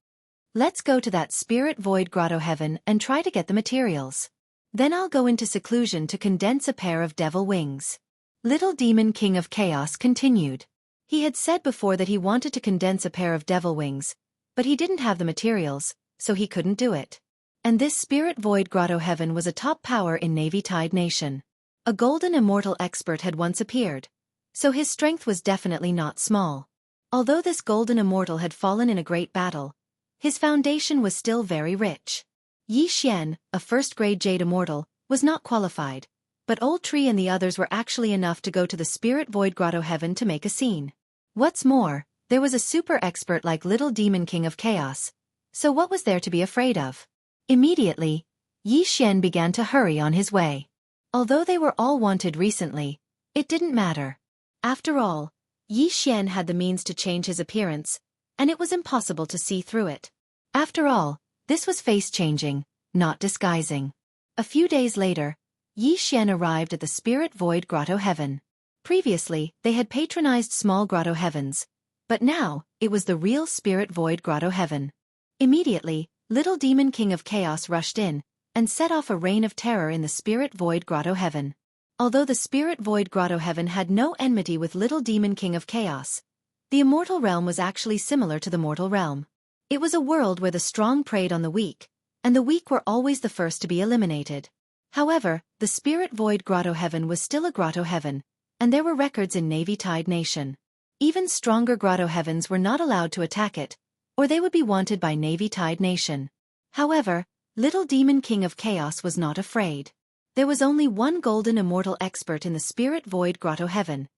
Let's go to that Spirit Void Grotto Heaven and try to get the materials. Then I'll go into seclusion to condense a pair of devil wings. Little Demon King of Chaos continued. He had said before that he wanted to condense a pair of devil wings, but he didn't have the materials, so he couldn't do it. And this Spirit Void Grotto Heaven was a top power in Navy Tide Nation. A golden immortal expert had once appeared, so his strength was definitely not small. Although this golden immortal had fallen in a great battle, his foundation was still very rich. Yi Xian, a first-grade Jade Immortal, was not qualified, but Old Tree and the others were actually enough to go to the Spirit Void Grotto Heaven to make a scene. What's more, there was a super expert like Little Demon King of Chaos, so what was there to be afraid of? Immediately, Yi Xian began to hurry on his way. Although they were all wanted recently, it didn't matter. After all, Yi Xian had the means to change his appearance, and it was impossible to see through it. After all, this was face-changing, not disguising. A few days later, Yi Xian arrived at the Spirit Void Grotto Heaven. Previously, they had patronized small grotto heavens, but now, it was the real Spirit Void Grotto Heaven. Immediately, Little Demon King of Chaos rushed in, and set off a reign of terror in the Spirit Void Grotto Heaven. Although the spirit void grotto heaven had no enmity with little demon king of chaos, the immortal realm was actually similar to the mortal realm. It was a world where the strong preyed on the weak, and the weak were always the first to be eliminated. However, the spirit void grotto heaven was still a grotto heaven, and there were records in Navy Tide Nation. Even stronger grotto heavens were not allowed to attack it, or they would be wanted by Navy Tide Nation. However, little demon king of chaos was not afraid. There was only one golden immortal expert in the spirit void grotto heaven,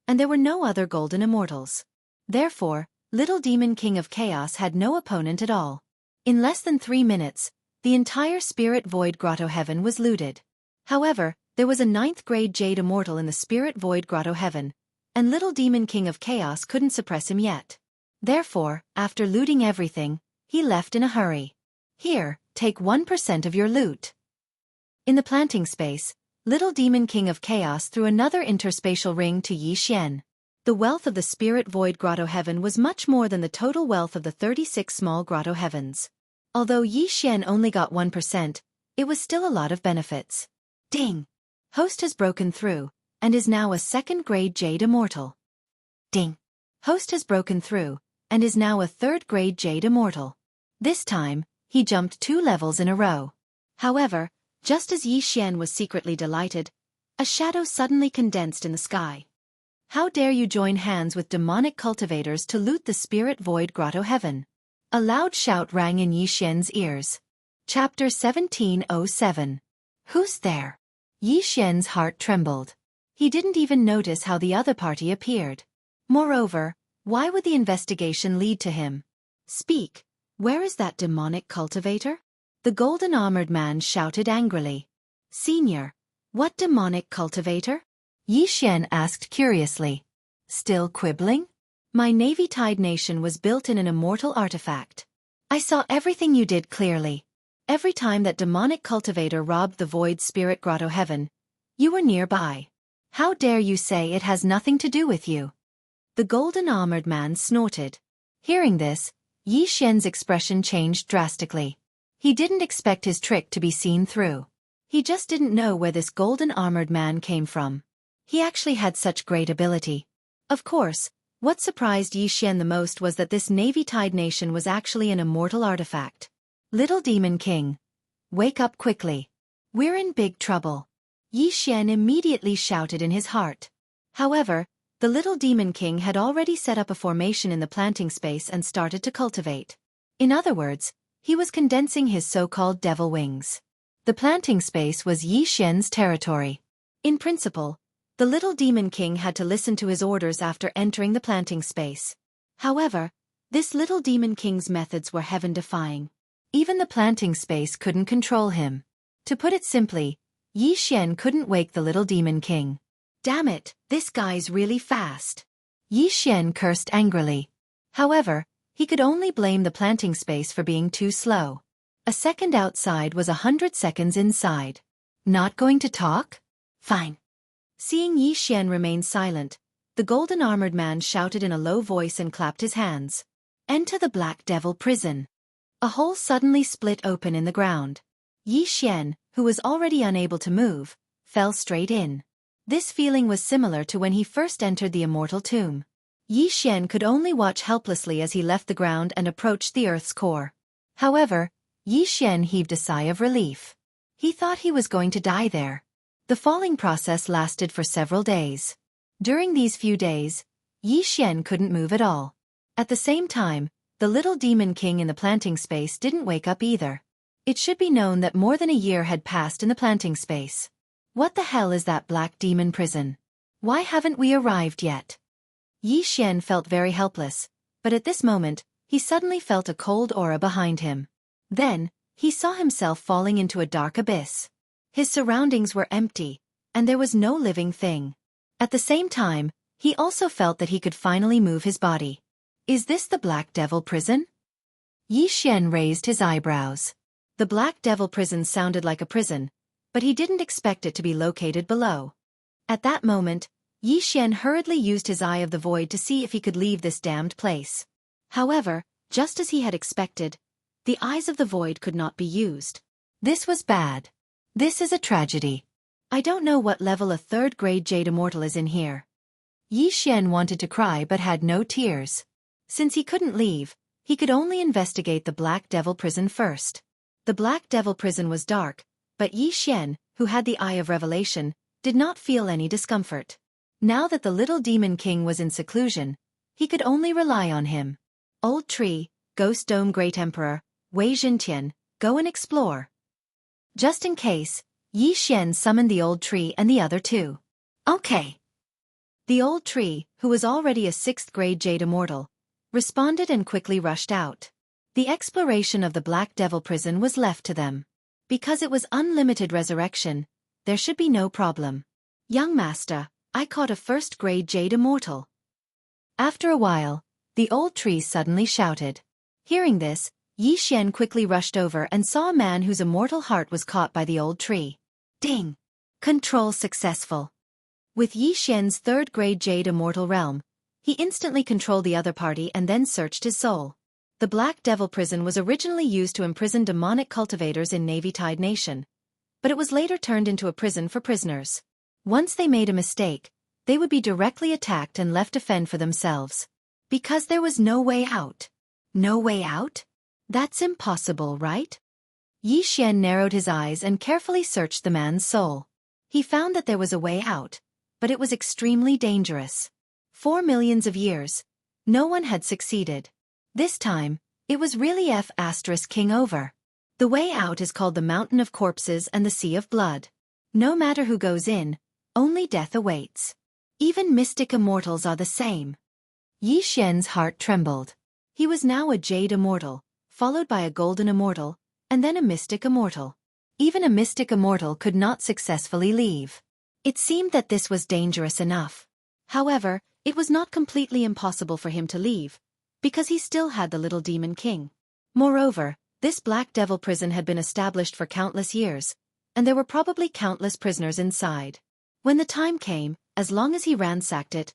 and there were no other golden immortals. Therefore, little demon king of chaos had no opponent at all. In less than 3 minutes, the entire spirit void grotto heaven was looted. However, there was a 9th grade jade immortal in the spirit void grotto heaven, and little demon king of chaos couldn't suppress him yet. Therefore, after looting everything, he left in a hurry. Here, take 1% of your loot. In the planting space, little demon king of chaos threw another interspatial ring to Xianxia. The wealth of the spirit void grotto heaven was much more than the total wealth of the 36 small grotto heavens. Although Xianxia only got 1%, it was still a lot of benefits. Ding! Host has broken through, and is now a 2nd grade jade immortal. Ding! Host has broken through, and is now a 3rd grade jade immortal. This time, he jumped 2 levels in a row. However, just as Xianxia was secretly delighted, a shadow suddenly condensed in the sky. How dare you join hands with demonic cultivators to loot the spirit void grotto heaven? A loud shout rang in Xianxia's ears. Chapter 1707. Who's there? Xianxia's heart trembled. He didn't even notice how the other party appeared. Moreover, why would the investigation lead to him? Speak, where is that demonic cultivator? The golden-armored man shouted angrily. Senior, what demonic cultivator? Xianxia asked curiously. Still quibbling? My Navy Tide Nation was built in an immortal artifact. I saw everything you did clearly. Every time that demonic cultivator robbed the void spirit grotto heaven, you were nearby. How dare you say it has nothing to do with you? The golden-armored man snorted. Hearing this, Xianxia's expression changed drastically. He didn't expect his trick to be seen through. He just didn't know where this golden-armored man came from. He actually had such great ability. Of course, what surprised Xianxia the most was that this Navy Tide Nation was actually an immortal artifact. Little Demon King, wake up quickly. We're in big trouble. Xianxia immediately shouted in his heart. However, the Little Demon King had already set up a formation in the planting space and started to cultivate. In other words, he was condensing his so-called devil wings. The planting space was Xianxia's territory. In principle, the Little Demon King had to listen to his orders after entering the planting space. However, this Little Demon King's methods were heaven-defying. Even the planting space couldn't control him. To put it simply, Xianxia couldn't wake the Little Demon King. Damn it, this guy's really fast. Xianxia cursed angrily. However, he could only blame the planting space for being too slow. A second outside was 100 seconds inside. Not going to talk? Fine. Seeing Xianxia remain silent, the golden-armored man shouted in a low voice and clapped his hands. Enter the Black Devil prison. A hole suddenly split open in the ground. Xianxia, who was already unable to move, fell straight in. This feeling was similar to when he first entered the immortal tomb. Xianxia could only watch helplessly as he left the ground and approached the earth's core. However, Xianxia heaved a sigh of relief. He thought he was going to die there. The falling process lasted for several days. During these few days, Xianxia couldn't move at all. At the same time, the Little Demon King in the planting space didn't wake up either. It should be known that more than a year had passed in the planting space. What the hell is that black demon prison? Why haven't we arrived yet? Xianxia felt very helpless, but at this moment, he suddenly felt a cold aura behind him. Then, he saw himself falling into a dark abyss. His surroundings were empty, and there was no living thing. At the same time, he also felt that he could finally move his body. Is this the Black Devil prison? Xianxia raised his eyebrows. The Black Devil prison sounded like a prison, but he didn't expect it to be located below. At that moment, Xianxia hurriedly used his Eye of the Void to see if he could leave this damned place. However, just as he had expected, the Eyes of the Void could not be used. This was bad. This is a tragedy. I don't know what level a third-grade Jade Immortal is in here. Yi Xian wanted to cry but had no tears. Since he couldn't leave, he could only investigate the Black Devil prison first. The Black Devil prison was dark, but Yi Xian, who had the Eye of Revelation, did not feel any discomfort. Now that the little demon king was in seclusion, he could only rely on him. Old Tree, Ghost Dome Great Emperor, Wei Zhentian, go and explore. Just in case, Yi Xian summoned the Old Tree and the other two. Okay. The Old Tree, who was already a 6th-grade Jade Immortal, responded and quickly rushed out. The exploration of the Black Devil prison was left to them. Because it was unlimited resurrection, there should be no problem. Young master, I caught a 1st-grade Jade Immortal. After a while, the Old Tree suddenly shouted. Hearing this, Yi Xian quickly rushed over and saw a man whose immortal heart was caught by the Old Tree. Ding! Control successful. With Yi Xian's 3rd-grade Jade Immortal realm, he instantly controlled the other party and then searched his soul. The Black Devil prison was originally used to imprison demonic cultivators in Navy Tide Nation, but it was later turned into a prison for prisoners. Once they made a mistake, they would be directly attacked and left to fend for themselves. Because there was no way out. No way out? That's impossible, right? Yi Xian narrowed his eyes and carefully searched the man's soul. He found that there was a way out, but it was extremely dangerous. For millions of years, no one had succeeded. This time, it was really King over. The way out is called the Mountain of Corpses and the Sea of Blood. No matter who goes in, only death awaits. Even mystic immortals are the same. Yi Xian's heart trembled. He was now a Jade Immortal, followed by a Golden Immortal, and then a Mystic Immortal. Even a Mystic Immortal could not successfully leave. It seemed that this was dangerous enough. However, it was not completely impossible for him to leave, because he still had the little demon king. Moreover, this Black Devil prison had been established for countless years, and there were probably countless prisoners inside. When the time came, as long as he ransacked it,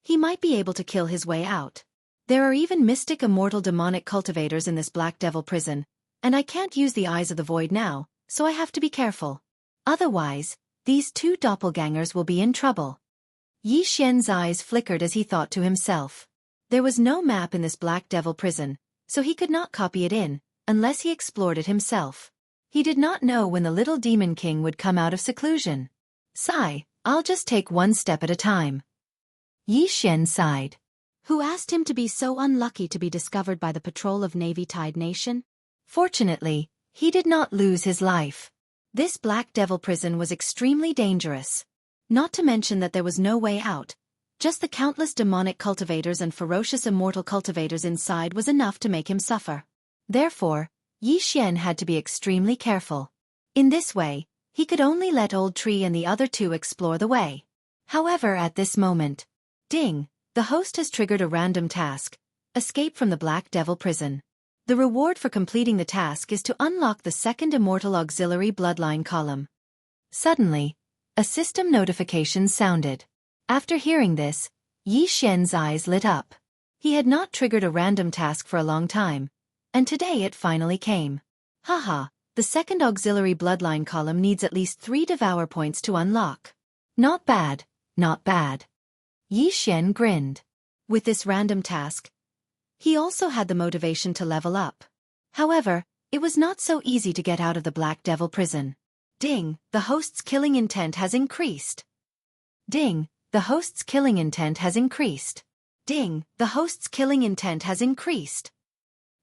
he might be able to kill his way out. There are even mystic immortal demonic cultivators in this Black Devil prison, and I can't use the Eyes of the Void now, so I have to be careful. Otherwise, these two doppelgangers will be in trouble. Yi Xian's eyes flickered as he thought to himself. There was no map in this Black Devil prison, so he could not copy it in, unless he explored it himself. He did not know when the little demon king would come out of seclusion. Sigh, I'll just take one step at a time. Yi Xian sighed. Who asked him to be so unlucky to be discovered by the patrol of Navy Tide Nation? Fortunately, he did not lose his life. This Black Devil prison was extremely dangerous. Not to mention that there was no way out. Just the countless demonic cultivators and ferocious immortal cultivators inside was enough to make him suffer. Therefore, Yi Xian had to be extremely careful. In this way, he could only let Old Tree and the other two explore the way. However, at this moment, ding, the host has triggered a random task, escape from the Black Devil prison. The reward for completing the task is to unlock the 2nd Immortal Auxiliary Bloodline column. Suddenly, a system notification sounded. After hearing this, Yi Xian's eyes lit up. He had not triggered a random task for a long time, and today it finally came. Haha, the 2nd Auxiliary Bloodline column needs at least 3 Devour points to unlock. Not bad, not bad. Yi Xian grinned. With this random task, he also had the motivation to level up. However, it was not so easy to get out of the Black Devil prison. Ding, the host's killing intent has increased. Ding, the host's killing intent has increased. Ding, the host's killing intent has increased.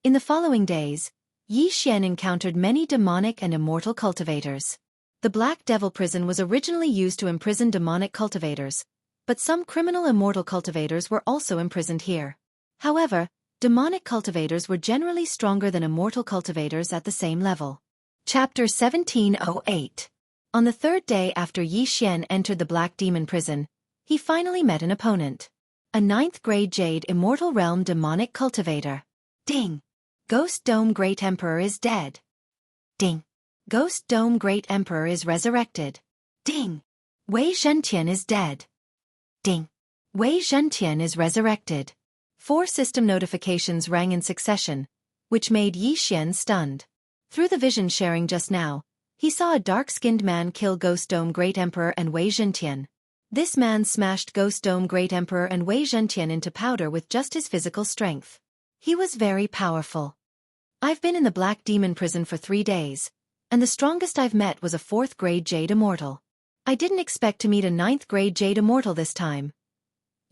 In the following days, Yi Xian encountered many demonic and immortal cultivators. The Black Devil prison was originally used to imprison demonic cultivators, but some criminal immortal cultivators were also imprisoned here. However, demonic cultivators were generally stronger than immortal cultivators at the same level. Chapter 1708. On the 3rd day after Yi Xian entered the Black Demon prison, he finally met an opponent. A 9th-grade Jade Immortal Realm demonic cultivator. Ding! Ghost Dome Great Emperor is dead. Ding! Ghost Dome Great Emperor is resurrected. Ding! Wei Zhentian is dead. Ding! Wei Zhentian is resurrected. 4 system notifications rang in succession, which made Yi Xian stunned. Through the vision sharing just now, he saw a dark-skinned man kill Ghost Dome Great Emperor and Wei Zhentian. This man smashed Ghost Dome Great Emperor and Wei Zhentian into powder with just his physical strength. He was very powerful. I've been in the Black Demon prison for 3 days, and the strongest I've met was a 4th-grade Jade Immortal. I didn't expect to meet a 9th-grade Jade Immortal this time.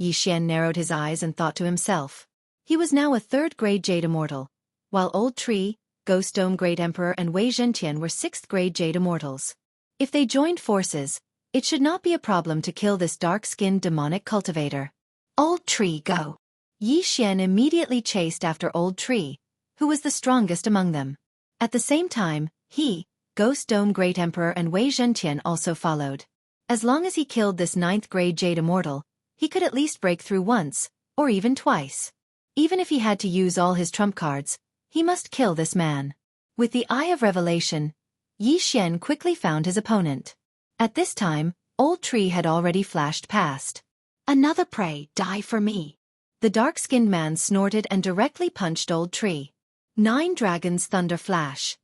Yixian narrowed his eyes and thought to himself. He was now a 3rd-grade Jade Immortal, while Old Tree, Ghost Dome Great Emperor and Wei Zhentian were 6th-grade Jade Immortals. If they joined forces, it should not be a problem to kill this dark-skinned demonic cultivator. Old Tree, go! Yixian immediately chased after Old Tree, who was the strongest among them. At the same time, he, Ghost Dome Great Emperor and Wei Zhentian also followed. As long as he killed this 9th-grade Jade Immortal, he could at least break through once, or even twice. Even if he had to use all his trump cards, he must kill this man. With the Eye of Revelation, Yixian quickly found his opponent. At this time, Old Tree had already flashed past. Another prey, die for me. The dark-skinned man snorted and directly punched Old Tree. 9 Dragons Thunder Flash.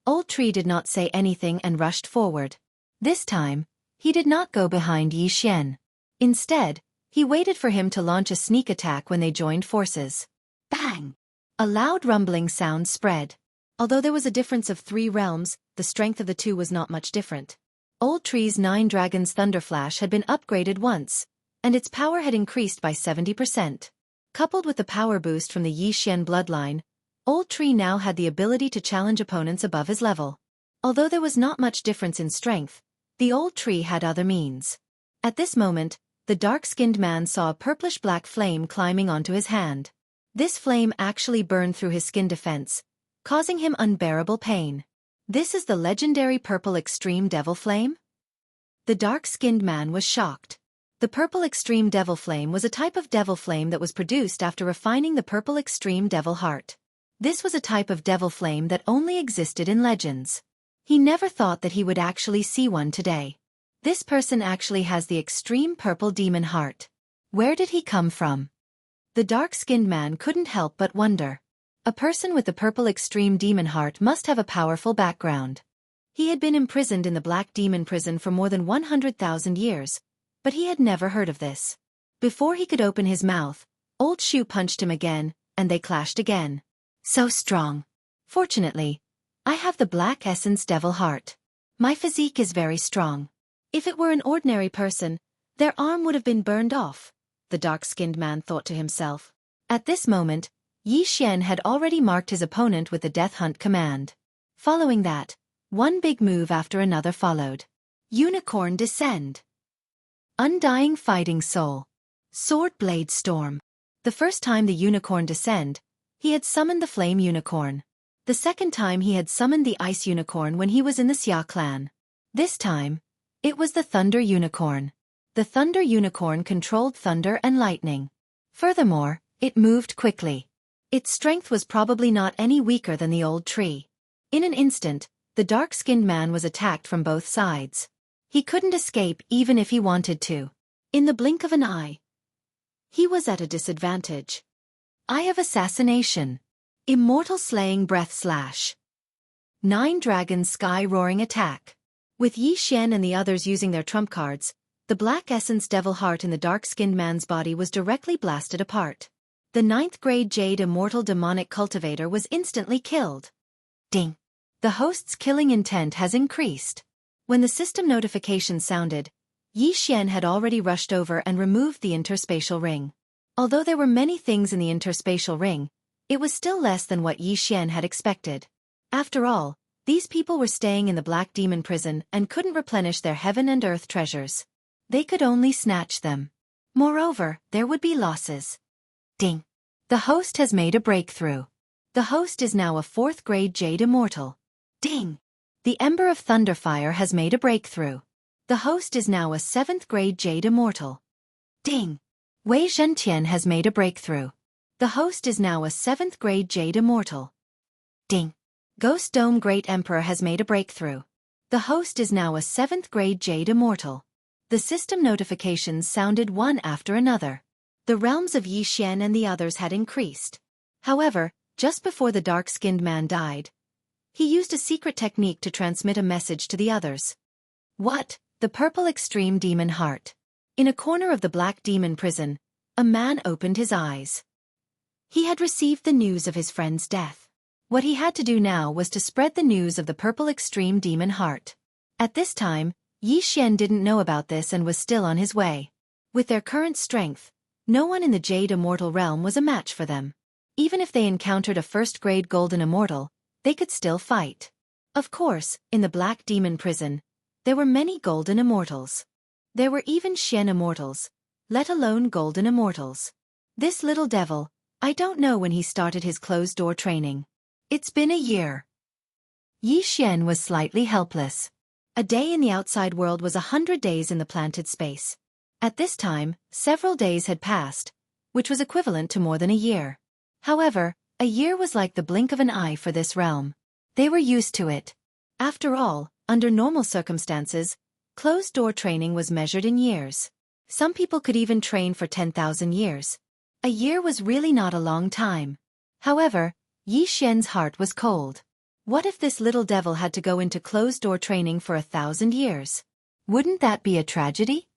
Old Tree did not say anything and rushed forward. This time, he did not go behind Yixian. Instead, he waited for him to launch a sneak attack when they joined forces. Bang! A loud rumbling sound spread. Although there was a difference of 3 realms, the strength of the two was not much different. Old Tree's 9 Dragons Thunder Flash had been upgraded once, and its power had increased by 70%. Coupled with the power boost from the Yixian bloodline, Old Tree now had the ability to challenge opponents above his level. Although there was not much difference in strength, the Old Tree had other means. At this moment, the dark-skinned man saw a purplish-black flame climbing onto his hand. This flame actually burned through his skin defense, causing him unbearable pain. This is the legendary Purple Extreme Devil Flame? The dark-skinned man was shocked. The Purple Extreme Devil Flame was a type of devil flame that was produced after refining the Purple Extreme Devil Heart. This was a type of devil flame that only existed in legends. He never thought that he would actually see one today. This person actually has the Extreme Purple Demon Heart. Where did he come from? The dark-skinned man couldn't help but wonder. A person with the Purple Extreme Demon Heart must have a powerful background. He had been imprisoned in the Black Demon prison for more than 100,000 years, but he had never heard of this. Before he could open his mouth, Old Shu punched him again, and they clashed again. So strong. Fortunately, I have the Black Essence Devil Heart. My physique is very strong. If it were an ordinary person, their arm would have been burned off, the dark-skinned man thought to himself. At this moment, Yixian had already marked his opponent with the Death Hunt command. Following that, one big move after another followed. Unicorn Descend. Undying Fighting Soul. Sword Blade Storm. The first time the Unicorn Descend, he had summoned the Flame Unicorn. The second time he had summoned the Ice Unicorn when he was in the Xia clan. This time, it was the Thunder Unicorn. The Thunder Unicorn controlled thunder and lightning. Furthermore, it moved quickly. Its strength was probably not any weaker than the Old Tree. In an instant, the dark-skinned man was attacked from both sides. He couldn't escape even if he wanted to. In the blink of an eye, he was at a disadvantage. Eye of Assassination. Immortal Slaying Breath Slash. 9 Dragons Sky Roaring Attack. With Yixian and the others using their trump cards, the Black Essence Devil Heart in the dark-skinned man's body was directly blasted apart. The 9th-grade Jade Immortal Demonic Cultivator was instantly killed. Ding! The host's killing intent has increased. When the system notification sounded, Yixian had already rushed over and removed the interspatial ring. Although there were many things in the interspatial ring, it was still less than what Yixian had expected. After all, these people were staying in the Black Demon prison and couldn't replenish their heaven and earth treasures. They could only snatch them. Moreover, there would be losses. Ding! The host has made a breakthrough. The host is now a 4th-grade Jade Immortal. Ding! The Ember of Thunderfire has made a breakthrough. The host is now a 7th-grade Jade Immortal. Ding! Wei Zhentian has made a breakthrough. The host is now a 7th-grade Jade Immortal. Ding! Ghost Dome Great Emperor has made a breakthrough. The host is now a 7th-grade Jade Immortal. The system notifications sounded one after another. The realms of Yixian and the others had increased. However, just before the dark-skinned man died, He used a secret technique to transmit a message to the others. What? The purple extreme demon heart. In a corner of the black demon prison, a man opened his eyes. He had received the news of his friend's death. What he had to do now was to spread the news of the purple extreme demon heart. At this time, Xianxia didn't know about this and was still on his way. With their current strength, no one in the Jade Immortal realm was a match for them. Even if they encountered a first-grade golden immortal, they could still fight. Of course, in the black demon prison, there were many golden immortals. There were even Xian immortals, let alone golden immortals. This little devil, I don't know when he started his closed-door training. It's been a year. Xian was slightly helpless. A day in the outside world was 100 days in the planted space. At this time, several days had passed, which was equivalent to more than a year. However, a year was like the blink of an eye for this realm. They were used to it. After all, under normal circumstances, closed-door training was measured in years. Some people could even train for 10,000 years. A year was really not a long time. However, Xian's heart was cold. What if this little devil had to go into closed-door training for 1,000 years? Wouldn't that be a tragedy?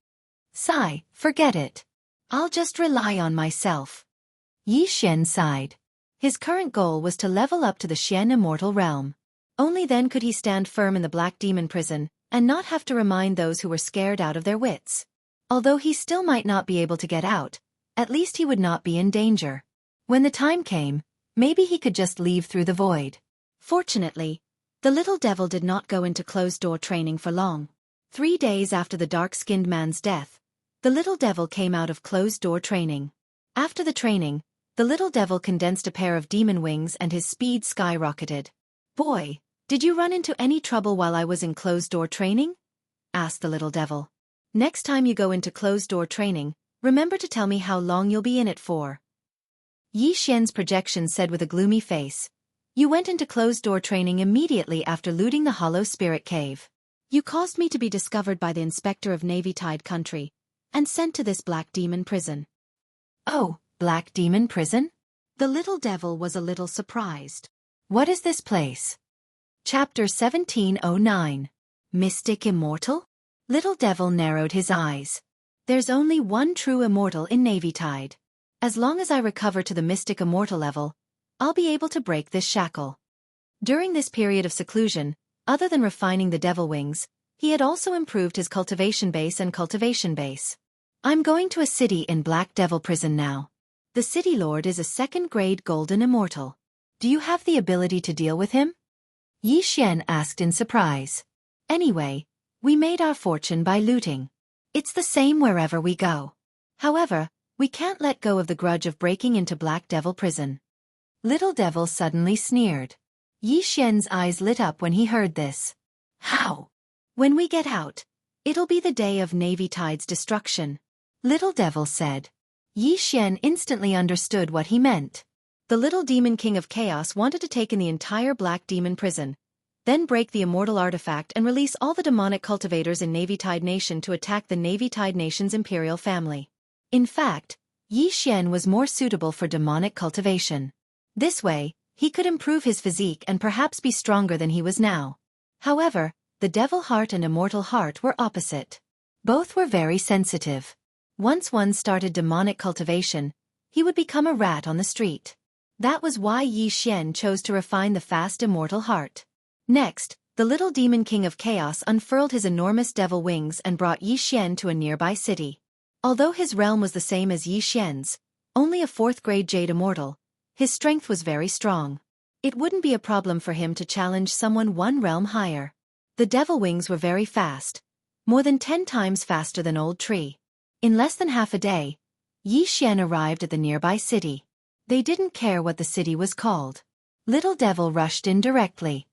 Sigh, forget it. I'll just rely on myself. Xian sighed. His current goal was to level up to the Xian immortal realm. Only then could he stand firm in the black demon prison, and not have to remind those who were scared out of their wits. Although he still might not be able to get out, at least he would not be in danger. When the time came, maybe he could just leave through the void. Fortunately, the little devil did not go into closed-door training for long. 3 days after the dark-skinned man's death, the little devil came out of closed-door training. After the training, the little devil condensed a pair of demon wings and his speed skyrocketed. Boy, did you run into any trouble while I was in closed-door training? Asked the little devil. Next time you go into closed-door training, remember to tell me how long you'll be in it for. Xian's projection said with a gloomy face, You went into closed-door training immediately after looting the Hollow Spirit Cave. You caused me to be discovered by the inspector of Navy Tide Country, and sent to this black demon prison. Oh, black demon prison? The little devil was a little surprised. What is this place? Chapter 1709. Mystic Immortal? Little devil narrowed his eyes. There's only one true immortal in Navy Tide. As long as I recover to the mystic immortal level, I'll be able to break this shackle. During this period of seclusion, other than refining the devil wings, he had also improved his cultivation base and cultivation base. I'm going to a city in Black Devil Prison now. The city lord is a second-grade golden immortal. Do you have the ability to deal with him? Xian asked in surprise. Anyway, we made our fortune by looting. It's the same wherever we go. However, we can't let go of the grudge of breaking into Black Devil Prison. Little Devil suddenly sneered. Xian's eyes lit up when he heard this. How? When we get out, it'll be the day of Navy Tide's destruction. Little Devil said. Xian instantly understood what he meant. The little demon king of chaos wanted to take in the entire black demon prison, then break the immortal artifact and release all the demonic cultivators in Navy Tide Nation to attack the Navy Tide Nation's imperial family. In fact, Xian was more suitable for demonic cultivation. This way, he could improve his physique and perhaps be stronger than he was now. However, the devil heart and immortal heart were opposite. Both were very sensitive. Once one started demonic cultivation, he would become a rat on the street. That was why Xian chose to refine the fast immortal heart. Next, the little demon king of chaos unfurled his enormous devil wings and brought Xian to a nearby city. Although his realm was the same as Xian's, only a 4th-grade jade immortal, his strength was very strong. It wouldn't be a problem for him to challenge someone one realm higher. The devil wings were very fast, more than 10 times faster than Old Tree. In less than half a day, Xian arrived at the nearby city. They didn't care what the city was called. Little Devil rushed in directly.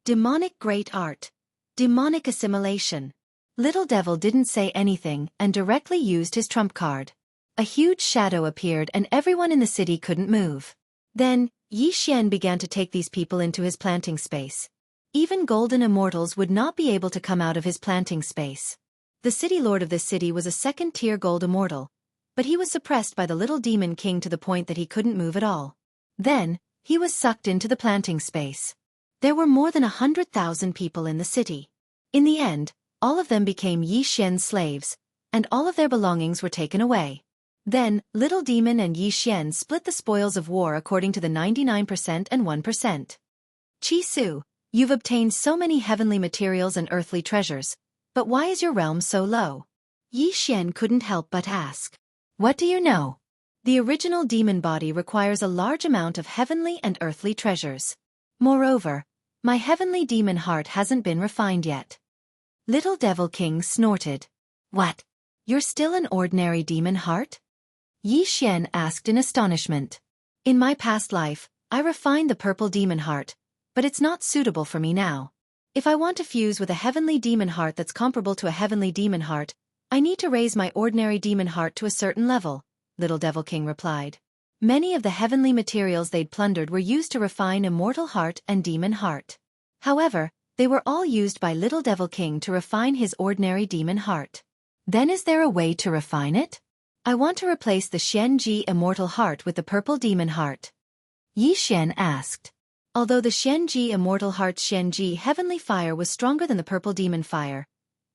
Demonic great art. Demonic assimilation. Little Devil didn't say anything and directly used his trump card. A huge shadow appeared and everyone in the city couldn't move. Then, Xian began to take these people into his planting space. Even golden immortals would not be able to come out of his planting space. The city lord of this city was a 2nd-tier gold immortal, but he was suppressed by the little demon king to the point that he couldn't move at all. Then, he was sucked into the planting space. There were more than 100,000 people in the city. In the end, all of them became Yi Xian's slaves, and all of their belongings were taken away. Then, Little Demon and Yi Xian split the spoils of war according to the 99% and 1%. Chi Su, you've obtained so many heavenly materials and earthly treasures, but why is your realm so low? Yi Xian couldn't help but ask. What do you know? The original demon body requires a large amount of heavenly and earthly treasures. Moreover, my heavenly demon heart hasn't been refined yet. Little Devil King snorted. What? You're still an ordinary demon heart? Yi Xian asked in astonishment. In my past life, I refined the purple demon heart, but it's not suitable for me now. If I want to fuse with a heavenly demon heart that's comparable to a heavenly demon heart, I need to raise my ordinary demon heart to a certain level, Little Devil King replied. Many of the heavenly materials they'd plundered were used to refine immortal heart and demon heart. However, they were all used by Little Devil King to refine his ordinary demon heart. Then is there a way to refine it? I want to replace the Xianji immortal heart with the purple demon heart. Yi Xian asked. Although the Xianji immortal heart's Xianji heavenly fire was stronger than the purple demon fire,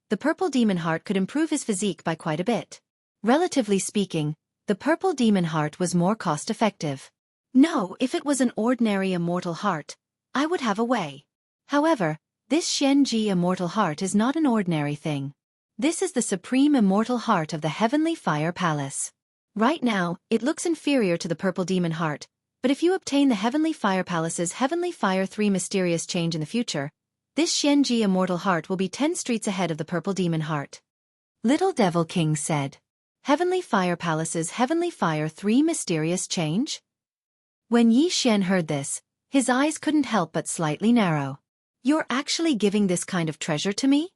the purple demon heart could improve his physique by quite a bit. Relatively speaking, the purple demon heart was more cost-effective. No, if it was an ordinary immortal heart, I would have a way. However, this Xianji immortal heart is not an ordinary thing. This is the supreme immortal heart of the Heavenly Fire Palace. Right now, it looks inferior to the purple demon heart, but if you obtain the Heavenly Fire Palace's Heavenly Fire 3 mysterious change in the future, this Xianji immortal heart will be 10 streets ahead of the purple demon heart. Little Devil King said. Heavenly Fire Palace's Heavenly Fire 3 mysterious change? When Yi Xian heard this, his eyes couldn't help but slightly narrow. You're actually giving this kind of treasure to me?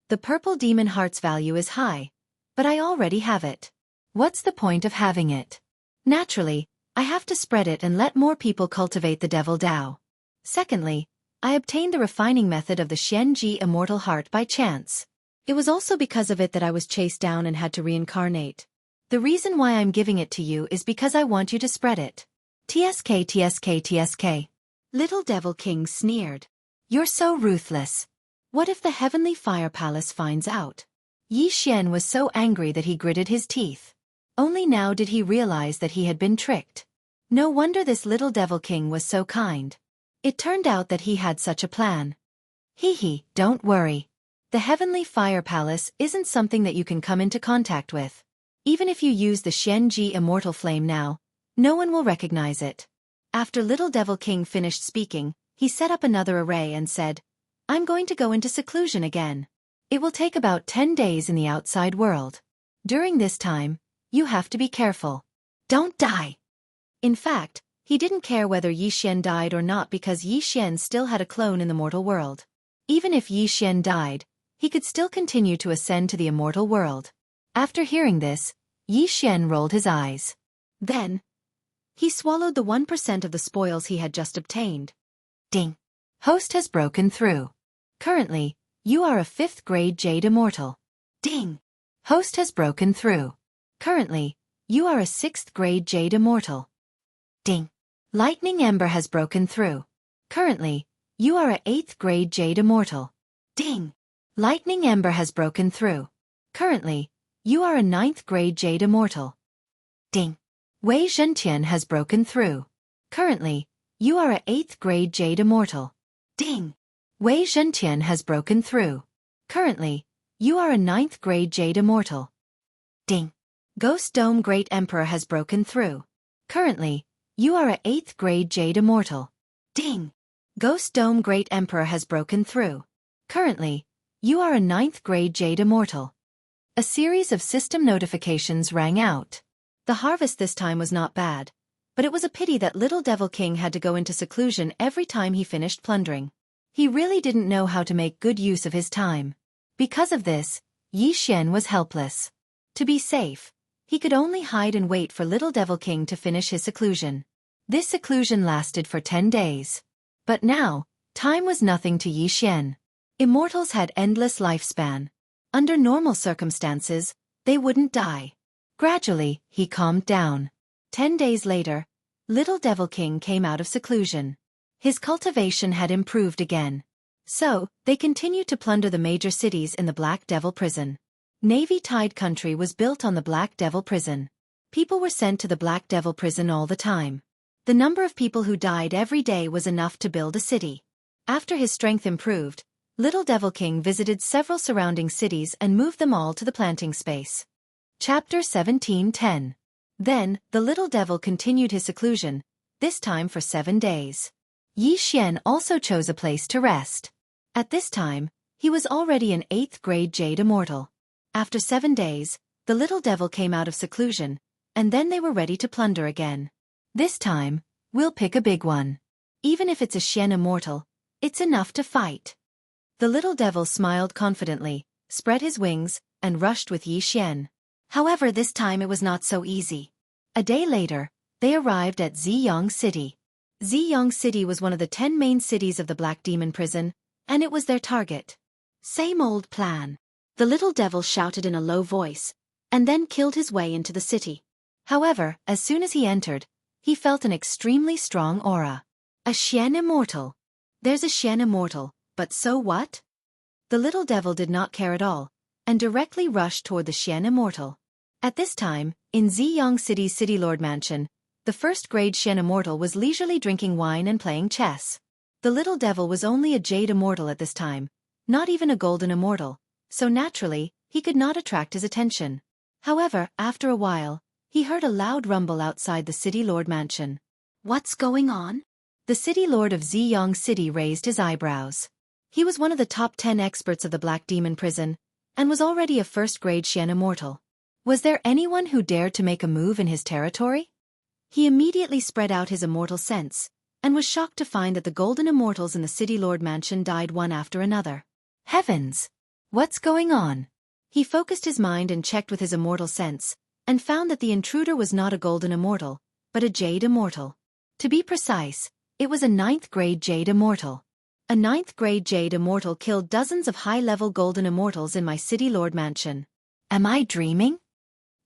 The purple demon heart's value is high, but I already have it. What's the point of having it? Naturally, I have to spread it and let more people cultivate the Devil Dao. Secondly, I obtained the refining method of the Xianji immortal heart by chance. It was also because of it that I was chased down and had to reincarnate. The reason why I'm giving it to you is because I want you to spread it. TSK TSK TSK. Little Devil King sneered. You're so ruthless. What if the Heavenly Fire Palace finds out? Yi Xian was so angry that he gritted his teeth. Only now did he realize that he had been tricked. No wonder this Little Devil King was so kind. It turned out that he had such a plan. Hee, don't worry. The Heavenly Fire Palace isn't something that you can come into contact with. Even if you use the Xianji Immortal Flame now, no one will recognize it. After Little Devil King finished speaking, he set up another array and said, I'm going to go into seclusion again. It will take about 10 days in the outside world. During this time, you have to be careful. Don't die. In fact, he didn't care whether Yi Xian died or not because Yi Xian still had a clone in the mortal world. Even if Yi Xian died, he could still continue to ascend to the immortal world. After hearing this, Yi Xian rolled his eyes. Then, he swallowed the 1% of the spoils he had just obtained. Ding! Host has broken through. Currently, you are a 5th grade Jade Immortal. Ding! Host has broken through. Currently, you are a 6th grade Jade Immortal. Ding! Lightning Ember has broken through. Currently, you are a 8th grade Jade Immortal. Ding! Lightning Ember has broken through. Currently, you are a 9th grade Jade Immortal. Ding! Wei Zhentian has broken through. Currently, you are a 8th grade Jade Immortal. Ding! Wei Zhentian has broken through. Currently, you are a 9th grade Jade Immortal. Ding! Ghost Dome Great Emperor has broken through. Currently, you are a 8th grade Jade Immortal. Ding! Ghost Dome Great Emperor has broken through. Currently, you are a 9th grade Jade Immortal. A series of system notifications rang out. The harvest this time was not bad, but it was a pity that Little Devil King had to go into seclusion every time he finished plundering. He really didn't know how to make good use of his time. Because of this, Yi Xian was helpless. To be safe, he could only hide and wait for Little Devil King to finish his seclusion. This seclusion lasted for 10 days. But now, time was nothing to Yi Xian. Immortals had endless lifespan. Under normal circumstances, they wouldn't die. Gradually, he calmed down. 10 days later, Little Devil King came out of seclusion. His cultivation had improved again. So, they continued to plunder the major cities in the Black Devil prison. Navy Tide country was built on the Black Devil prison. People were sent to the Black Devil prison all the time. The number of people who died every day was enough to build a city. After his strength improved, Little Devil King visited several surrounding cities and moved them all to the planting space. Chapter 17:10. Then, the Little Devil continued his seclusion, this time for 7 days. Yi Xian also chose a place to rest. At this time, he was already an 8th grade Jade Immortal. After 7 days, the Little Devil came out of seclusion, and then they were ready to plunder again. This time, we'll pick a big one. Even if it's a Xian Immortal, it's enough to fight. The Little Devil smiled confidently, spread his wings, and rushed with Yi Xian. However, this time it was not so easy. A day later, they arrived at Xianxia City. Xianxia City was one of the 10 main cities of the Black Demon prison, and it was their target. Same old plan. The Little Devil shouted in a low voice, and then killed his way into the city. However, as soon as he entered, he felt an extremely strong aura. A Xian Immortal. There's a Xian Immortal, but so what? The Little Devil did not care at all, and directly rushed toward the Xian Immortal. At this time, in Xianxia City's City Lord Mansion, the 1st grade Xian Immortal was leisurely drinking wine and playing chess. The Little Devil was only a Jade Immortal at this time, not even a Golden Immortal, so naturally, he could not attract his attention. However, after a while, he heard a loud rumble outside the City Lord Mansion. What's going on? The City Lord of Xianxia City raised his eyebrows. He was one of the top 10 experts of the Black Demon prison, and was already a 1st grade Xian Immortal. Was there anyone who dared to make a move in his territory? He immediately spread out his immortal sense, and was shocked to find that the Golden Immortals in the City Lord Mansion died one after another. Heavens! What's going on? He focused his mind and checked with his immortal sense, and found that the intruder was not a Golden Immortal, but a Jade Immortal. To be precise, it was a 9th grade Jade Immortal. A 9th grade Jade Immortal killed dozens of high-level Golden Immortals in my City Lord Mansion. Am I dreaming?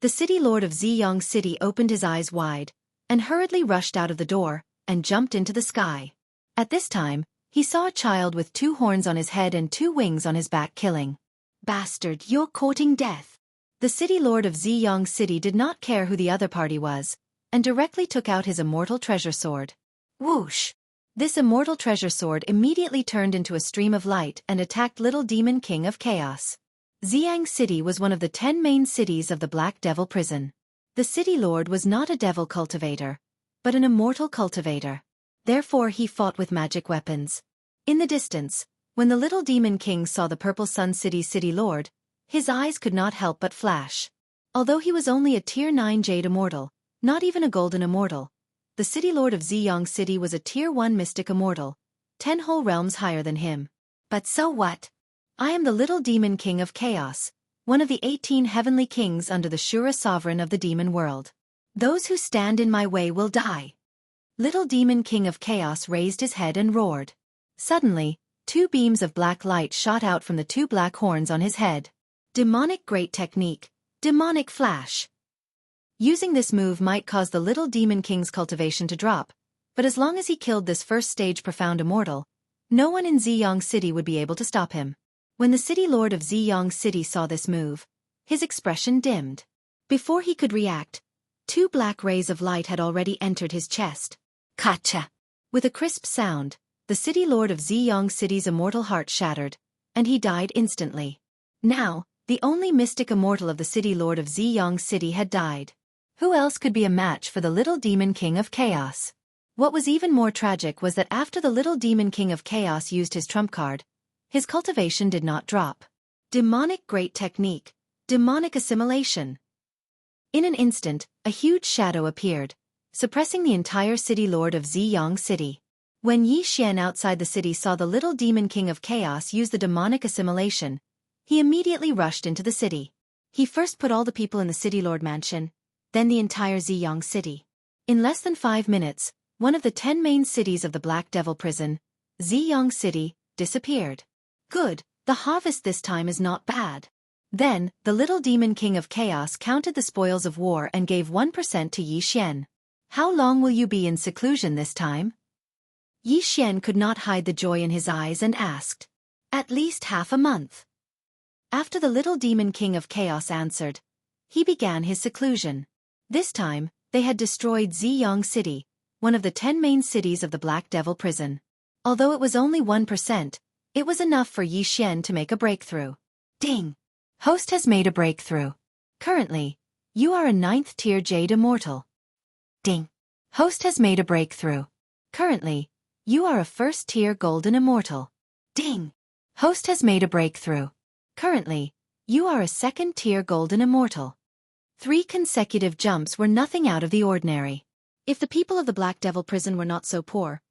The City Lord of Xianxia City opened his eyes wide, and hurriedly rushed out of the door, and jumped into the sky. At this time, he saw a child with 2 horns on his head and 2 wings on his back killing. Bastard, you're courting death. The City Lord of Xianxia City did not care who the other party was, and directly took out his immortal treasure sword. Whoosh! This immortal treasure sword immediately turned into a stream of light and attacked Little Demon King of Chaos. Xianxia City was one of the 10 main cities of the Black Devil prison. The City Lord was not a devil cultivator, but an immortal cultivator. Therefore he fought with magic weapons. In the distance, when the Little Demon King saw the Purple Sun City's City Lord, his eyes could not help but flash. Although he was only a Tier 9 Jade Immortal, not even a Golden Immortal, the City Lord of Xianxia City was a Tier 1 Mystic Immortal, 10 whole realms higher than him. But so what? I am the Little Demon King of Chaos, one of the 18 heavenly kings under the Shura sovereign of the demon world. Those who stand in my way will die. Little Demon King of Chaos raised his head and roared. Suddenly, 2 beams of black light shot out from the 2 black horns on his head. Demonic Great Technique, Demonic Flash. Using this move might cause the Little Demon King's cultivation to drop, but as long as he killed this 1st stage Profound Immortal, no one in Xianxia City would be able to stop him. When the City Lord of Xianxia City saw this move, his expression dimmed. Before he could react, 2 black rays of light had already entered his chest. Kacha! With a crisp sound, the City Lord of Xianxia City's immortal heart shattered, and he died instantly. Now, the only mystic immortal of the City Lord of Xianxia City had died. Who else could be a match for the Little Demon King of Chaos? What was even more tragic was that after the Little Demon King of Chaos used his trump card, his cultivation did not drop. Demonic Great Technique, Demonic Assimilation. In an instant, a huge shadow appeared, suppressing the entire City Lord of Xianxia City. When Yi Xian outside the city saw the Little Demon King of Chaos use the demonic assimilation, he immediately rushed into the city. He first put all the people in the City Lord Mansion, then the entire Xianxia City. In less than 5 minutes, one of the 10 main cities of the Black Devil prison, Xianxia City, disappeared. Good, the harvest this time is not bad. Then, the Little Demon King of Chaos counted the spoils of war and gave 1% to Yi Xian. How long will you be in seclusion this time? Yi Xian could not hide the joy in his eyes and asked, "At least half a month." After the little demon king of chaos answered, he began his seclusion. This time, they had destroyed Jianghu City, one of the 10 main cities of the Black Devil prison. Although it was only 1%, it was enough for Yi Xian to make a breakthrough. Ding! Host has made a breakthrough. Currently, you are a 9th tier Jade Immortal. Ding! Host has made a breakthrough. Currently, you are a 1st tier Golden Immortal. Ding! Host has made a breakthrough. Currently, you are a 2nd tier Golden Immortal. 3 consecutive jumps were nothing out of the ordinary. If the people of the Black Devil prison were not so poor,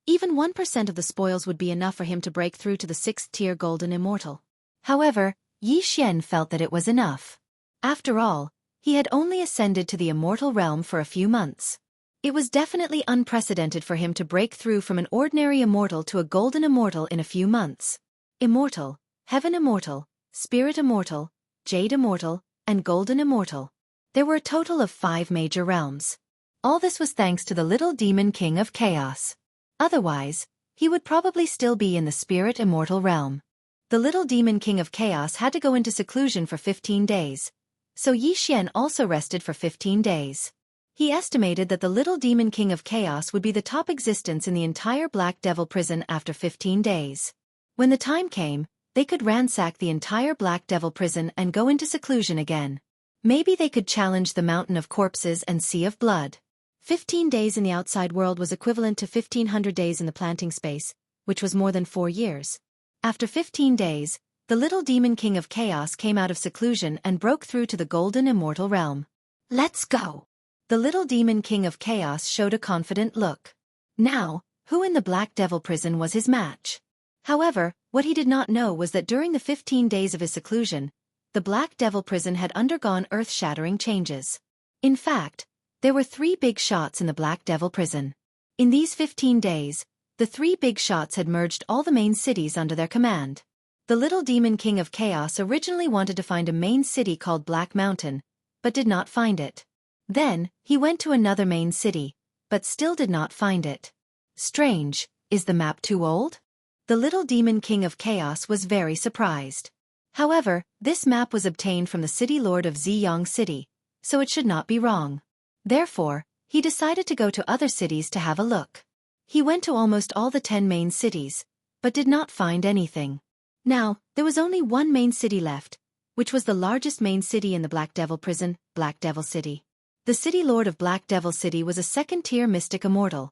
even 1% of the spoils would be enough for him to break through to the 6th tier Golden Immortal. However, Yi Xian felt that it was enough. After all, he had only ascended to the immortal realm for a few months. It was definitely unprecedented for him to break through from an ordinary immortal to a Golden Immortal in a few months. Immortal, Heaven Immortal, Spirit Immortal, Jade Immortal, and Golden Immortal. There were a total of 5 major realms. All this was thanks to the little demon king of chaos. Otherwise, he would probably still be in the Spirit Immortal realm. The little demon king of chaos had to go into seclusion for 15 days, so Yi Xian also rested for 15 days. He estimated that the little demon king of chaos would be the top existence in the entire Black Devil prison after 15 days. When the time came, they could ransack the entire Black Devil prison and go into seclusion again. Maybe they could challenge the Mountain of Corpses and Sea of Blood. 15 days in the outside world was equivalent to 1,500 days in the planting space, which was more than 4 years. After 15 days, the little demon king of chaos came out of seclusion and broke through to the Golden Immortal realm. "Let's go!" The little demon king of chaos showed a confident look. Now, who in the Black Devil prison was his match? However, what he did not know was that during the 15 days of his seclusion, the Black Devil prison had undergone earth-shattering changes. In fact, there were 3 big shots in the Black Devil prison. In these 15 days, the 3 big shots had merged all the main cities under their command. The little demon king of chaos originally wanted to find a main city called Black Mountain, but did not find it. Then, he went to another main city, but still did not find it. Strange, is the map too old? The little demon king of chaos was very surprised. However, this map was obtained from the city lord of Jianghu City, so it should not be wrong. Therefore, he decided to go to other cities to have a look. He went to almost all the 10 main cities, but did not find anything. Now, there was only one main city left, which was the largest main city in the Black Devil prison, Black Devil City. The city lord of Black Devil City was a 2nd-tier mystic immortal,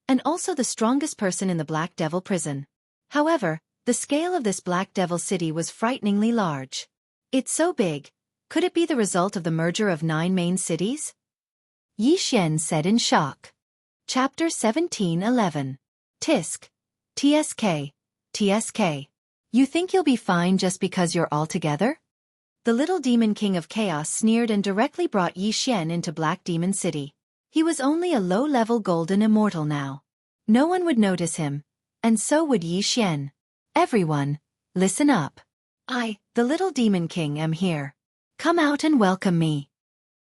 and also the strongest person in the Black Devil prison. However, the scale of this Black Devil City was frighteningly large. It's so big, could it be the result of the merger of 9 main cities? Yi Xian said in shock. Chapter 17:11. Tisk. TSK. TSK. You think you'll be fine just because you're all together? The little demon king of chaos sneered and directly brought Yi Xian into Black Demon City. He was only a low-level Golden Immortal now. No one would notice him, and so would Yi Xian. Everyone, listen up. I, the little demon king, am here. Come out and welcome me.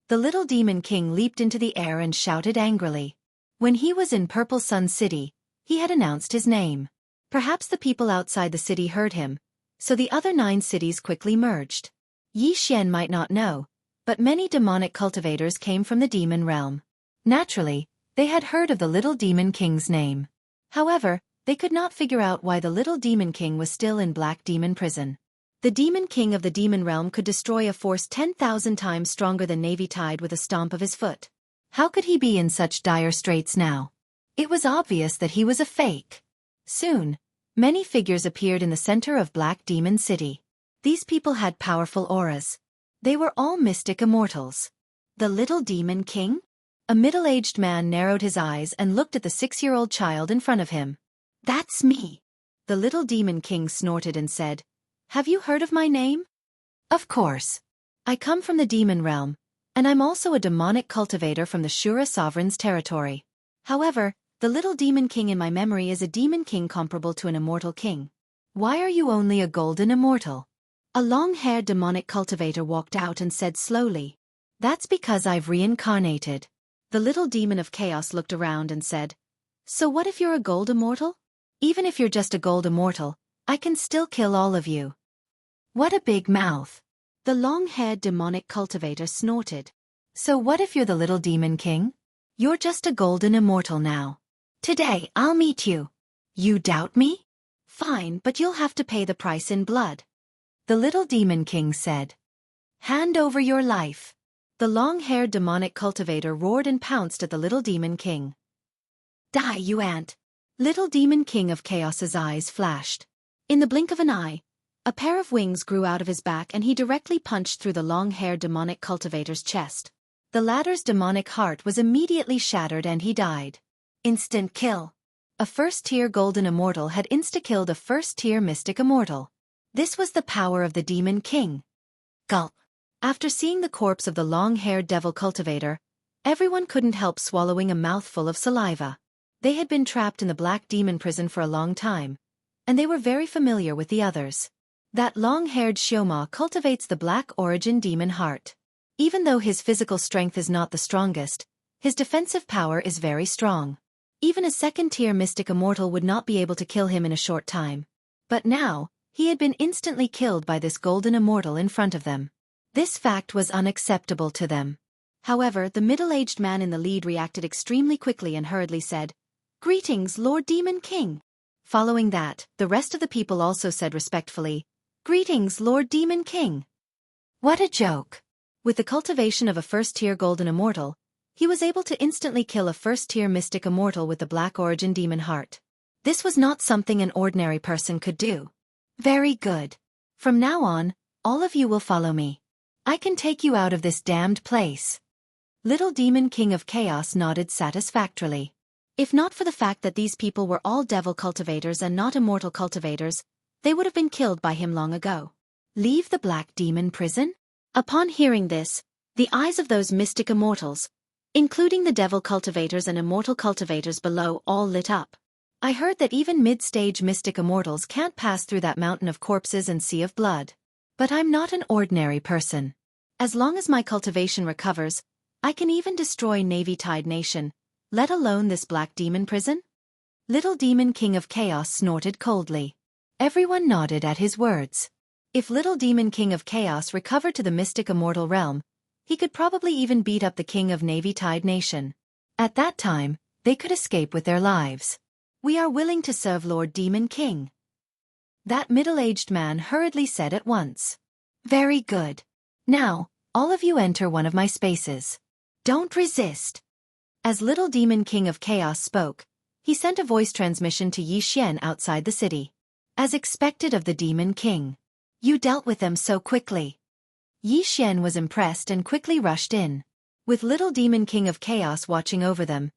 The little demon king leaped into the air and shouted angrily. When he was in Purple Sun City, he had announced his name. Perhaps the people outside the city heard him, so the other 9 cities quickly merged. Yi Xian might not know, but many demonic cultivators came from the demon realm. Naturally, they had heard of the little demon king's name. However, they could not figure out why the little demon king was still in Black Demon prison. The demon king of the demon realm could destroy a force 10,000 times stronger than Navy Tide with a stomp of his foot. How could he be in such dire straits now? It was obvious that he was a fake. Soon, many figures appeared in the center of Black Demon City. These people had powerful auras. They were all mystic immortals. The little demon king? A middle-aged man narrowed his eyes and looked at the 6-year-old child in front of him. That's me. The little demon king snorted and said, Have you heard of my name? Of course. I come from the demon realm, and I'm also a demonic cultivator from the Shura sovereign's territory. However, the little demon king in my memory is a demon king comparable to an immortal king. Why are you only a golden immortal? A long-haired demonic cultivator walked out and said slowly, That's because I've reincarnated. The little demon of chaos looked around and said, So what if you're a gold immortal? Even if you're just a gold immortal, I can still kill all of you. What a big mouth. The long-haired demonic cultivator snorted. So what if you're the little demon king? You're just a golden immortal now. Today I'll meet you. You doubt me? Fine, but you'll have to pay the price in blood. The little demon king said. Hand over your life. The long-haired demonic cultivator roared and pounced at the little demon king. Die, you ant! Little demon king of chaos's eyes flashed. In the blink of an eye, a pair of wings grew out of his back and he directly punched through the long-haired demonic cultivator's chest. The latter's demonic heart was immediately shattered and he died. Instant kill. A first-tier golden immortal had insta-killed a first-tier mystic immortal. This was the power of the demon king. Gulp. After seeing the corpse of the long-haired devil cultivator, everyone couldn't help swallowing a mouthful of saliva. They had been trapped in the black demon prison for a long time, and they were very familiar with the others. That long-haired Xioma cultivates the black origin demon heart. Even though his physical strength is not the strongest, his defensive power is very strong. Even a second-tier mystic immortal would not be able to kill him in a short time. But now, he had been instantly killed by this golden immortal in front of them. This fact was unacceptable to them. However, the middle-aged man in the lead reacted extremely quickly and hurriedly said, "Greetings, Lord Demon King." Following that, the rest of the people also said respectfully, "Greetings, Lord Demon King." What a joke! With the cultivation of a first-tier golden immortal, he was able to instantly kill a first-tier mystic immortal with the black origin demon heart. This was not something an ordinary person could do. Very good. From now on, all of you will follow me. I can take you out of this damned place. Little Demon King of Chaos nodded satisfactorily. If not for the fact that these people were all devil cultivators and not immortal cultivators, they would have been killed by him long ago. Leave the black demon prison? Upon hearing this, the eyes of those mystic immortals, including the devil cultivators and immortal cultivators below, all lit up. I heard that even mid-stage mystic immortals can't pass through that mountain of corpses and sea of blood. But I'm not an ordinary person. As long as my cultivation recovers, I can even destroy Navy Tide Nation, let alone this black demon prison? Little Demon King of Chaos snorted coldly. Everyone nodded at his words. If Little Demon King of Chaos recovered to the mystic immortal realm, he could probably even beat up the king of Navy Tide Nation. At that time, they could escape with their lives. We are willing to serve Lord Demon King. That middle-aged man hurriedly said at once. Very good. Now, all of you enter one of my spaces. Don't resist. As Little Demon King of Chaos spoke, he sent a voice transmission to Xianxia outside the city. As expected of the Demon King. You dealt with them so quickly. Xianxia was impressed and quickly rushed in. With Little Demon King of Chaos watching over them,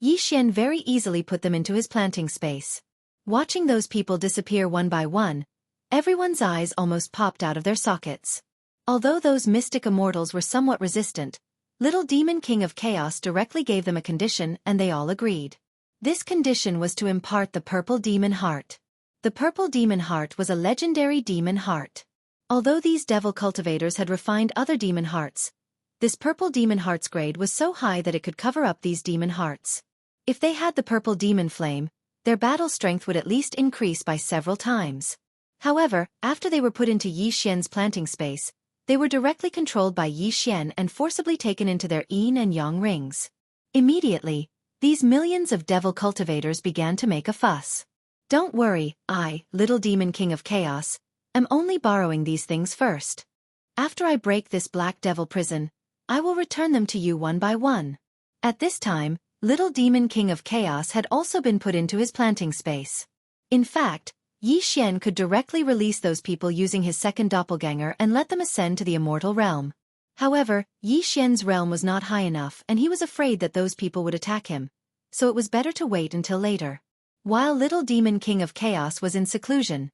Xianxia very easily put them into his planting space. Watching those people disappear one by one, everyone's eyes almost popped out of their sockets. Although those mystic immortals were somewhat resistant, Little Demon King of Chaos directly gave them a condition and they all agreed. This condition was to impart the purple demon heart. The purple demon heart was a legendary demon heart. Although these devil cultivators had refined other demon hearts, this purple demon heart's grade was so high that it could cover up these demon hearts. If they had the purple demon flame, their battle strength would at least increase by several times. However, after they were put into Xianxia's planting space, they were directly controlled by Xianxia and forcibly taken into their yin and yang rings. Immediately, these millions of devil cultivators began to make a fuss. Don't worry, I, Little Demon King of Chaos, am only borrowing these things first. After I break this black devil prison, I will return them to you one by one. At this time, Little Demon King of Chaos had also been put into his planting space. In fact, Xianxia could directly release those people using his second doppelganger and let them ascend to the immortal realm. However, Xianxia's realm was not high enough and he was afraid that those people would attack him, so it was better to wait until later. While Little Demon King of Chaos was in seclusion,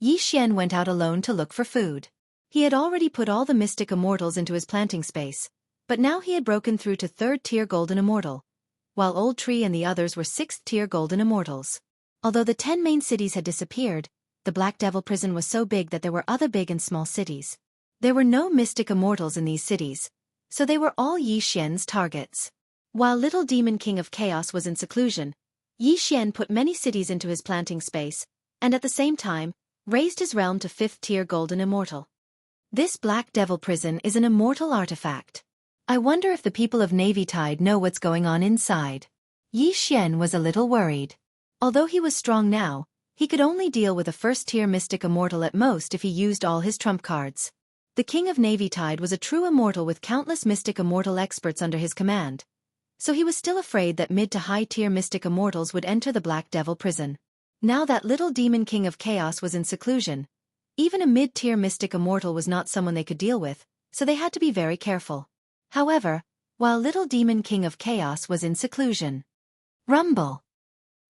Xianxia went out alone to look for food. He had already put all the mystic immortals into his planting space, but now he had broken through to 3rd-tier golden immortal, while Old Tree and the others were 6th-tier golden immortals. Although the 10 main cities had disappeared, the Black Devil prison was so big that there were other big and small cities. There were no mystic immortals in these cities, so they were all Xianxia's targets. While Little Demon King of Chaos was in seclusion, Yi Xian put many cities into his planting space, and at the same time, raised his realm to 5th-tier golden immortal. This Black Devil prison is an immortal artifact. I wonder if the people of Navy Tide know what's going on inside. Yi Xian was a little worried. Although he was strong now, he could only deal with a 1st-tier mystic immortal at most if he used all his trump cards. The king of Navy Tide was a true immortal with countless mystic immortal experts under his command. So he was still afraid that mid to high-tier mystic immortals would enter the Black Devil prison. Now that little demon king of chaos was in seclusion, even a mid-tier mystic immortal was not someone they could deal with, so they had to be very careful. However, while little demon king of chaos was in seclusion. Rumble.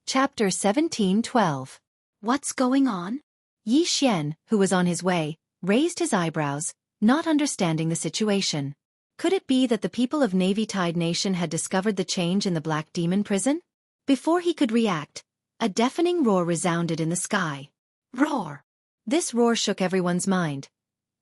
Chapter 17:12. What's going on? Yi Xian, who was on his way, raised his eyebrows, not understanding the situation. Could it be that the people of Navy Tide Nation had discovered the change in the Black Demon prison? Before he could react, a deafening roar resounded in the sky. Roar! This roar shook everyone's mind.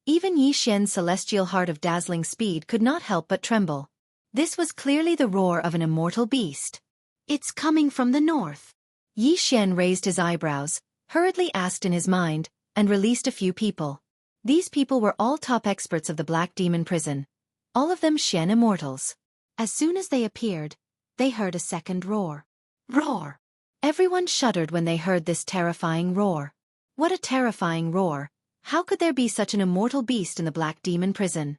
Even Yi Xian's celestial heart of dazzling speed could not help but tremble. This was clearly the roar of an immortal beast. It's coming from the north. Yi Xian raised his eyebrows, hurriedly asked in his mind, and released a few people. These people were all top experts of the Black Demon prison, all of them Xian immortals. As soon as they appeared, they heard a second roar. Roar! Everyone shuddered when they heard this terrifying roar. What a terrifying roar! How could there be such an immortal beast in the Black Demon prison?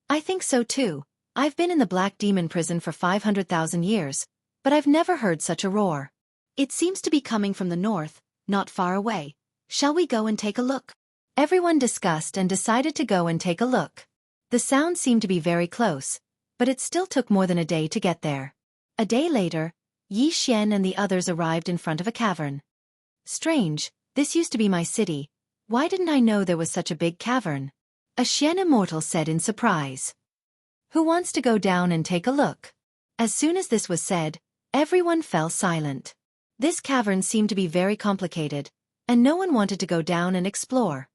I think so too. I've been in the Black Demon prison for 500,000 years, but I've never heard such a roar. It seems to be coming from the north, not far away. Shall we go and take a look? Everyone discussed and decided to go and take a look. The sound seemed to be very close, but it still took more than a day to get there. A day later, Yi Xian and the others arrived in front of a cavern. Strange, this used to be my city. Why didn't I know there was such a big cavern? A Xian immortal said in surprise. Who wants to go down and take a look? As soon as this was said, everyone fell silent. This cavern seemed to be very complicated, and no one wanted to go down and explore.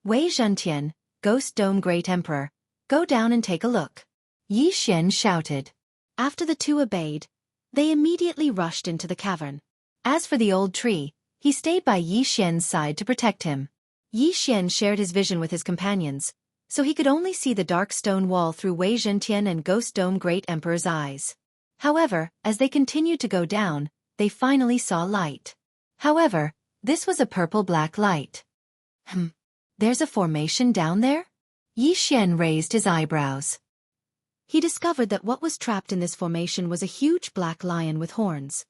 Wei Zhentian, Ghost Dome Great Emperor, go down and take a look. Yi Xian shouted. After the two obeyed, they immediately rushed into the cavern. As for the old tree, he stayed by Yi Xian's side to protect him. Yi Xian shared his vision with his companions, so he could only see the dark stone wall through Wei Zhentian and Ghost Dome Great Emperor's eyes. However, as they continued to go down, they finally saw light. However, this was a purple-black light. There's a formation down there? Yi Xian raised his eyebrows. He discovered that what was trapped in this formation was a huge black lion with horns.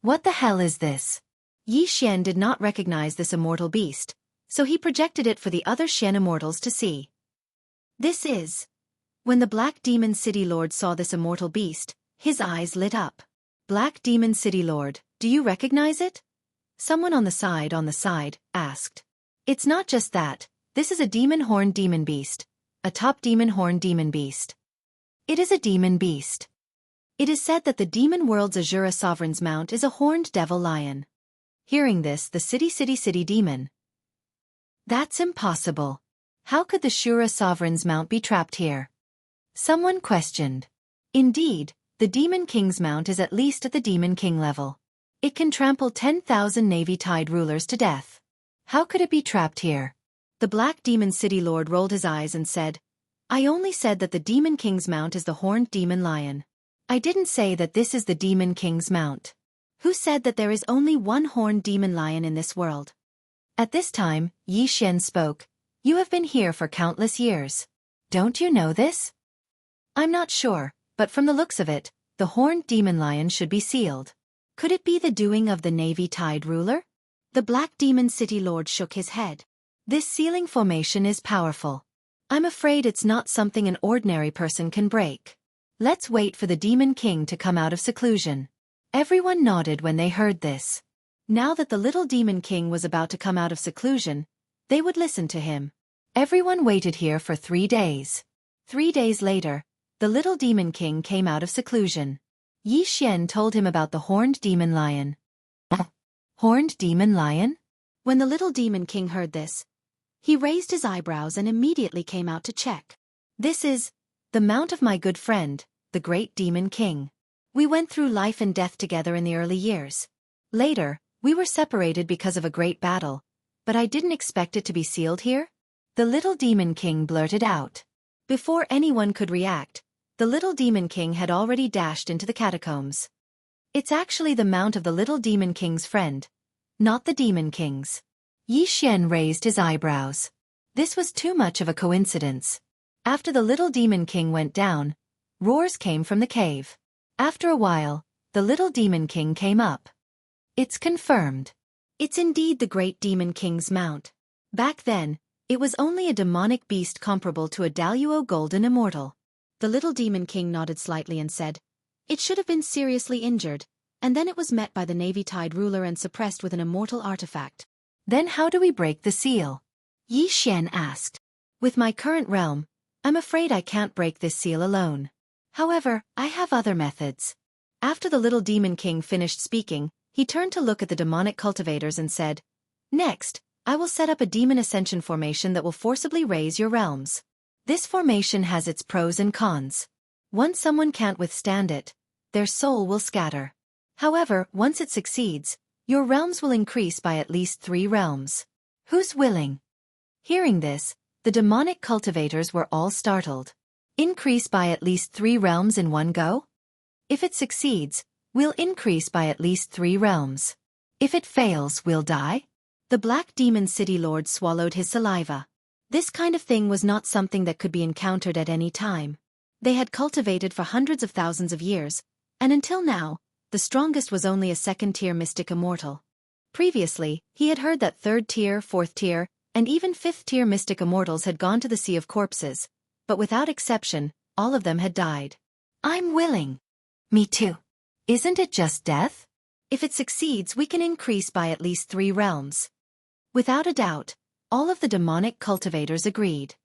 What the hell is this? Yi Xian did not recognize this immortal beast, so he projected it for the other Xian immortals to see. This is... When the Black Demon City Lord saw this immortal beast, his eyes lit up. Black Demon City Lord, do you recognize it? Someone on the side, asked. It's not just that, this is a demon horn demon beast. A top demon horn demon beast. It is a demon beast. It is said that the demon world's Azura sovereign's mount is a horned devil lion. Hearing this, the city demon. That's impossible. How could the Shura sovereign's mount be trapped here? Someone questioned. Indeed, the demon king's mount is at least at the demon king level. It can trample 10,000 Navy Tide rulers to death. How could it be trapped here? The Black Demon City Lord rolled his eyes and said, I only said that the demon king's mount is the horned demon lion. I didn't say that this is the demon king's mount. Who said that there is only one horned demon lion in this world? At this time, Yi Xian spoke. You have been here for countless years. Don't you know this? I'm not sure, but from the looks of it, the horned demon lion should be sealed. Could it be the doing of the Navy Tide ruler? The Black Demon City Lord shook his head. This sealing formation is powerful. I'm afraid it's not something an ordinary person can break. Let's wait for the Demon King to come out of seclusion. Everyone nodded when they heard this. Now that the little Demon King was about to come out of seclusion, they would listen to him. Everyone waited here for 3 days. 3 days later, the little Demon King came out of seclusion. Yi Xian told him about the horned demon lion. Horned demon lion? When the little Demon King heard this, he raised his eyebrows and immediately came out to check. This is the mount of my good friend, the great Demon King. We went through life and death together in the early years. Later, we were separated because of a great battle, but I didn't expect it to be sealed here. The little demon king blurted out. Before anyone could react, the little demon king had already dashed into the catacombs. It's actually the mount of the little demon king's friend, not the demon king's. Yi Xian raised his eyebrows. This was too much of a coincidence. After the little demon king went down, roars came from the cave. After a while, the little demon king came up. It's confirmed. It's indeed the great demon king's mount. Back then, it was only a demonic beast comparable to a Daluo golden immortal. The little demon king nodded slightly and said, "It should have been seriously injured, and then it was met by the Navy-Tide ruler and suppressed with an immortal artifact." Then how do we break the seal? Yi Xian asked. With my current realm, I'm afraid I can't break this seal alone. However, I have other methods. After the little demon king finished speaking, he turned to look at the demonic cultivators and said, "Next, I will set up a demon ascension formation that will forcibly raise your realms. This formation has its pros and cons. Once someone can't withstand it, their soul will scatter. However, once it succeeds, your realms will increase by at least 3 realms. Who's willing?" Hearing this, the demonic cultivators were all startled. Increase by at least 3 realms in one go? If it succeeds, we'll increase by at least 3 realms. If it fails, we'll die? The Black Demon City Lord swallowed his saliva. This kind of thing was not something that could be encountered at any time. They had cultivated for hundreds of thousands of years, and until now, the strongest was only a 2nd-tier mystic immortal. Previously, he had heard that 3rd-tier, 4th-tier, and even 5th-tier mystic immortals had gone to the Sea of Corpses, but without exception, all of them had died. I'm willing. Me too. Isn't it just death? If it succeeds, we can increase by at least 3 realms. Without a doubt, all of the demonic cultivators agreed.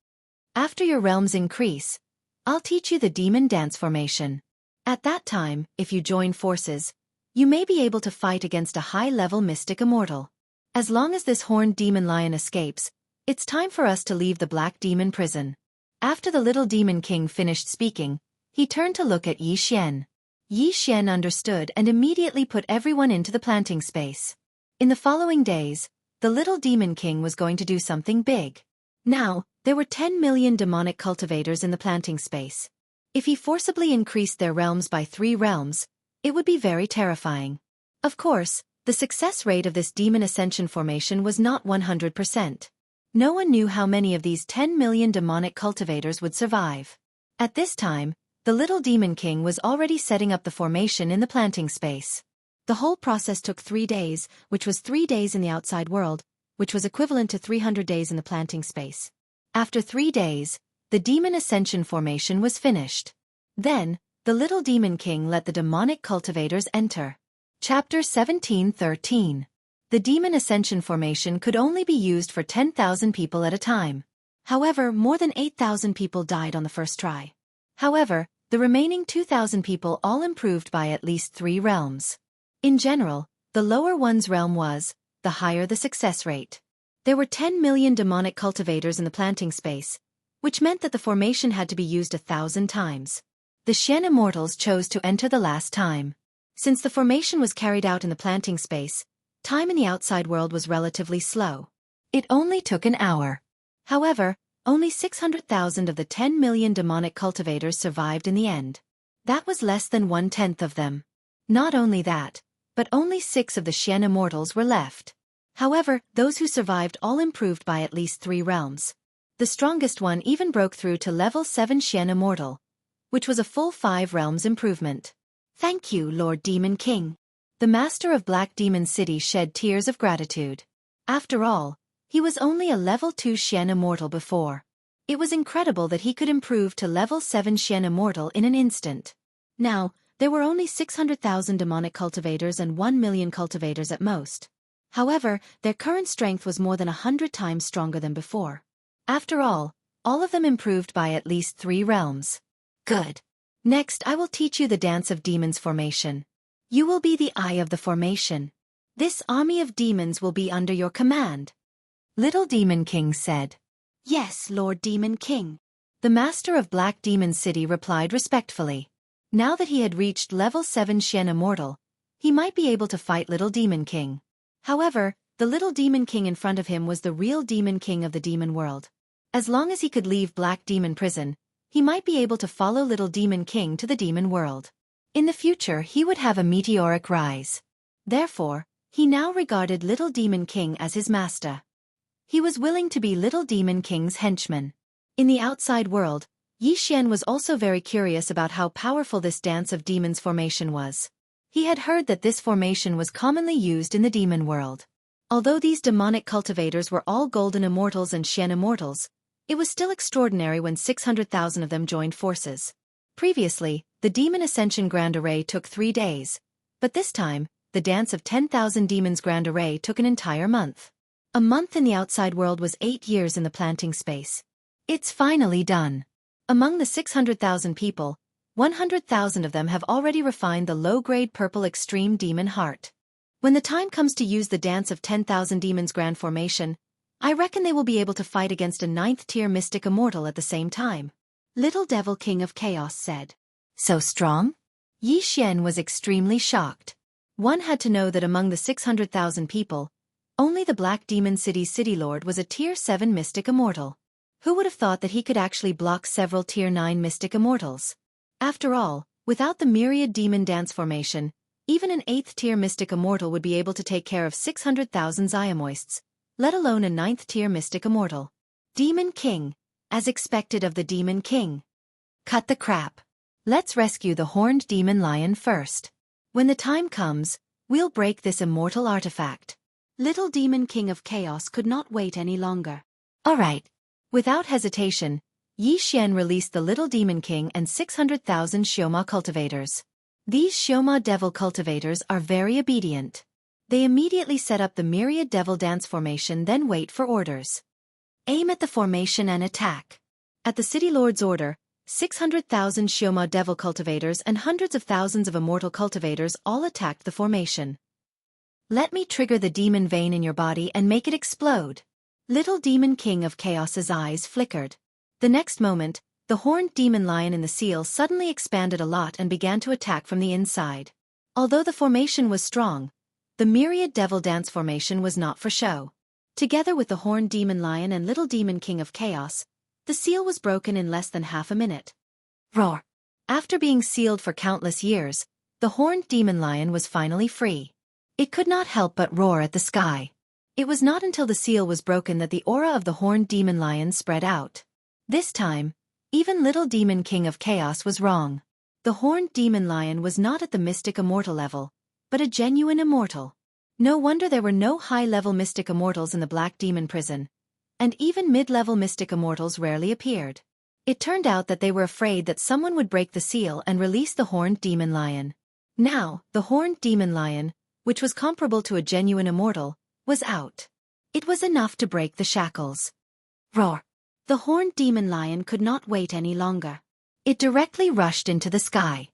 After your realms increase, I'll teach you the demon dance formation. At that time, if you join forces, you may be able to fight against a high-level mystic immortal. As long as this horned demon lion escapes, it's time for us to leave the black demon prison. After the little demon king finished speaking, he turned to look at Yi Xian. Yi Xian understood and immediately put everyone into the planting space. In the following days, the little demon king was going to do something big. Now, there were 10 million demonic cultivators in the planting space. If he forcibly increased their realms by 3 realms, it would be very terrifying. Of course, the success rate of this demon ascension formation was not 100%. No one knew how many of these 10 million demonic cultivators would survive. At this time, the little demon king was already setting up the formation in the planting space. The whole process took 3 days, which was 3 days in the outside world, which was equivalent to 300 days in the planting space. After 3 days, the demon ascension formation was finished. Then, the little demon king let the demonic cultivators enter. Chapter 17:13. The demon ascension formation could only be used for 10,000 people at a time. However, more than 8,000 people died on the first try. However, the remaining 2,000 people all improved by at least 3 realms. In general, the lower one's realm was, the higher the success rate. There were 10 million demonic cultivators in the planting space, which meant that the formation had to be used 1,000 times. The Xian immortals chose to enter the last time. Since the formation was carried out in the planting space, time in the outside world was relatively slow. It only took an hour. However, only 600,000 of the 10 million demonic cultivators survived in the end. That was less than 1/10 of them. Not only that, but only 6 of the Xian immortals were left. However, those who survived all improved by at least 3 realms. The strongest one even broke through to level 7 Xian immortal, which was a full 5 realms improvement. Thank you, Lord Demon King. The master of Black Demon City shed tears of gratitude. After all, he was only a level 2 Xian immortal before. It was incredible that he could improve to level 7 Xian immortal in an instant. Now, there were only 600,000 demonic cultivators and 1 million cultivators at most. However, their current strength was more than 100 times stronger than before. After all of them improved by at least 3 realms. Good. Next, I will teach you the Dance of Demons formation. You will be the eye of the formation. This army of demons will be under your command. Little Demon King said. Yes, Lord Demon King. The master of Black Demon City replied respectfully. Now that he had reached level 7 Xian Immortal, he might be able to fight Little Demon King. However, the Little Demon King in front of him was the real Demon King of the demon world. As long as he could leave Black Demon Prison, he might be able to follow Little Demon King to the demon world. In the future he would have a meteoric rise. Therefore, he now regarded Little Demon King as his master. He was willing to be Little Demon King's henchman. In the outside world, Yi Xian was also very curious about how powerful this Dance of Demons formation was. He had heard that this formation was commonly used in the demon world. Although these demonic cultivators were all golden immortals and Xian immortals, it was still extraordinary when 600,000 of them joined forces. Previously, the Demon Ascension Grand Array took 3 days, but this time, the Dance of 10,000 Demons Grand Array took an entire month. A month in the outside world was 8 years in the planting space. It's finally done. Among the 600,000 people, 100,000 of them have already refined the low-grade purple extreme demon heart. When the time comes to use the Dance of 10,000 Demons Grand Formation, I reckon they will be able to fight against a 9th-tier Mystic Immortal at the same time. Little Devil King of Chaos said. So strong? Yi Xian was extremely shocked. One had to know that among the 600,000 people, only the Black Demon City's City Lord was a Tier 7 Mystic Immortal. Who would have thought that he could actually block several Tier 9 Mystic Immortals? After all, without the Myriad Demon Dance Formation, even an 8th-tier Mystic Immortal would be able to take care of 600,000 Xiamoists, let alone a 9th-tier Mystic Immortal. Demon King, as expected of the Demon King. Cut the crap. Let's rescue the Horned Demon Lion first. When the time comes, we'll break this immortal artifact. Little Demon King of Chaos could not wait any longer. Alright. Without hesitation, Yi Xian released the Little Demon King and 600,000 Xioma cultivators. These Xioma devil cultivators are very obedient. They immediately set up the Myriad Devil Dance formation, then wait for orders. Aim at the formation and attack. At the City Lord's order, 600,000 Xioma devil cultivators and hundreds of thousands of immortal cultivators all attacked the formation. Let me trigger the demon vein in your body and make it explode. Little Demon King of Chaos's eyes flickered. The next moment, the Horned Demon Lion in the seal suddenly expanded a lot and began to attack from the inside. Although the formation was strong, the Myriad Devil Dance formation was not for show. Together with the Horned Demon Lion and Little Demon King of Chaos, the seal was broken in less than half a minute. Roar! After being sealed for countless years, the Horned Demon Lion was finally free. It could not help but roar at the sky. It was not until the seal was broken that the aura of the Horned Demon Lion spread out. This time, even Little Demon King of Chaos was wrong. The Horned Demon Lion was not at the Mystic Immortal level, but a genuine immortal. No wonder there were no high-level Mystic Immortals in the Black Demon Prison, and even mid-level Mystic Immortals rarely appeared. It turned out that they were afraid that someone would break the seal and release the Horned Demon Lion. Now, the Horned Demon Lion, which was comparable to a genuine immortal, was out. It was enough to break the shackles. Roar! The Horned Demon Lion could not wait any longer. It directly rushed into the sky.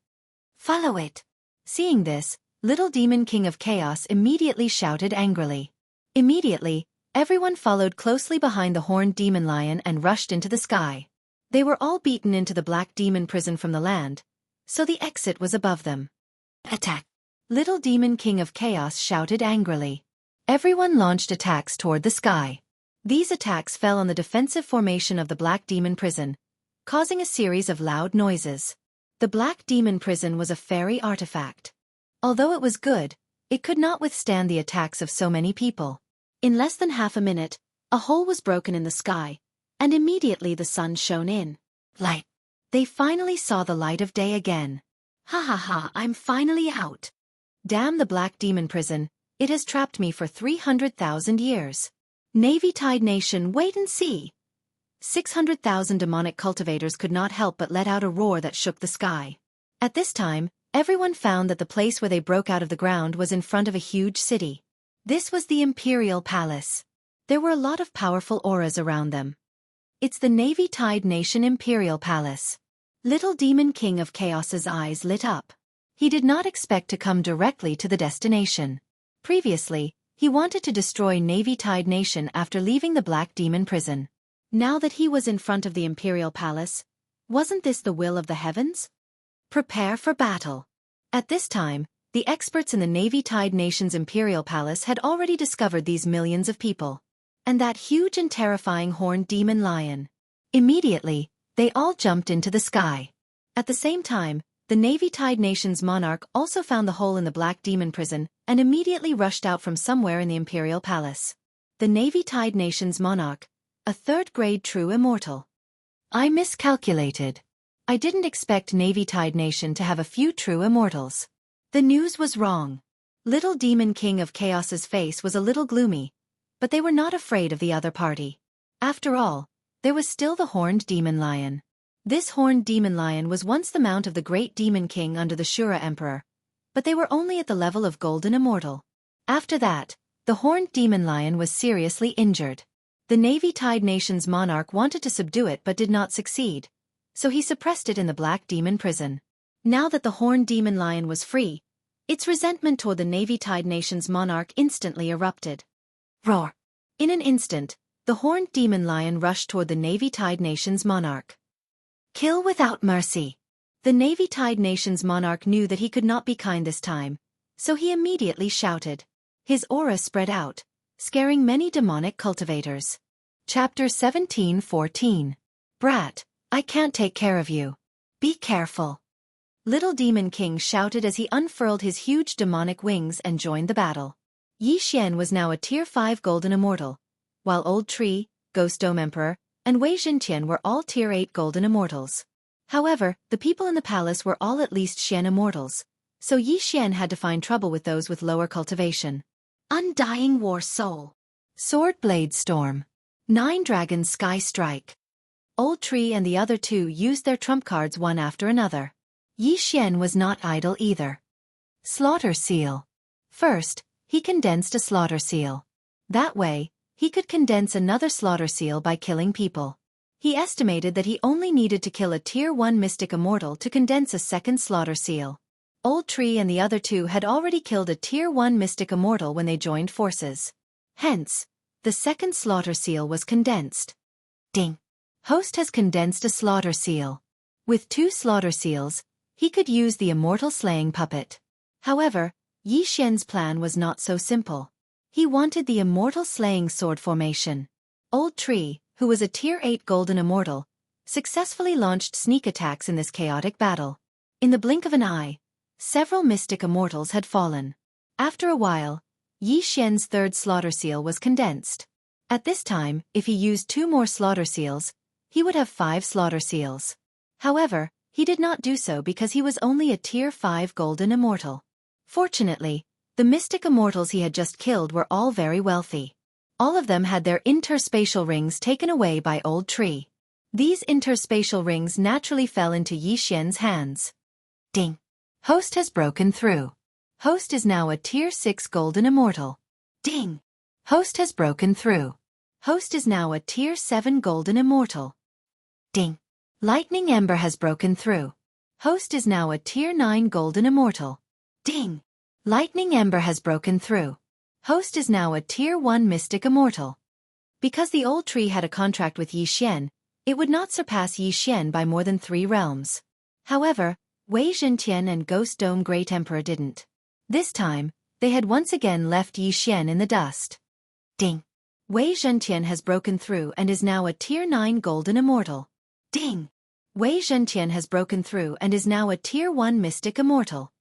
Follow it! Seeing this, Little Demon King of Chaos immediately shouted angrily. Immediately, everyone followed closely behind the Horned Demon Lion and rushed into the sky. They were all beaten into the Black Demon Prison from the land, so the exit was above them. Attack! Little Demon King of Chaos shouted angrily. Everyone launched attacks toward the sky. These attacks fell on the defensive formation of the Black Demon Prison, causing a series of loud noises. The Black Demon Prison was a fairy artifact. Although it was good, it could not withstand the attacks of so many people. In less than half a minute, a hole was broken in the sky, and immediately the sun shone in. Light! They finally saw the light of day again. Ha ha ha, I'm finally out. Damn the Black Demon Prison, it has trapped me for 300,000 years. Navy Tide Nation, wait and see. 600,000 demonic cultivators could not help but let out a roar that shook the sky. At this time, everyone found that the place where they broke out of the ground was in front of a huge city. This was the Imperial Palace. There were a lot of powerful auras around them. It's the Navy Tide Nation Imperial Palace. Little Demon King of Chaos's eyes lit up. He did not expect to come directly to the destination. Previously, he wanted to destroy Navy Tide Nation after leaving the Black Demon Prison. Now that he was in front of the Imperial Palace, wasn't this the will of the heavens? Prepare for battle. At this time, the experts in the Navy-Tide Nation's Imperial Palace had already discovered these millions of people. And that huge and terrifying horned demon lion. Immediately, they all jumped into the sky. At the same time, the Navy-Tide Nation's monarch also found the hole in the Black Demon prison and immediately rushed out from somewhere in the Imperial Palace. The Navy-Tide Nation's monarch, a third-grade true immortal. I miscalculated. I didn't expect Navy-Tide Nation to have a few true immortals. The news was wrong. Little Demon King of Chaos's face was a little gloomy, but they were not afraid of the other party. After all, there was still the horned demon lion. This horned demon lion was once the mount of the great demon king under the Shura Emperor, but they were only at the level of golden immortal. After that, the horned demon lion was seriously injured. The Navy-Tide Nation's monarch wanted to subdue it but did not succeed, so he suppressed it in the Black Demon prison. Now that the horned demon lion was free, its resentment toward the Navy-Tide Nation's monarch instantly erupted. Roar! In an instant, the horned demon lion rushed toward the Navy-Tide Nation's monarch. Kill without mercy. The Navy-Tide Nation's monarch knew that he could not be kind this time, so he immediately shouted. His aura spread out, scaring many demonic cultivators. Chapter 17:14. Brat, I can't take care of you. Be careful. Little Demon King shouted as he unfurled his huge demonic wings and joined the battle. Xianxia was now a Tier 5 golden immortal, while Old Tree, Ghost Dome Emperor, and Wei Zhentian were all Tier 8 golden immortals. However, the people in the palace were all at least Xian immortals, so Xian had to find trouble with those with lower cultivation. Undying War Soul. Sword Blade Storm. 9 Dragons Sky Strike. Old Tree and the other two used their trump cards one after another. Xian was not idle either. Slaughter Seal. First, he condensed a Slaughter Seal. That way, he could condense another Slaughter Seal by killing people. He estimated that he only needed to kill a Tier 1 Mystic Immortal to condense a second Slaughter Seal. Old Tree and the other two had already killed a Tier 1 Mystic Immortal when they joined forces. Hence, the second Slaughter Seal was condensed. Ding! Host has condensed a Slaughter Seal. With 2 Slaughter Seals, he could use the Immortal Slaying Puppet. However, Xian's plan was not so simple. He wanted the Immortal Slaying Sword formation. Old Tree, who was a Tier 8 golden immortal, successfully launched sneak attacks in this chaotic battle. In the blink of an eye, several mystic immortals had fallen. After a while, Xian's third Slaughter Seal was condensed. At this time, if he used 2 more Slaughter Seals, he would have 5 Slaughter Seals. However, he did not do so because he was only a Tier 5 golden immortal. Fortunately, the mystic immortals he had just killed were all very wealthy. All of them had their interspatial rings taken away by Old Tree. These interspatial rings naturally fell into Xian's hands. Ding! Host has broken through. Host is now a Tier 6 golden immortal. Ding! Host has broken through. Host is now a Tier 7 golden immortal. Ding! Lightning Ember has broken through. Host is now a Tier 9 golden immortal. Ding! Lightning Ember has broken through. Host is now a Tier 1 mystic immortal. Because the Old Tree had a contract with Xian, it would not surpass Xian by more than 3 realms. However, Wei Zhentian and Ghost Dome Great Emperor didn't. This time, they had once again left Xian in the dust. Ding! Wei Zhentian has broken through and is now a Tier 9 golden immortal. Ding! Wei Zhentian has broken through and is now a Tier 1 mystic immortal.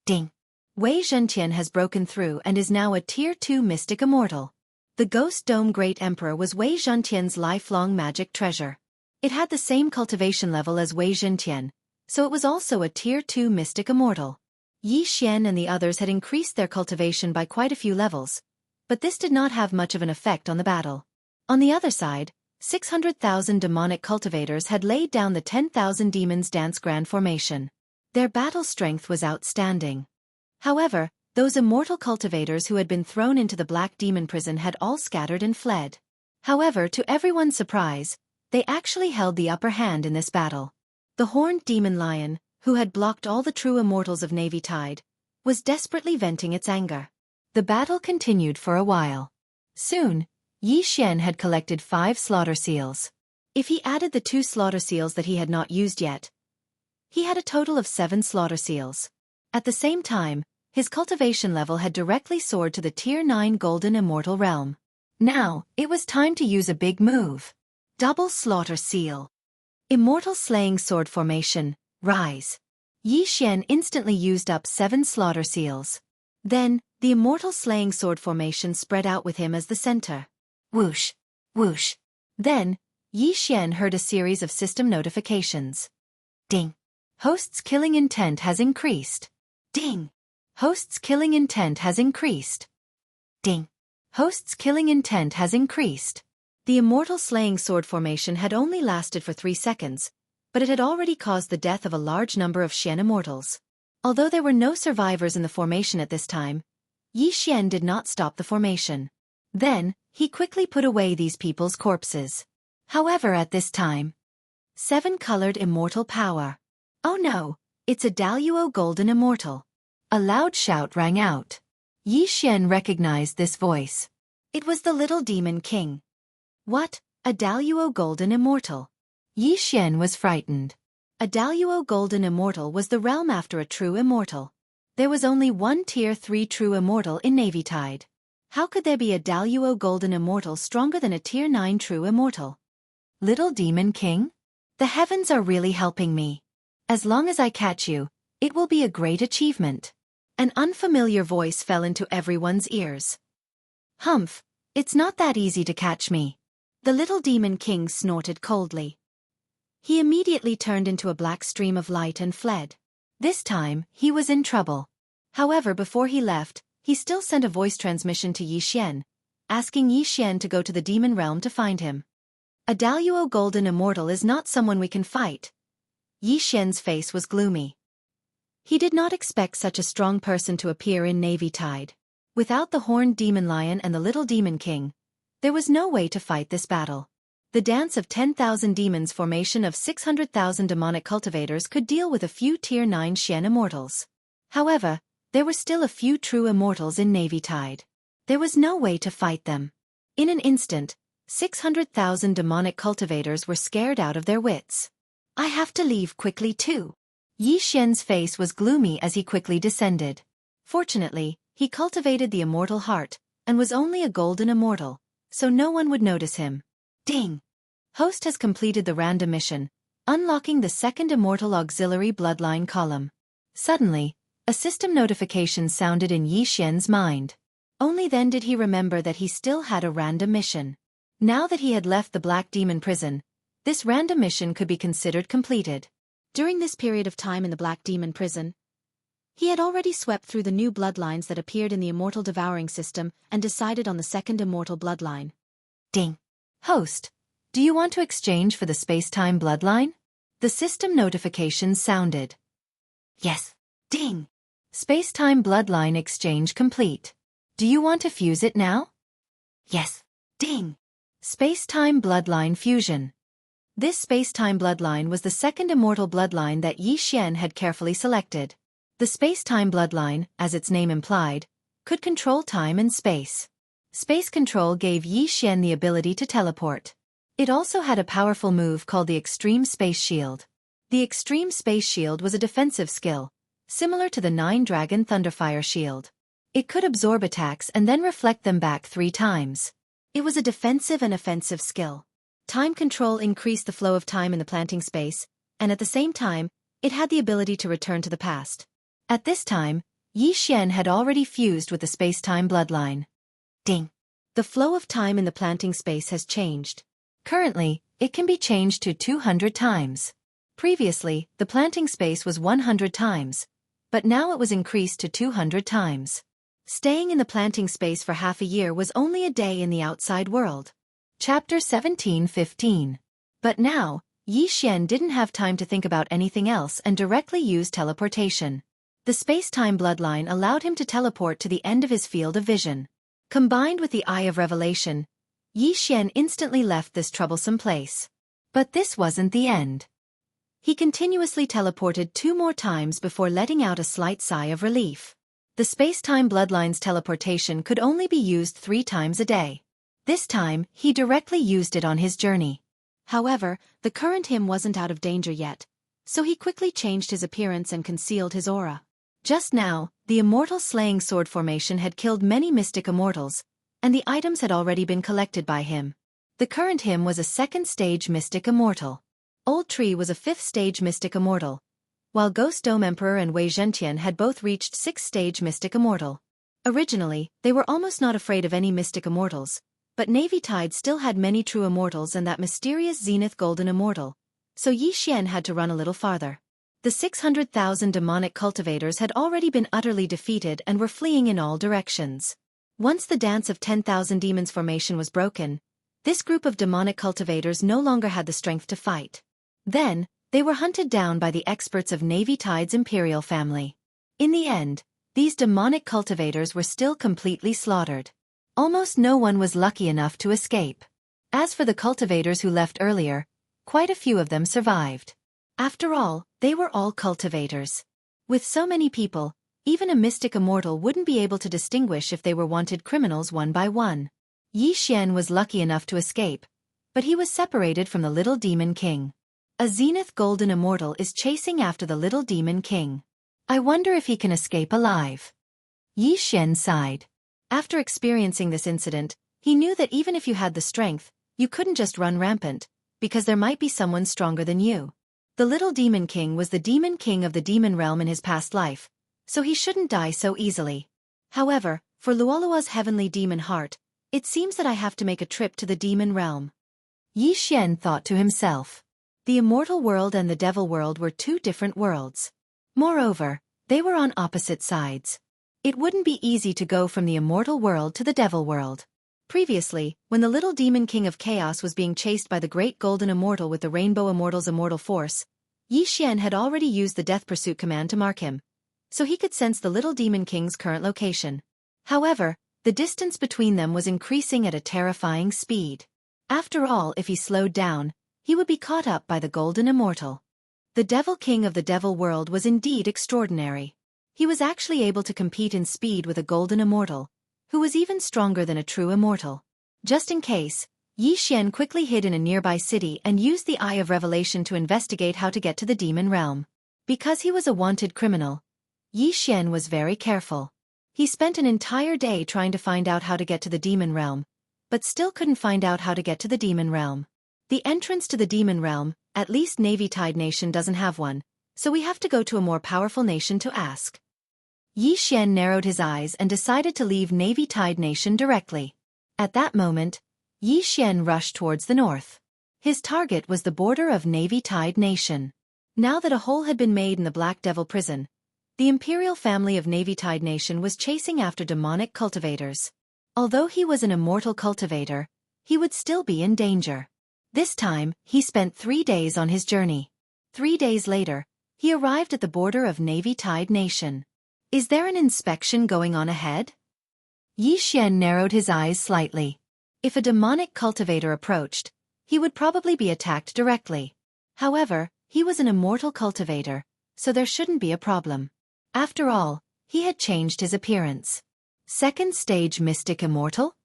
Ding! Wei Zhentian has broken through and is now a Tier 2 mystic immortal. The Ghost Dome Great Emperor was Wei Zhentian's lifelong magic treasure. It had the same cultivation level as Wei Zhentian, so it was also a Tier 2 mystic immortal. Xian and the others had increased their cultivation by quite a few levels, but this did not have much of an effect on the battle. On the other side, 600,000 demonic cultivators had laid down the 10,000 Demons Dance Grand Formation. Their battle strength was outstanding. However, those immortal cultivators who had been thrown into the Black Demon prison had all scattered and fled. However, to everyone's surprise, they actually held the upper hand in this battle. The horned demon lion, who had blocked all the true immortals of Navy Tide, was desperately venting its anger. The battle continued for a while. Soon, Xian had collected 5 Slaughter Seals. If he added the 2 Slaughter Seals that he had not used yet, He had a total of 7 slaughter seals. At the same time, his cultivation level had directly soared to the Tier 9 Golden Immortal realm. Now, it was time to use a big move. Double Slaughter Seal. Immortal Slaying Sword Formation, Rise. Yi Xian instantly used up 7 slaughter seals. Then, the Immortal Slaying Sword Formation spread out with him as the center. Whoosh, whoosh. Then, Yi Xian heard a series of system notifications. Ding. Host's killing intent has increased. Ding. Host's killing intent has increased. Ding. Host's killing intent has increased. The Immortal Slaying Sword Formation had only lasted for 3 seconds, but it had already caused the death of a large number of Xian immortals. Although there were no survivors in the formation at this time, Yi Xian did not stop the formation. Then, he quickly put away these people's corpses. However, at this time, 7-colored immortal power. Oh no, it's a Daluo Golden Immortal. A loud shout rang out. Yi Xian recognized this voice. It was the little demon king. What? A Daluo Golden Immortal? Yi Xian was frightened. A Daluo Golden Immortal was the realm after a true immortal. There was only one Tier 3 true immortal in Navy Tide. How could there be a Daluo Golden Immortal stronger than a Tier 9 true immortal? Little Demon King? The heavens are really helping me. As long as I catch you, it will be a great achievement. An unfamiliar voice fell into everyone's ears. Humph, it's not that easy to catch me. The little Demon King snorted coldly. He immediately turned into a black stream of light and fled. This time, he was in trouble. However, before he left, he still sent a voice transmission to Yi Xian, asking Yi Xian to go to the demon realm to find him. A Daluo Golden Immortal is not someone we can fight. Yi Xian's face was gloomy. He did not expect such a strong person to appear in Navy Tide. Without the Horned Demon Lion and the Little Demon King, there was no way to fight this battle. The Dance of 10,000 Demons formation of 600,000 demonic cultivators could deal with a few Tier 9 Xian immortals. However, there were still a few true immortals in Navy Tide. There was no way to fight them. In an instant, 600,000 demonic cultivators were scared out of their wits. I have to leave quickly too. Yi Xian's face was gloomy as he quickly descended. Fortunately, he cultivated the immortal heart, and was only a golden immortal, so no one would notice him. Ding! Host has completed the random mission, unlocking the second immortal auxiliary bloodline column. Suddenly, a system notification sounded in Yi Xian's mind. Only then did he remember that he still had a random mission. Now that he had left the Black Demon prison, this random mission could be considered completed. During this period of time in the Black Demon prison, he had already swept through the new bloodlines that appeared in the Immortal Devouring system and decided on the second immortal bloodline. Ding! Host, do you want to exchange for the space-time bloodline? The system notification sounded. Yes. Ding! Space-time bloodline exchange complete. Do you want to fuse it now? Yes. Ding! Space-time bloodline fusion. This space-time bloodline was the second immortal bloodline that Yi Xian had carefully selected. The space-time bloodline, as its name implied, could control time and space. Space control gave Yi Xian the ability to teleport. It also had a powerful move called the Extreme Space Shield. The Extreme Space Shield was a defensive skill, similar to the 9-Dragon Thunderfire Shield. It could absorb attacks and then reflect them back 3 times. It was a defensive and offensive skill. Time control increased the flow of time in the planting space, and at the same time, it had the ability to return to the past. At this time, Yi Xian had already fused with the space-time bloodline. Ding! The flow of time in the planting space has changed. Currently, it can be changed to 200 times. Previously, the planting space was 100 times, but now it was increased to 200 times. Staying in the planting space for half a year was only a day in the outside world. Chapter 17:15. But now, Yi Xian didn't have time to think about anything else and directly used teleportation. The space-time bloodline allowed him to teleport to the end of his field of vision. Combined with the Eye of Revelation, Yi Xian instantly left this troublesome place. But this wasn't the end. He continuously teleported 2 more times before letting out a slight sigh of relief. The space-time bloodline's teleportation could only be used 3 times a day. This time, he directly used it on his journey. However, the current him wasn't out of danger yet, so he quickly changed his appearance and concealed his aura. Just now, the immortal slaying sword formation had killed many mystic immortals, and the items had already been collected by him. The current him was a second-stage mystic immortal. Old Tree was a fifth-stage mystic immortal, while Ghost Dome Emperor and Wei Zhentian had both reached sixth-stage mystic immortal. Originally, they were almost not afraid of any mystic immortals, but Navy Tide still had many true immortals and that mysterious Zenith Golden Immortal, so Yi Xian had to run a little farther. The 600,000 demonic cultivators had already been utterly defeated and were fleeing in all directions. Once the Dance of 10,000 Demons formation was broken, this group of demonic cultivators no longer had the strength to fight. Then, they were hunted down by the experts of Navy Tide's imperial family. In the end, these demonic cultivators were still completely slaughtered. Almost no one was lucky enough to escape. As for the cultivators who left earlier, quite a few of them survived. After all, they were all cultivators. With so many people, even a mystic immortal wouldn't be able to distinguish if they were wanted criminals one by one. Yi Xian was lucky enough to escape, but he was separated from the Little Demon King. A Zenith Golden Immortal is chasing after the Little Demon King. I wonder if he can escape alive. Yi Xian sighed. After experiencing this incident, he knew that even if you had the strength, you couldn't just run rampant, because there might be someone stronger than you. The Little Demon King was the Demon King of the Demon Realm in his past life, so he shouldn't die so easily. However, for Luolua's heavenly demon heart, it seems that I have to make a trip to the Demon Realm. Yi Xian thought to himself. The immortal world and the devil world were two different worlds. Moreover, they were on opposite sides. It wouldn't be easy to go from the immortal world to the devil world. Previously, when the Little Demon King of Chaos was being chased by the Great Golden Immortal with the Rainbow Immortal's immortal force, Yi Xian had already used the Death Pursuit command to mark him, so he could sense the Little Demon King's current location. However, the distance between them was increasing at a terrifying speed. After all, if he slowed down, he would be caught up by the Golden Immortal. The Devil King of the Devil World was indeed extraordinary. He was actually able to compete in speed with a Golden Immortal, who was even stronger than a true immortal. Just in case, Yi Xian quickly hid in a nearby city and used the Eye of Revelation to investigate how to get to the Demon Realm. Because he was a wanted criminal, Yi Xian was very careful. He spent an entire day trying to find out how to get to the Demon Realm, but still couldn't find out how to get to the Demon Realm. The entrance to the Demon Realm, at least Navy Tide Nation doesn't have one, so we have to go to a more powerful nation to ask. Yi Xian narrowed his eyes and decided to leave Navy Tide Nation directly. At that moment, Yi Xian rushed towards the north. His target was the border of Navy Tide Nation. Now that a hole had been made in the Black Devil prison, the imperial family of Navy Tide Nation was chasing after demonic cultivators. Although he was an immortal cultivator, he would still be in danger. This time, he spent 3 days on his journey. 3 days later, he arrived at the border of Navy Tide Nation. Is there an inspection going on ahead? Yi Xian narrowed his eyes slightly. If a demonic cultivator approached, he would probably be attacked directly. However, he was an immortal cultivator, so there shouldn't be a problem. After all, he had changed his appearance. Second stage Mystic Immortal?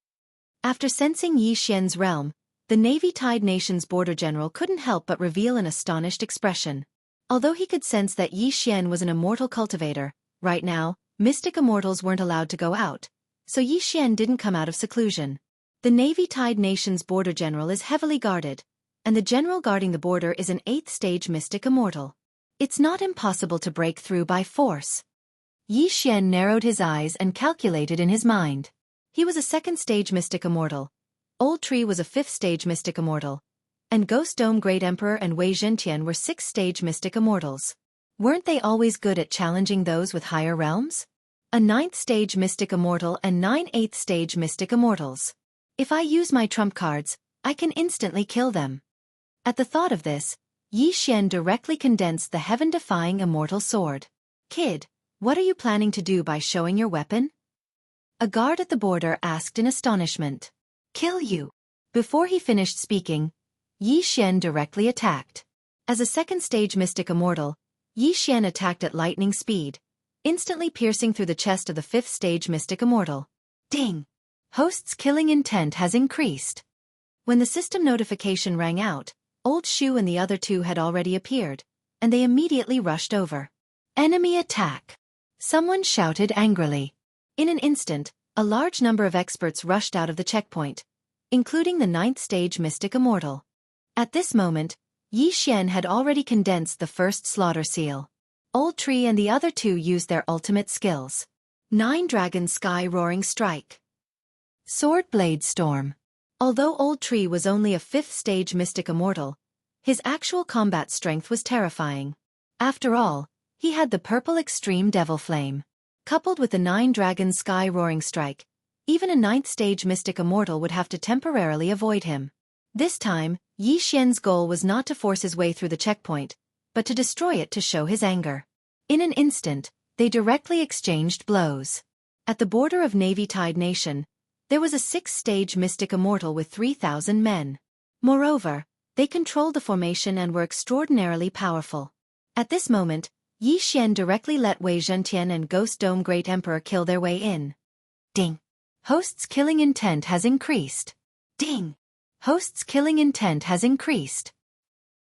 After sensing Yi Xian's realm, the Navy Tide Nation's border general couldn't help but reveal an astonished expression. Although he could sense that Yi Xian was an immortal cultivator, right now, mystic immortals weren't allowed to go out, so Yi Xian didn't come out of seclusion. The Navy Tide Nation's border general is heavily guarded, and the general guarding the border is an 8th stage mystic immortal. It's not impossible to break through by force. Yi Xian narrowed his eyes and calculated in his mind. He was a 2nd stage mystic immortal. Old Tree was a 5th stage mystic immortal, and Ghost Dome Great Emperor and Wei Zhentian were 6th stage mystic immortals. Weren't they always good at challenging those with higher realms? A 9th stage mystic immortal and 9 8th stage mystic immortals. If I use my trump cards, I can instantly kill them. At the thought of this, Yi Xian directly condensed the heaven-defying immortal sword. Kid, what are you planning to do by showing your weapon? A guard at the border asked in astonishment. Kill you. Before he finished speaking, Yi Xian directly attacked. As a 2nd stage mystic immortal, Yi Xian attacked at lightning speed, instantly piercing through the chest of the 5th stage mystic immortal. Ding! Host's killing intent has increased. When the system notification rang out, Old Shu and the other two had already appeared, and they immediately rushed over. Enemy attack! Someone shouted angrily. In an instant, a large number of experts rushed out of the checkpoint, including the 9th stage Mystic Immortal. At this moment, Yi Xian had already condensed the first slaughter seal. Old Tree and the other two used their ultimate skills. 9 Dragon Sky Roaring Strike. Sword Blade Storm. Although Old Tree was only a 5th stage Mystic Immortal, his actual combat strength was terrifying. After all, he had the purple Extreme Devil Flame. Coupled with the 9 Dragon Sky Roaring Strike, even a 9th stage Mystic Immortal would have to temporarily avoid him. This time, Yi Xian's goal was not to force his way through the checkpoint, but to destroy it to show his anger. In an instant, they directly exchanged blows. At the border of Navy Tide Nation, there was a 6th stage Mystic Immortal with 3,000 men. Moreover, they controlled the formation and were extraordinarily powerful. At this moment, Yi Xian directly let Wei Zhentian and Ghost Dome Great Emperor kill their way in. Ding! Host's killing intent has increased. Ding! Host's killing intent has increased.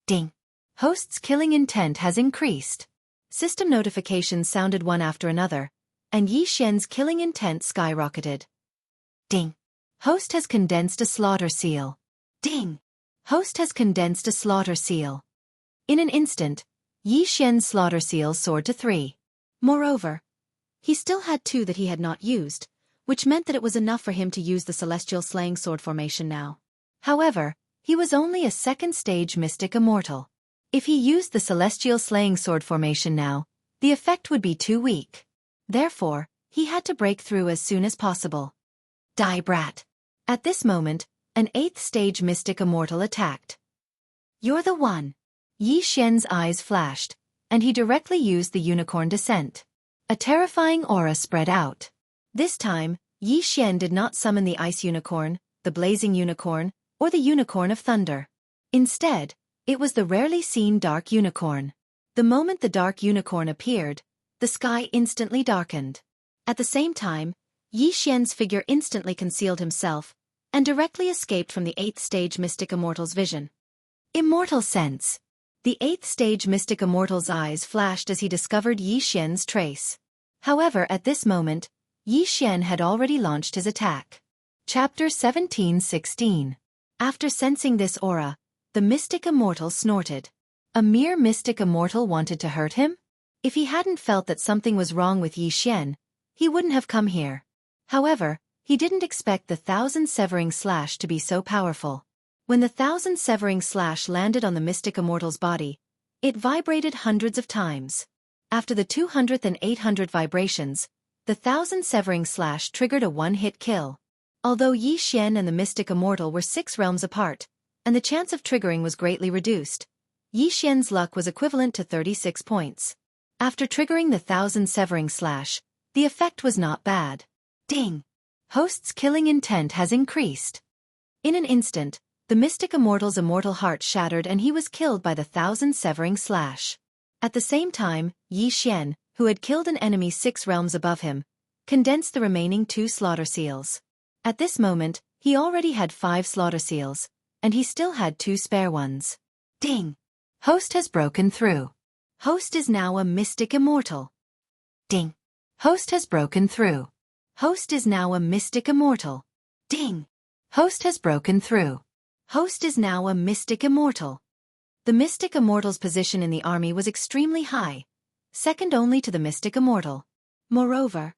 Ding! Host's killing intent has increased. System notifications sounded one after another, and Yi Xian's killing intent skyrocketed. Ding! Host has condensed a slaughter seal. Ding! Host has condensed a slaughter seal. In an instant, Yi Xian's slaughter seal soared to 3. Moreover, he still had 2 that he had not used, which meant that it was enough for him to use the Celestial Slaying Sword formation now. However, he was only a 2nd stage Mystic Immortal. If he used the Celestial Slaying Sword formation now, the effect would be too weak. Therefore, he had to break through as soon as possible. Die brat! At this moment, an 8th stage Mystic Immortal attacked. You're the one! Yi Xian's eyes flashed, and he directly used the Unicorn Descent. A terrifying aura spread out. This time, Yi Xian did not summon the Ice Unicorn, the Blazing Unicorn, or the Unicorn of Thunder. Instead, it was the rarely seen Dark Unicorn. The moment the Dark Unicorn appeared, the sky instantly darkened. At the same time, Yi Xian's figure instantly concealed himself, and directly escaped from the 8th stage Mystic Immortal's vision. Immortal Sense. The 8th stage Mystic Immortal's eyes flashed as he discovered Yi Xian's trace. However, at this moment, Yi Xian had already launched his attack. Chapter 17:16. After sensing this aura, the Mystic Immortal snorted. A mere Mystic Immortal wanted to hurt him? If he hadn't felt that something was wrong with Yi Xian, he wouldn't have come here. However, he didn't expect the 1,000 Severing Slash to be so powerful. When the 1,000 Severing Slash landed on the Mystic Immortal's body, it vibrated hundreds of times. After the 200th and 800 vibrations, the 1,000 Severing Slash triggered a one-hit kill. Although Yi Xian and the Mystic Immortal were 6 realms apart, and the chance of triggering was greatly reduced, Yi Xian's luck was equivalent to 36 points. After triggering the 1,000 Severing Slash, the effect was not bad. Ding! Host's killing intent has increased. In an instant, the Mystic Immortal's immortal heart shattered and he was killed by the 1,000 Severing Slash. At the same time, Yi Xian, who had killed an enemy 6 realms above him, condensed the remaining 2 slaughter seals. At this moment, he already had 5 slaughter seals, and he still had 2 spare ones. Ding! Host has broken through. Host is now a Mystic Immortal. Ding! Host has broken through. Host is now a Mystic Immortal. Ding! Host has broken through. Host is now a Mystic Immortal. The Mystic Immortal's position in the army was extremely high, second only to the Mystic Immortal. Moreover,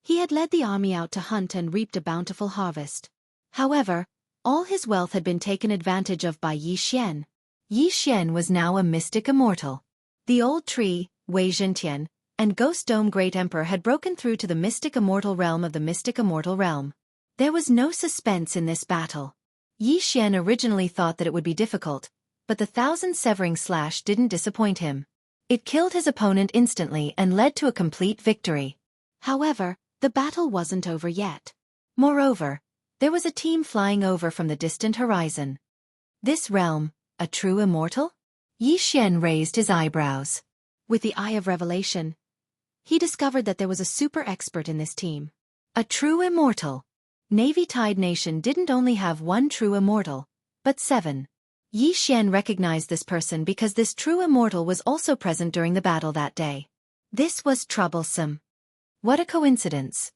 he had led the army out to hunt and reaped a bountiful harvest. However, all his wealth had been taken advantage of by Yi Xian. Yi Xian was now a Mystic Immortal. The Old Tree, Wei Zhentian, and Ghost Dome Great Emperor had broken through to the Mystic Immortal realm of the Mystic Immortal realm. There was no suspense in this battle. Yi Xian originally thought that it would be difficult, but the 1,000 Severing Slash didn't disappoint him. It killed his opponent instantly and led to a complete victory. However, the battle wasn't over yet. Moreover, there was a team flying over from the distant horizon. This realm, a true immortal? Yi Xian raised his eyebrows. With the eye of revelation, he discovered that there was a super expert in this team. A true immortal. Navy Tide Nation didn't only have 1 true immortal, but 7. Yi Xian recognized this person because this true immortal was also present during the battle that day. This was troublesome. What a coincidence.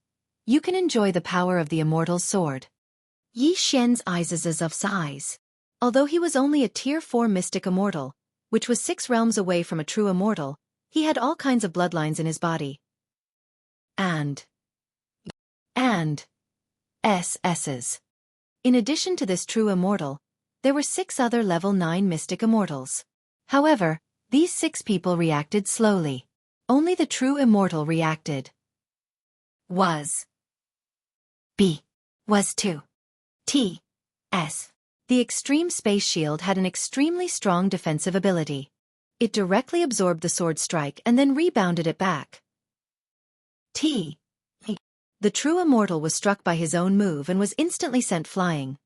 You can enjoy the power of the immortal sword. Yi Xian's eyes. Although he was only a Tier 4 mystic immortal, which was 6 realms away from a true immortal, he had all kinds of bloodlines in his body. And SS's. In addition to this true immortal, there were 6 other level 9 mystic immortals. However, these 6 people reacted slowly. Only the true immortal reacted. Was 2. S. The extreme space shield had an extremely strong defensive ability. It directly absorbed the sword strike and then rebounded it back. The true immortal was struck by his own move and was instantly sent flying.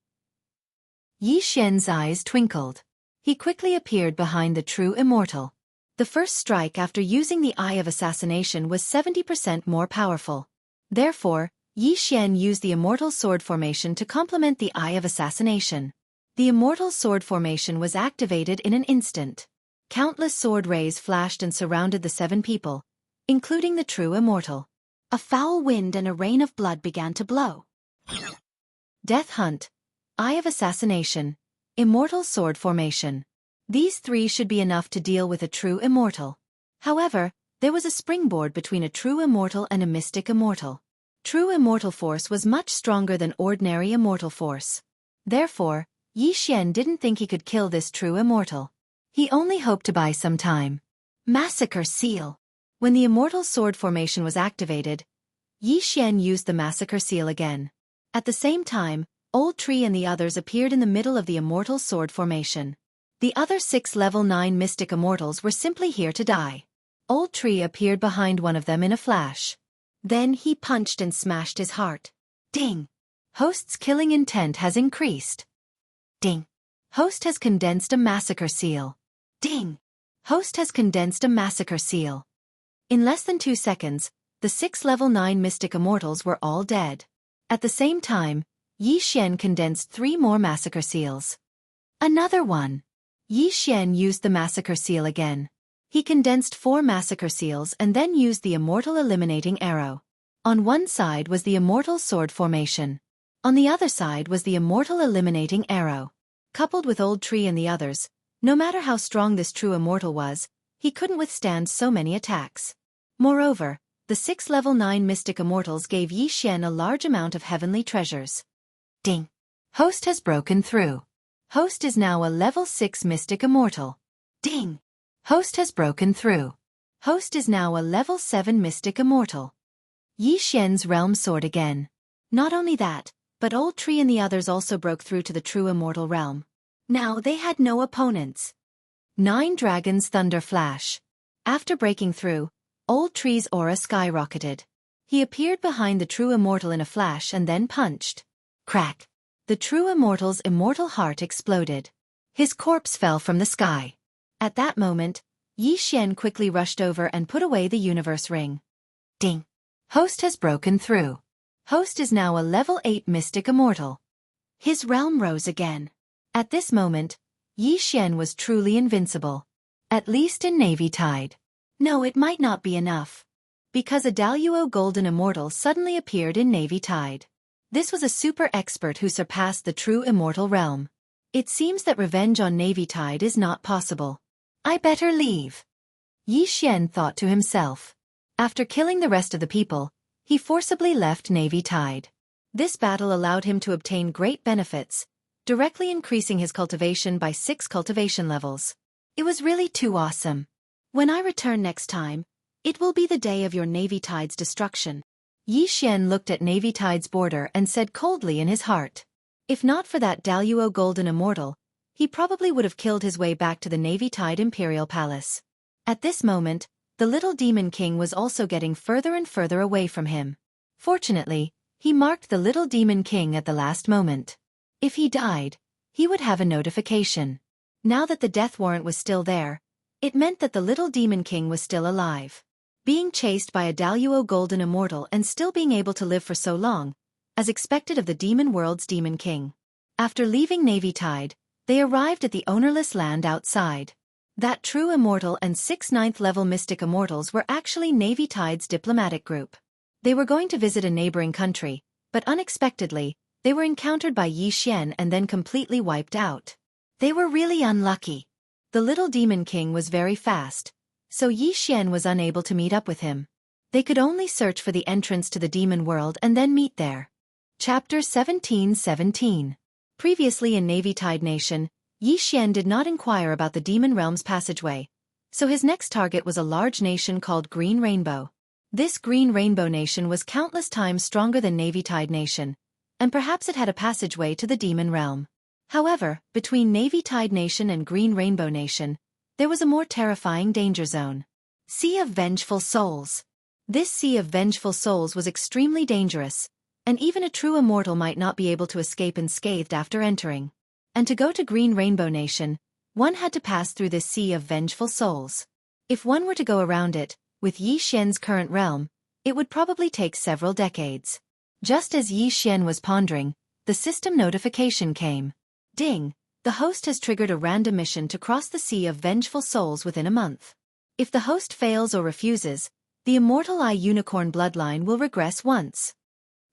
Yi Xian's eyes twinkled. He quickly appeared behind the true immortal. The first strike after using the Eye of Assassination was 70% more powerful. Therefore, Yi Xian used the Immortal Sword Formation to complement the Eye of Assassination. The Immortal Sword Formation was activated in an instant. Countless sword rays flashed and surrounded the 7 people, including the true immortal. A foul wind and a rain of blood began to blow. Death Hunt, Eye of Assassination, Immortal Sword Formation. These 3 should be enough to deal with a true immortal. However, there was a springboard between a true immortal and a mystic immortal. True immortal force was much stronger than ordinary immortal force. Therefore, Yi Xian didn't think he could kill this true immortal. He only hoped to buy some time. Massacre Seal. When the Immortal Sword Formation was activated, Yi Xian used the Massacre Seal again. At the same time, Old Tree and the others appeared in the middle of the Immortal Sword Formation. The other 6 level 9 mystic immortals were simply here to die. Old Tree appeared behind one of them in a flash. Then he punched and smashed his heart. Ding! Host's killing intent has increased. Ding! Host has condensed a Massacre Seal. Ding! Host has condensed a Massacre Seal. In less than 2 seconds, the 6 level 9 mystic immortals were all dead. At the same time, Yi Xian condensed 3 more Massacre Seals. Another one. Yi Xian used the Massacre Seal again. He condensed 4 Massacre Seals and then used the Immortal Eliminating Arrow. On one side was the Immortal Sword Formation. On the other side was the Immortal Eliminating Arrow. Coupled with Old Tree and the others, no matter how strong this true immortal was, he couldn't withstand so many attacks. Moreover, the 6 level 9 mystic immortals gave Yi Xian a large amount of heavenly treasures. Ding! Host has broken through. Host is now a level 6 mystic immortal. Ding! Host has broken through. Host is now a level 7 mystic immortal. Yi Xian's realm soared again. Not only that, but Old Tree and the others also broke through to the true immortal realm. Now they had no opponents. 9 Dragons Thunder Flash. After breaking through, Old Tree's aura skyrocketed. He appeared behind the true immortal in a flash and then punched. Crack! The true immortal's immortal heart exploded. His corpse fell from the sky. At that moment, Yi Xian quickly rushed over and put away the universe ring. Ding! Host has broken through. Host is now a level 8 mystic immortal. His realm rose again. At this moment, Yi Xian was truly invincible. At least in Navy Tide. No, it might not be enough. Because a Daluo Golden Immortal suddenly appeared in Navy Tide. This was a super expert who surpassed the true immortal realm. It seems that revenge on Navy Tide is not possible. I better leave. Yi Xian thought to himself. After killing the rest of the people, he forcibly left Navy Tide. This battle allowed him to obtain great benefits, directly increasing his cultivation by 6 cultivation levels. It was really too awesome. When I return next time, it will be the day of your Navy Tide's destruction. Yi Xian looked at Navy Tide's border and said coldly in his heart. If not for that Daluo Golden Immortal, he probably would have killed his way back to the Navy Tide Imperial Palace. At this moment, the little Demon King was also getting further and further away from him. Fortunately, he marked the little Demon King at the last moment. If he died, he would have a notification. Now that the death warrant was still there, it meant that the little Demon King was still alive. Being chased by a Daluo Golden Immortal and still being able to live for so long, as expected of the Demon World's Demon King. After leaving Navy Tide, They arrived at the ownerless land outside. That true immortal and 6 9th-level mystic immortals were actually Navy Tide's diplomatic group. They were going to visit a neighboring country, but unexpectedly, they were encountered by Yi Xian and then completely wiped out. They were really unlucky. The little demon king was very fast, so Yi Xian was unable to meet up with him. They could only search for the entrance to the demon world and then meet there. Chapter 1717. Previously in Navy Tide Nation, Yi Xian did not inquire about the demon realm's passageway, so his next target was a large nation called Green Rainbow. This Green Rainbow Nation was countless times stronger than Navy Tide Nation, and perhaps it had a passageway to the demon realm. However, between Navy Tide Nation and Green Rainbow Nation, there was a more terrifying danger zone. Sea of Vengeful Souls. This Sea of Vengeful Souls was extremely dangerous, and even a true immortal might not be able to escape unscathed after entering. And to go to Green Rainbow Nation, one had to pass through this Sea of Vengeful Souls. If one were to go around it, with Yi Xian's current realm, it would probably take several decades. Just as Yi Xian was pondering, the system notification came. Ding! The host has triggered a random mission to cross the Sea of Vengeful Souls within a month. If the host fails or refuses, the Immortal Eye Unicorn bloodline will regress once.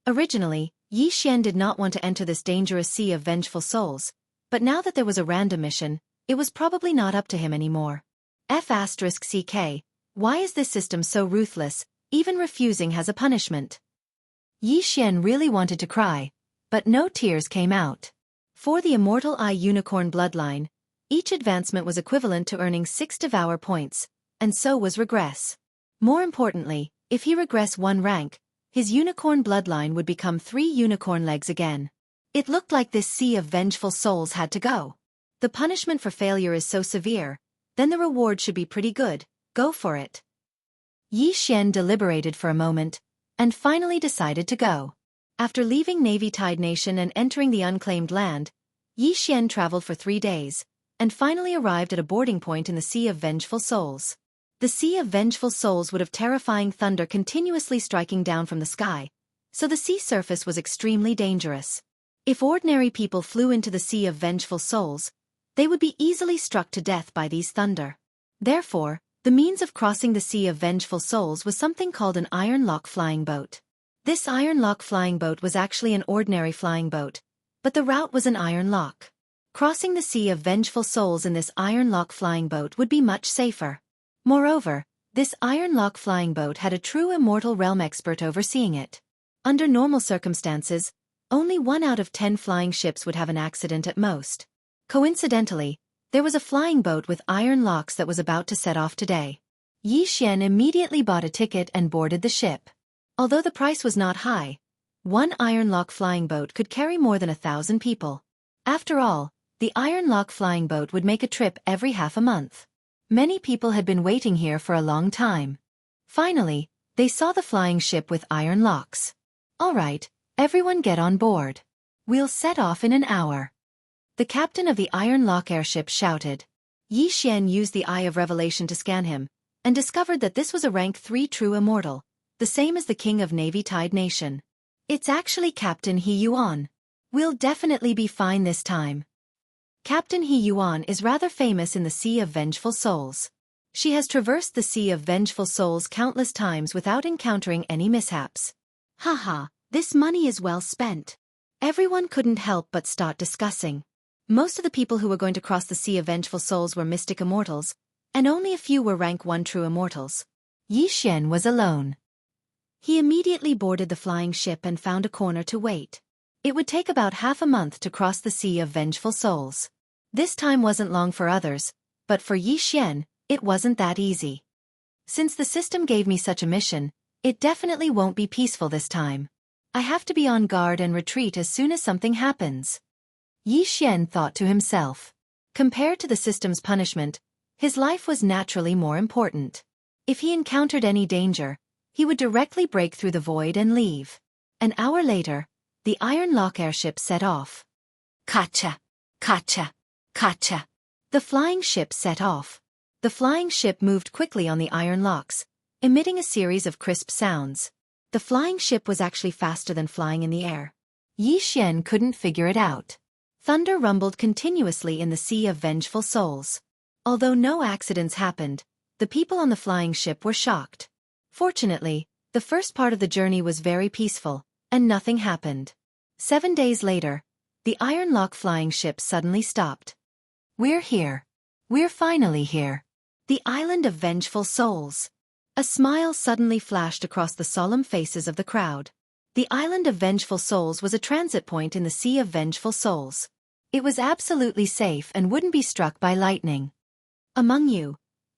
Originally, Yi Xian did not want to enter this dangerous Sea of Vengeful Souls, but now that there was a random mission, it was probably not up to him anymore. F***CK, why is this system so ruthless, even refusing has a punishment? Yi Xian really wanted to cry, but no tears came out. For the Immortal Eye Unicorn bloodline, each advancement was equivalent to earning 6 Devour points, and so was regress. More importantly, if he regressed 1 rank, his unicorn bloodline would become 3 unicorn legs again. It looked like this Sea of Vengeful Souls had to go. The punishment for failure is so severe, then the reward should be pretty good, go for it. Yi Xian deliberated for a moment, and finally decided to go. After leaving Navy Tide Nation and entering the unclaimed land, Yi Xian traveled for 3 days, and finally arrived at a boarding point in the Sea of Vengeful Souls. The Sea of Vengeful Souls would have terrifying thunder continuously striking down from the sky, so the sea surface was extremely dangerous. If ordinary people flew into the Sea of Vengeful Souls, they would be easily struck to death by these thunder. Therefore, the means of crossing the Sea of Vengeful Souls was something called an Iron Lock flying boat. This Iron Lock flying boat was actually an ordinary flying boat, but the route was an Iron Lock. Crossing the Sea of Vengeful Souls in this Iron Lock flying boat would be much safer. Moreover, this Iron Lock flying boat had a true immortal realm expert overseeing it. Under normal circumstances, only 1 out of 10 flying ships would have an accident at most. Coincidentally, there was a flying boat with iron locks that was about to set off today. Yi Xian immediately bought a ticket and boarded the ship. Although the price was not high, 1 Iron Lock flying boat could carry more than 1,000 people. After all, the Iron Lock flying boat would make a trip every half a month. Many people had been waiting here for a long time. Finally, they saw the flying ship with iron locks. All right, everyone get on board. We'll set off in an hour. The captain of the Iron Lock airship shouted. Yi Xian used the Eye of Revelation to scan him, and discovered that this was a rank 3 true immortal, the same as the king of Navy Tide Nation. It's actually Captain He Yuan. We'll definitely be fine this time. Captain He Yuan is rather famous in the Sea of Vengeful Souls. She has traversed the Sea of Vengeful Souls countless times without encountering any mishaps. Haha, this money is well spent. Everyone couldn't help but start discussing. Most of the people who were going to cross the Sea of Vengeful Souls were mystic immortals, and only a few were rank 1 true immortals. Yi Xian was alone. He immediately boarded the flying ship and found a corner to wait. It would take about half a month to cross the Sea of Vengeful Souls. This time wasn't long for others, but for Yi Xian, it wasn't that easy. Since the system gave me such a mission, it definitely won't be peaceful this time. I have to be on guard and retreat as soon as something happens. Yi Xian thought to himself. Compared to the system's punishment, his life was naturally more important. If he encountered any danger, he would directly break through the void and leave. An hour later, the Iron Lock airship set off. Kacha! Kacha! Kacha! The flying ship set off. The flying ship moved quickly on the iron locks, emitting a series of crisp sounds. The flying ship was actually faster than flying in the air. Yi Xian couldn't figure it out. Thunder rumbled continuously in the sea of vengeful souls. Although no accidents happened, the people on the flying ship were shocked. Fortunately, the first part of the journey was very peaceful, and nothing happened. 7 days later, the Iron Lock flying ship suddenly stopped. "We're here. We're finally here. The island of vengeful souls." A smile suddenly flashed across the solemn faces of the crowd. The island of vengeful souls was a transit point in the sea of vengeful souls. It was absolutely safe and wouldn't be struck by lightning. Among you,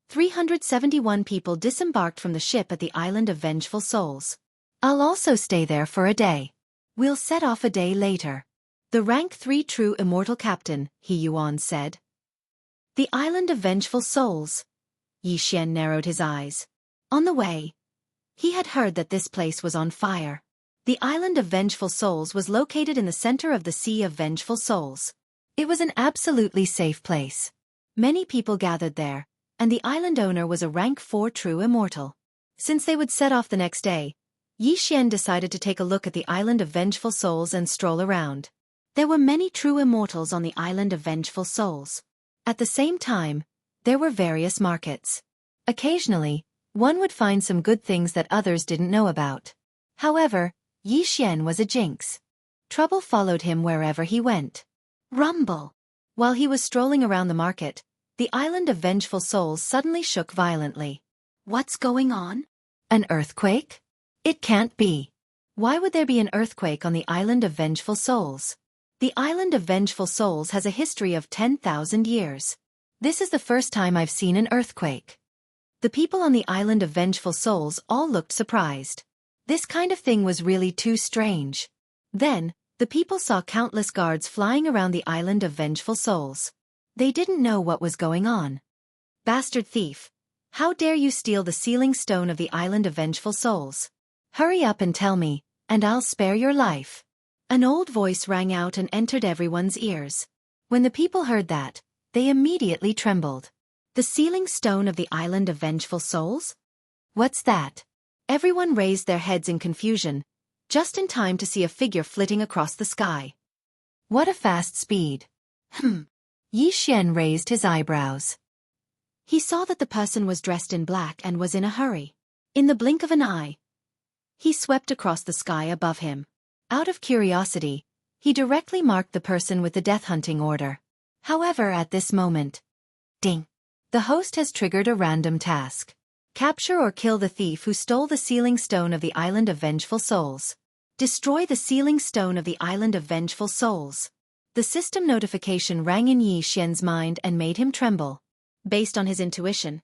371 people disembarked from the ship at the island of vengeful souls. I'll also stay there for a day. We'll set off a day later. The rank 3 true immortal captain, He Yuan said. The island of vengeful souls. Yi Xian narrowed his eyes. On the way, he had heard that this place was on fire. The island of vengeful souls was located in the center of the sea of vengeful souls. It was an absolutely safe place. Many people gathered there, and the island owner was a rank 4 true immortal. Since they would set off the next day, Yi Xian decided to take a look at the island of vengeful souls and stroll around. There were many true immortals on the island of vengeful souls. At the same time, there were various markets. Occasionally, one would find some good things that others didn't know about. However, Yi Xian was a jinx. Trouble followed him wherever he went. Rumble! While he was strolling around the market, the island of vengeful souls suddenly shook violently. What's going on? An earthquake? It can't be. Why would there be an earthquake on the island of vengeful souls? The island of vengeful souls has a history of 10,000 years. This is the first time I've seen an earthquake. The people on the island of vengeful souls all looked surprised. This kind of thing was really too strange. Then, the people saw countless guards flying around the island of vengeful souls. They didn't know what was going on. Bastard thief! How dare you steal the sealing stone of the island of vengeful souls? Hurry up and tell me, and I'll spare your life. An old voice rang out and entered everyone's ears. When the people heard that, they immediately trembled. The sealing stone of the island of vengeful souls? What's that? Everyone raised their heads in confusion, just in time to see a figure flitting across the sky. What a fast speed! Yi Xian raised his eyebrows. He saw that the person was dressed in black and was in a hurry. In the blink of an eye, he swept across the sky above him. Out of curiosity, he directly marked the person with the death hunting order. However, at this moment, ding! The host has triggered a random task. Capture or kill the thief who stole the sealing stone of the island of vengeful souls. Destroy the sealing stone of the island of vengeful souls. The system notification rang in Yi Xian's mind and made him tremble. Based on his intuition,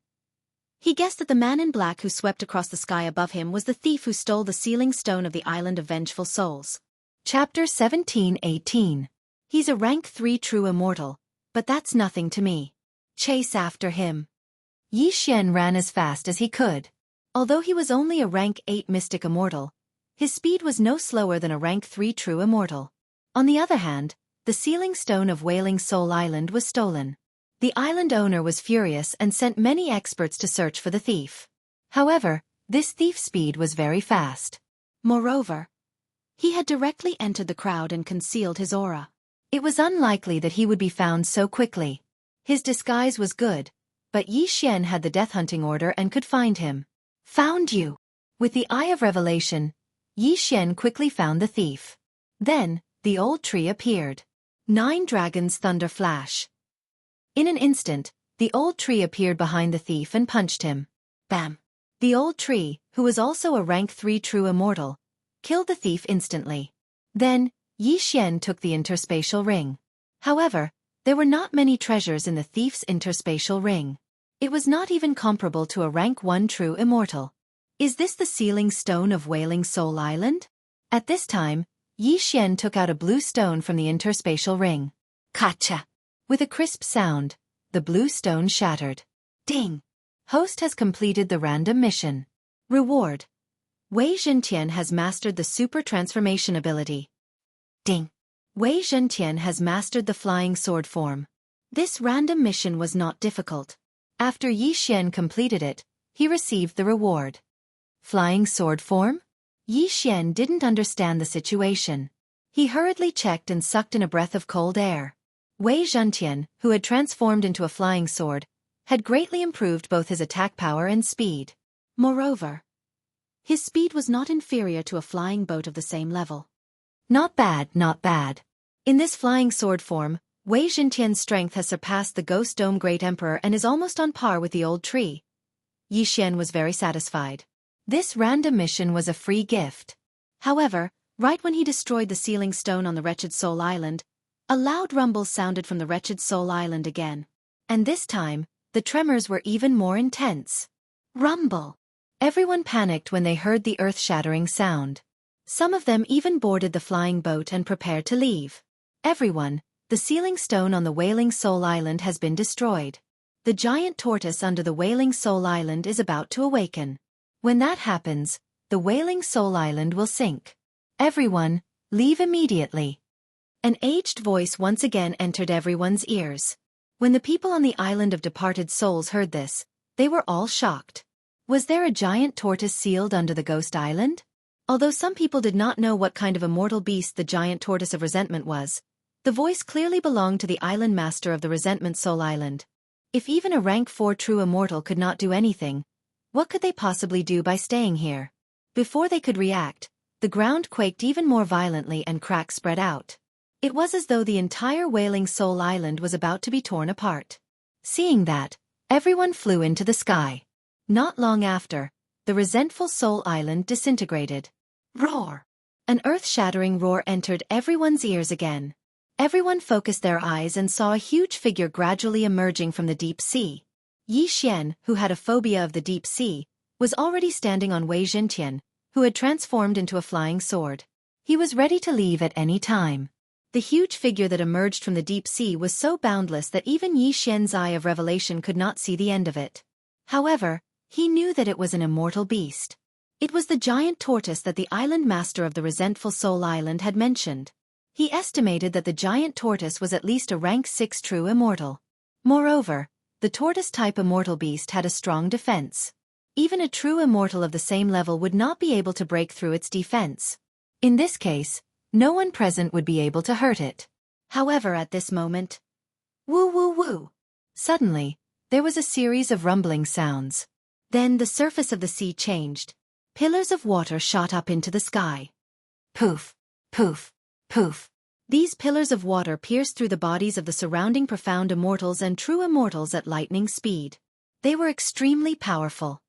he guessed that the man in black who swept across the sky above him was the thief who stole the sealing stone of the island of vengeful souls. Chapter 17:18. He's a rank 3 true immortal, but that's nothing to me. Chase after him. Yi Xian ran as fast as he could. Although he was only a rank 8 mystic immortal, his speed was no slower than a rank 3 true immortal. On the other hand, the sealing stone of Wailing Soul Island was stolen. The island owner was furious and sent many experts to search for the thief. However, this thief's speed was very fast. Moreover, he had directly entered the crowd and concealed his aura. It was unlikely that he would be found so quickly. His disguise was good, but Yi Xian had the death hunting order and could find him. Found you! With the eye of revelation, Yi Xian quickly found the thief. Then, the old tree appeared. 9 dragons thunder flash. In an instant, the old tree appeared behind the thief and punched him. Bam! The old tree, who was also a rank 3 true immortal, killed the thief instantly. Then, Yi Xian took the interspatial ring. However, there were not many treasures in the thief's interspatial ring. It was not even comparable to a rank 1 true immortal. Is this the sealing stone of Wailing Soul Island? At this time, Yi Xian took out a blue stone from the interspatial ring. Kacha! With a crisp sound, the blue stone shattered. Ding! Host has completed the random mission. Reward. Wei Zhentian has mastered the super transformation ability. Ding! Wei Zhentian has mastered the flying sword form. This random mission was not difficult. After Yi Xian completed it, he received the reward. Flying sword form? Yi Xian didn't understand the situation. He hurriedly checked and sucked in a breath of cold air. Wei Zhentian, who had transformed into a flying sword, had greatly improved both his attack power and speed. Moreover, his speed was not inferior to a flying boat of the same level. Not bad, not bad. In this flying sword form, Wei Zhentian's strength has surpassed the Ghost Dome Great Emperor and is almost on par with the old tree. Yi Xian was very satisfied. This random mission was a free gift. However, right when he destroyed the sealing stone on the Wretched Soul Island, a loud rumble sounded from the Wretched Soul Island again. And this time, the tremors were even more intense. Rumble! Everyone panicked when they heard the earth-shattering sound. Some of them even boarded the flying boat and prepared to leave. Everyone, the sealing stone on the Wailing Soul Island has been destroyed. The giant tortoise under the Wailing Soul Island is about to awaken. When that happens, the Wailing Soul Island will sink. Everyone, leave immediately. An aged voice once again entered everyone's ears. When the people on the island of departed souls heard this, they were all shocked. Was there a giant tortoise sealed under the Ghost Island? Although some people did not know what kind of immortal beast the giant tortoise of resentment was, the voice clearly belonged to the island master of the Resentment Soul Island. If even a rank 4 true immortal could not do anything, what could they possibly do by staying here? Before they could react, the ground quaked even more violently and cracks spread out. It was as though the entire Wailing Soul Island was about to be torn apart. Seeing that, everyone flew into the sky. Not long after, the Resentful Soul Island disintegrated. Roar! An earth-shattering roar entered everyone's ears again. Everyone focused their eyes and saw a huge figure gradually emerging from the deep sea. Yi Xian, who had a phobia of the deep sea, was already standing on Wei Zhentian, who had transformed into a flying sword. He was ready to leave at any time. The huge figure that emerged from the deep sea was so boundless that even Yi Xian's eye of revelation could not see the end of it. However, he knew that it was an immortal beast. It was the giant tortoise that the island master of the Resentful Soul Island had mentioned. He estimated that the giant tortoise was at least a rank 6 true immortal. Moreover, the tortoise-type immortal beast had a strong defense. Even a true immortal of the same level would not be able to break through its defense. In this case, no one present would be able to hurt it. However, at this moment, woo woo woo! Suddenly, there was a series of rumbling sounds. Then the surface of the sea changed. Pillars of water shot up into the sky. Poof! Poof! Poof! These pillars of water pierced through the bodies of the surrounding profound immortals and true immortals at lightning speed. They were extremely powerful.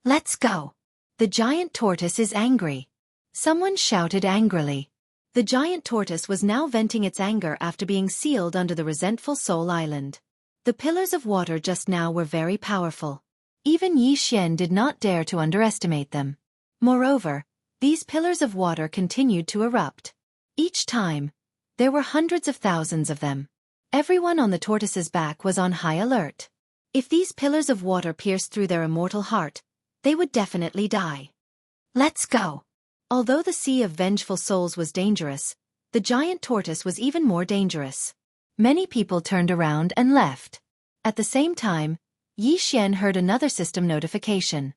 Let's go! The giant tortoise is angry. Someone shouted angrily. The giant tortoise was now venting its anger after being sealed under the Resentful Soul Island. The pillars of water just now were very powerful. Even Yi Xian did not dare to underestimate them. Moreover, these pillars of water continued to erupt. Each time, there were hundreds of thousands of them. Everyone on the tortoise's back was on high alert. If these pillars of water pierced through their immortal heart, they would definitely die. Let's go! Although the Sea of Vengeful Souls was dangerous, the giant tortoise was even more dangerous. Many people turned around and left. At the same time, Yi Xian heard another system notification.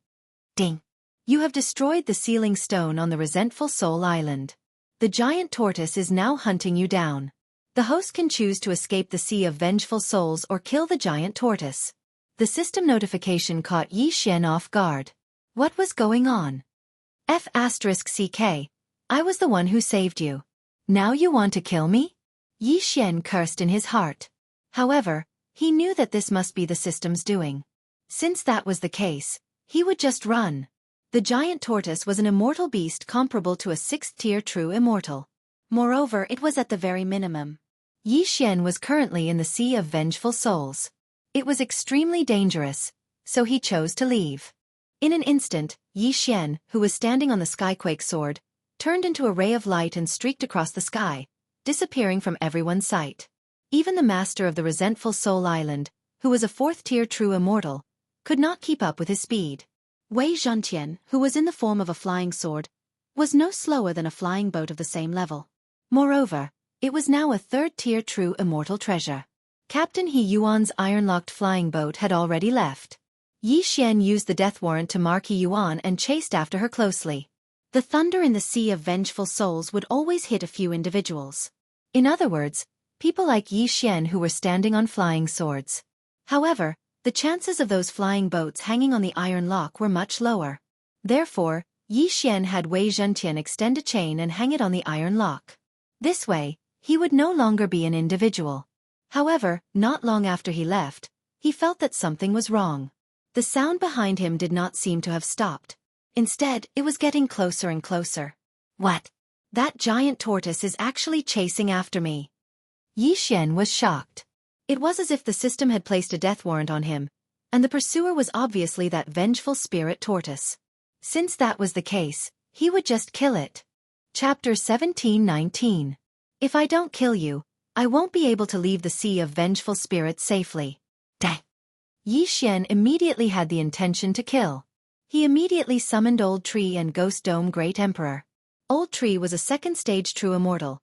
Ding! You have destroyed the sealing stone on the Resentful Soul Island. The giant tortoise is now hunting you down. The host can choose to escape the Sea of Vengeful Souls or kill the giant tortoise. The system notification caught Yi Xian off guard. What was going on? F***CK, I was the one who saved you. Now you want to kill me? Yi Xian cursed in his heart. However, he knew that this must be the system's doing. Since that was the case, he would just run. The giant tortoise was an immortal beast comparable to a 6th-tier true immortal. Moreover, it was at the very minimum. Yi Xian was currently in the Sea of Vengeful Souls. It was extremely dangerous, so he chose to leave. In an instant, Yi Xian, who was standing on the Skyquake sword, turned into a ray of light and streaked across the sky, disappearing from everyone's sight. Even the master of the Resentful Soul Island, who was a 4th-tier true immortal, could not keep up with his speed. Wei Zhentian, who was in the form of a flying sword, was no slower than a flying boat of the same level. Moreover, it was now a 3rd-tier true immortal treasure. Captain He Yuan's iron-locked flying boat had already left. Yi Xian used the death warrant to mark He Yuan and chased after her closely. The thunder in the sea of vengeful souls would always hit a few individuals. In other words, people like Yi Xian who were standing on flying swords. However, the chances of those flying boats hanging on the iron lock were much lower. Therefore, Yi Xian had Wei Zhentian extend a chain and hang it on the iron lock. This way, he would no longer be an individual. However, not long after he left, he felt that something was wrong. The sound behind him did not seem to have stopped. Instead, it was getting closer and closer. What? That giant tortoise is actually chasing after me. Yi Xian was shocked. It was as if the system had placed a death warrant on him, and the pursuer was obviously that vengeful spirit tortoise. Since that was the case, he would just kill it. Chapter 17:19. If I don't kill you, I won't be able to leave the sea of vengeful spirits safely. Dang. Yi Xian immediately had the intention to kill. He immediately summoned Old Tree and Ghost Dome Great Emperor. Old Tree was a second-stage true immortal,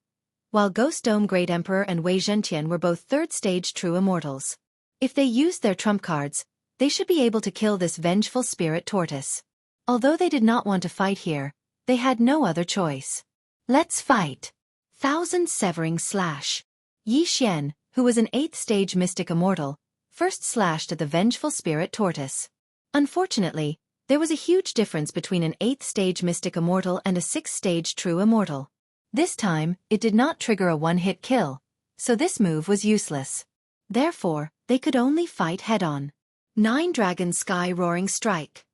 while Ghost Dome Great Emperor and Wei Zhentian were both third-stage true immortals. If they used their trump cards, they should be able to kill this vengeful spirit tortoise. Although they did not want to fight here, they had no other choice. Let's fight. Thousand Severing Slash. Yi Xian, who was an 8th-stage mystic immortal, first slashed at the vengeful spirit tortoise. Unfortunately, there was a huge difference between an 8th-stage mystic immortal and a 6th-stage true immortal. This time, it did not trigger a one-hit kill, so this move was useless. Therefore, they could only fight head-on. 9 Dragon Sky Roaring Strike.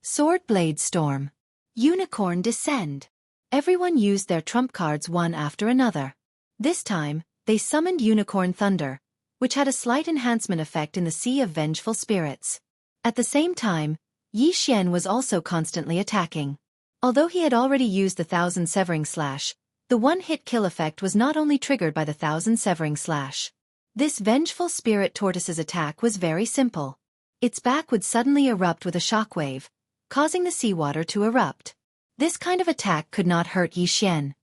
Sword Blade Storm. Unicorn Descend. Everyone used their trump cards one after another. This time, they summoned Unicorn Thunder, which had a slight enhancement effect in the Sea of Vengeful Spirits. At the same time, Yi Xian was also constantly attacking. Although he had already used the Thousand Severing Slash, the one-hit kill effect was not only triggered by the Thousand Severing Slash. This vengeful spirit tortoise's attack was very simple. Its back would suddenly erupt with a shockwave, causing the seawater to erupt. This kind of attack could not hurt Yi Xian.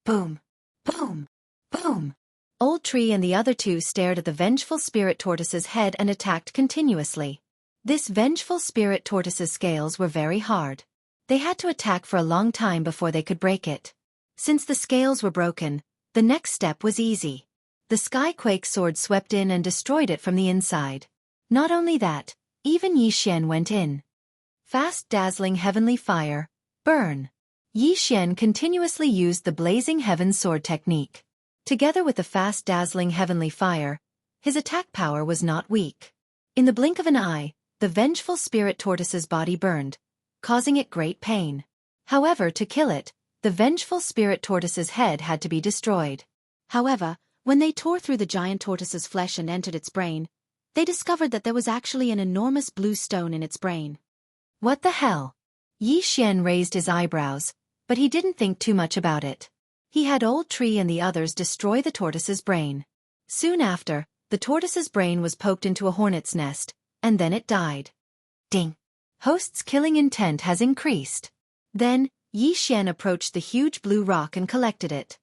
Boom! Boom! Boom! Old Tree and the other two stared at the vengeful spirit tortoise's head and attacked continuously. This vengeful spirit tortoise's scales were very hard. They had to attack for a long time before they could break it. Since the scales were broken, the next step was easy. The Skyquake sword swept in and destroyed it from the inside. Not only that, even Yi Xian went in. Fast Dazzling Heavenly Fire, Burn. Yi Xian continuously used the Blazing Heaven sword technique. Together with the Fast Dazzling Heavenly Fire, his attack power was not weak. In the blink of an eye, the vengeful spirit tortoise's body burned, causing it great pain. However, to kill it, the vengeful spirit tortoise's head had to be destroyed. However, when they tore through the giant tortoise's flesh and entered its brain, they discovered that there was actually an enormous blue stone in its brain. What the hell? Yi Xian raised his eyebrows, but he didn't think too much about it. He had Old Tree and the others destroy the tortoise's brain. Soon after, the tortoise's brain was poked into a hornet's nest, and then it died. Ding! Host's killing intent has increased. Then, Yi Xian approached the huge blue rock and collected it.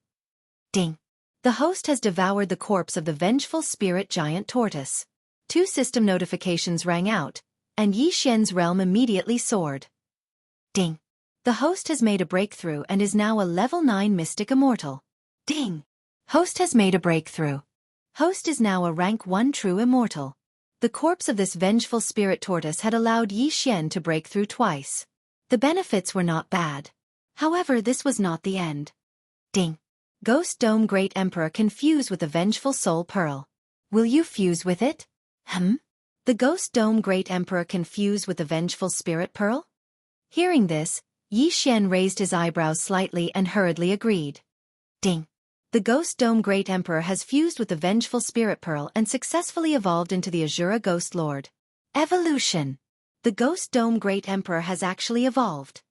Ding! The host has devoured the corpse of the vengeful spirit giant tortoise. 2 system notifications rang out, and Yi Xian's realm immediately soared. Ding! The host has made a breakthrough and is now a level 9 mystic immortal. Ding! Host has made a breakthrough. Host is now a rank 1 true immortal. The corpse of this vengeful spirit tortoise had allowed Yi Xian to break through twice. The benefits were not bad. However, this was not the end. Ding! Ghost Dome Great Emperor can fuse with the vengeful soul pearl. Will you fuse with it? The Ghost Dome Great Emperor can fuse with the vengeful spirit pearl? Hearing this, Yi Xian raised his eyebrows slightly and hurriedly agreed. Ding! The Ghost Dome Great Emperor has fused with the vengeful spirit pearl and successfully evolved into the Azura Ghost Lord. Evolution! The Ghost Dome Great Emperor has actually evolved.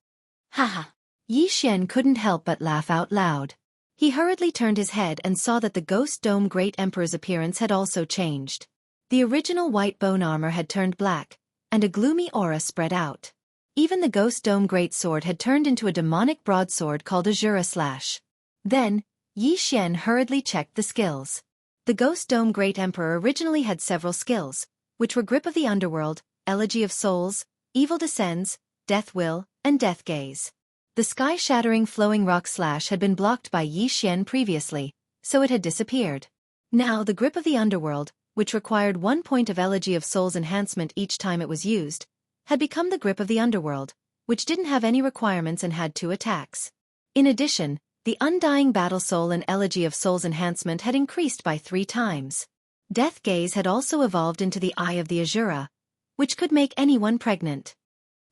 Haha! Yi Xian couldn't help but laugh out loud. He hurriedly turned his head and saw that the Ghost Dome Great Emperor's appearance had also changed. The original white bone armor had turned black, and a gloomy aura spread out. Even the Ghost Dome Great Sword had turned into a demonic broadsword called Azura Slash. Then, Yi Xian hurriedly checked the skills. The Ghost Dome Great Emperor originally had several skills, which were Grip of the Underworld, Elegy of Souls, Evil Descends, Death Will, and Death Gaze. The sky-shattering flowing rock slash had been blocked by Yi Xian previously, so it had disappeared. Now the grip of the underworld, which required 1 point of Elegy of Soul's enhancement each time it was used, had become the grip of the underworld, which didn't have any requirements and had 2 attacks. In addition, the Undying Battle Soul and Elegy of Soul's enhancement had increased by 3 times. Death Gaze had also evolved into the Eye of the Azura, which could make anyone pregnant.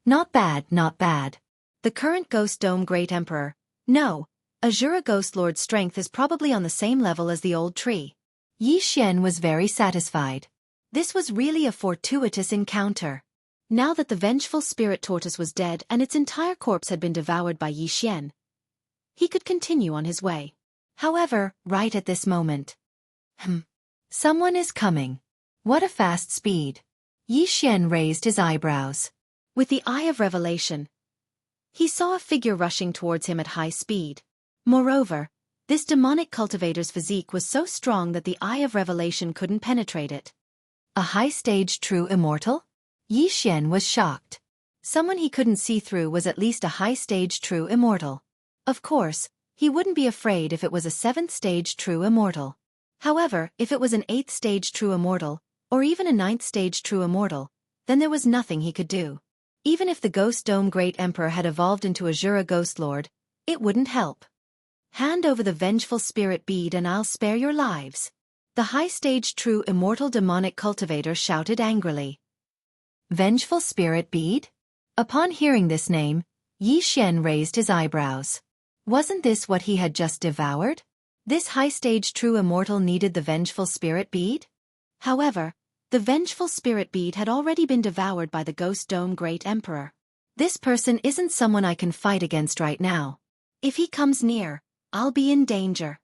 Not bad, not bad. The current Ghost Dome Great Emperor, no, Azura Ghost Lord's strength is probably on the same level as the old tree. Yi Xian was very satisfied. This was really a fortuitous encounter. Now that the vengeful spirit tortoise was dead and its entire corpse had been devoured by Yi Xian, he could continue on his way. However, right at this moment, someone is coming. What a fast speed. Yi Xian raised his eyebrows. With the Eye of Revelation, he saw a figure rushing towards him at high speed. Moreover, this demonic cultivator's physique was so strong that the Eye of Revelation couldn't penetrate it. A high-stage true immortal? Yi Xian was shocked. Someone he couldn't see through was at least a high-stage true immortal. Of course, he wouldn't be afraid if it was a 7th-stage true immortal. However, if it was an 8th-stage true immortal, or even a 9th-stage true immortal, then there was nothing he could do. Even if the Ghost Dome Great Emperor had evolved into Azura Ghost Lord, it wouldn't help. Hand over the vengeful spirit bead and I'll spare your lives. The high-stage true immortal demonic cultivator shouted angrily. Vengeful spirit bead? Upon hearing this name, Yi Xian raised his eyebrows. Wasn't this what he had just devoured? This high-stage true immortal needed the vengeful spirit bead? However, the vengeful spirit bead had already been devoured by the Ghost Dome Great Emperor. This person isn't someone I can fight against right now. If he comes near, I'll be in danger.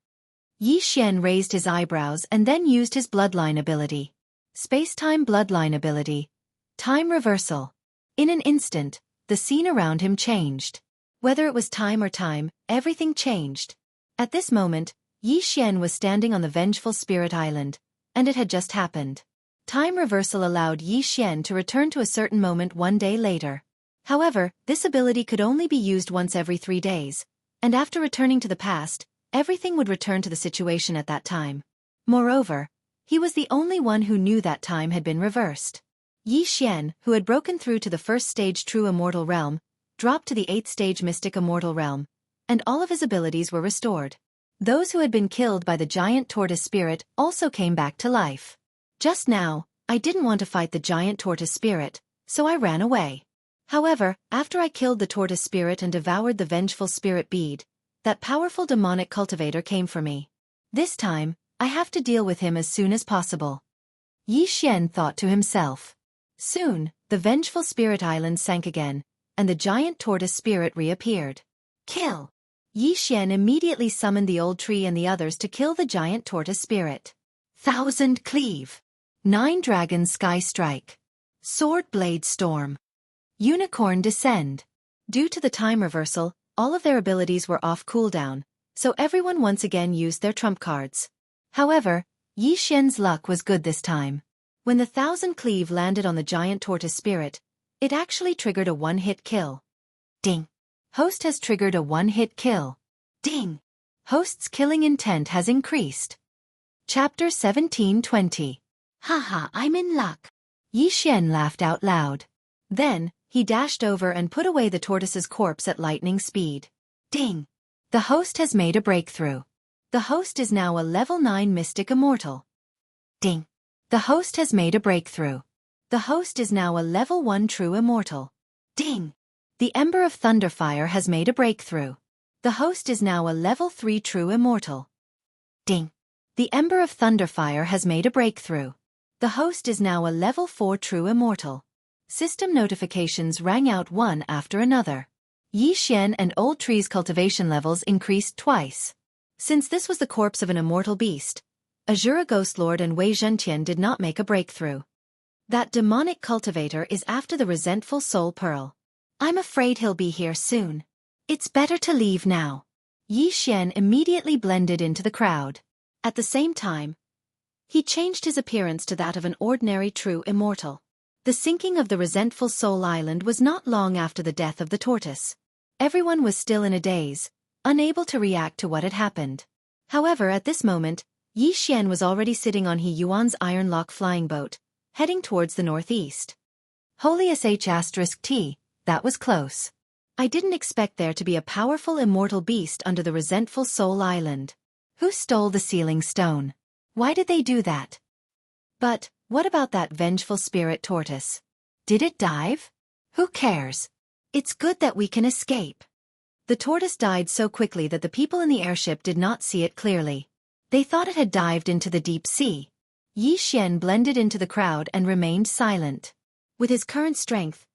Yi Xian raised his eyebrows and then used his bloodline ability. Space-time bloodline ability. Time reversal. In an instant, the scene around him changed. Whether it was time or time, everything changed. At this moment, Yi Xian was standing on the Vengeful Spirit Island, and it had just happened. Time reversal allowed Yi Xian to return to a certain moment 1 day later. However, this ability could only be used once every 3 days, and after returning to the past, everything would return to the situation at that time. Moreover, he was the only one who knew that time had been reversed. Yi Xian, who had broken through to the 1st stage True Immortal Realm, dropped to the 8th stage Mystic Immortal Realm, and all of his abilities were restored. Those who had been killed by the giant tortoise spirit also came back to life. Just now, I didn't want to fight the giant tortoise spirit, so I ran away. However, after I killed the tortoise spirit and devoured the vengeful spirit bead, that powerful demonic cultivator came for me. This time, I have to deal with him as soon as possible. Yi Xian thought to himself. Soon, the vengeful spirit island sank again, and the giant tortoise spirit reappeared. Kill! Yi Xian immediately summoned the old tree and the others to kill the giant tortoise spirit. 1000 Cleave. 9 Dragon Sky Strike. Sword Blade Storm. Unicorn Descend. Due to the time reversal, all of their abilities were off cooldown, so everyone once again used their trump cards. However, Yi Xian's luck was good this time. When the 1000 Cleave landed on the giant tortoise spirit, it actually triggered a 1-hit kill. Ding! Host has triggered a 1-hit kill. Ding! Host's killing intent has increased. Chapter 1720. Haha, I'm in luck. Yi Xian laughed out loud. Then, he dashed over and put away the tortoise's corpse at lightning speed. Ding! The host has made a breakthrough. The host is now a level 9 Mystic Immortal. Ding! The host has made a breakthrough. The host is now a level 1 True Immortal. Ding! The Ember of Thunderfire has made a breakthrough. The host is now a level 3 True Immortal. Ding! The Ember of Thunderfire has made a breakthrough. The host is now a level 4 True Immortal. System notifications rang out one after another. Yi Xian and Old Tree's cultivation levels increased twice. Since this was the corpse of an immortal beast, Azura Ghost Lord and Wei Zhentian did not make a breakthrough. That demonic cultivator is after the resentful soul pearl. I'm afraid he'll be here soon. It's better to leave now. Yi Xian immediately blended into the crowd. At the same time, he changed his appearance to that of an ordinary true immortal. The sinking of the resentful soul island was not long after the death of the tortoise. Everyone was still in a daze, unable to react to what had happened. However, at this moment, Yi Xian was already sitting on He Yuan's iron lock flying boat, heading towards the northeast. Holy sh*T, that was close. I didn't expect there to be a powerful immortal beast under the resentful Soul Island. Who stole the sealing stone? Why did they do that? But, what about that vengeful spirit tortoise? Did it dive? Who cares? It's good that we can escape. The tortoise died so quickly that the people in the airship did not see it clearly. They thought it had dived into the deep sea. Yi Xian blended into the crowd and remained silent. With his current strength,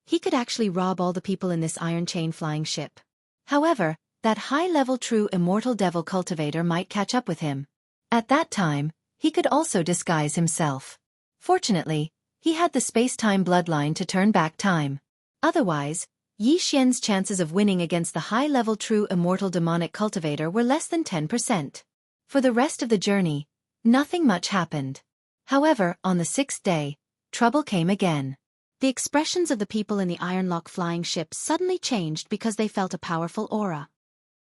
he could actually rob all the people in this iron chain flying ship. However, that high-level true immortal devil cultivator might catch up with him. At that time, he could also disguise himself. Fortunately, he had the space-time bloodline to turn back time. Otherwise, Yi Xian's chances of winning against the high-level true immortal demonic cultivator were less than 10%. For the rest of the journey, nothing much happened. However, on the 6th day, trouble came again. The expressions of the people in the Ironlock flying ship suddenly changed because they felt a powerful aura.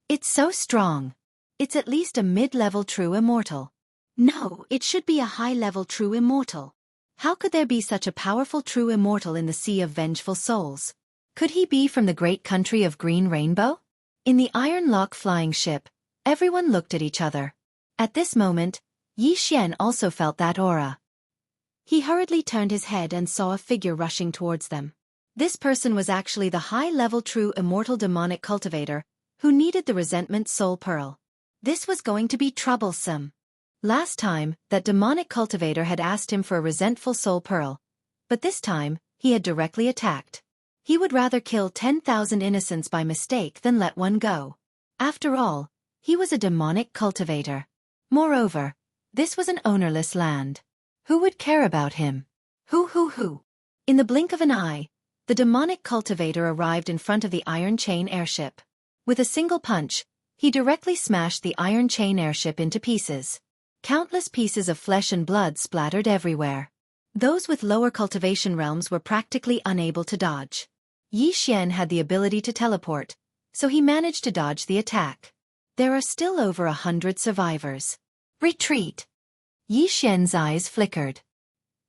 It's so strong. It's at least a mid-level true immortal. No, it should be a high-level true immortal. How could there be such a powerful true immortal in the Sea of Vengeful Souls? Could he be from the great country of Green Rainbow? In the Ironlock flying ship, everyone looked at each other. At this moment, Yi Xian also felt that aura. He hurriedly turned his head and saw a figure rushing towards them. This person was actually the high-level true immortal demonic cultivator, who needed the resentment soul pearl. This was going to be troublesome. Last time, that demonic cultivator had asked him for a resentful soul pearl, but this time, he had directly attacked. He would rather kill 10,000 innocents by mistake than let one go. After all, he was a demonic cultivator. Moreover, this was an ownerless land. Who would care about him? Who? In the blink of an eye, the demonic cultivator arrived in front of the iron chain airship. With a single punch, he directly smashed the iron chain airship into pieces. Countless pieces of flesh and blood splattered everywhere. Those with lower cultivation realms were practically unable to dodge. Yi Xian had the ability to teleport, so he managed to dodge the attack. There are still over 100 survivors. Retreat! Yi Xian's eyes flickered.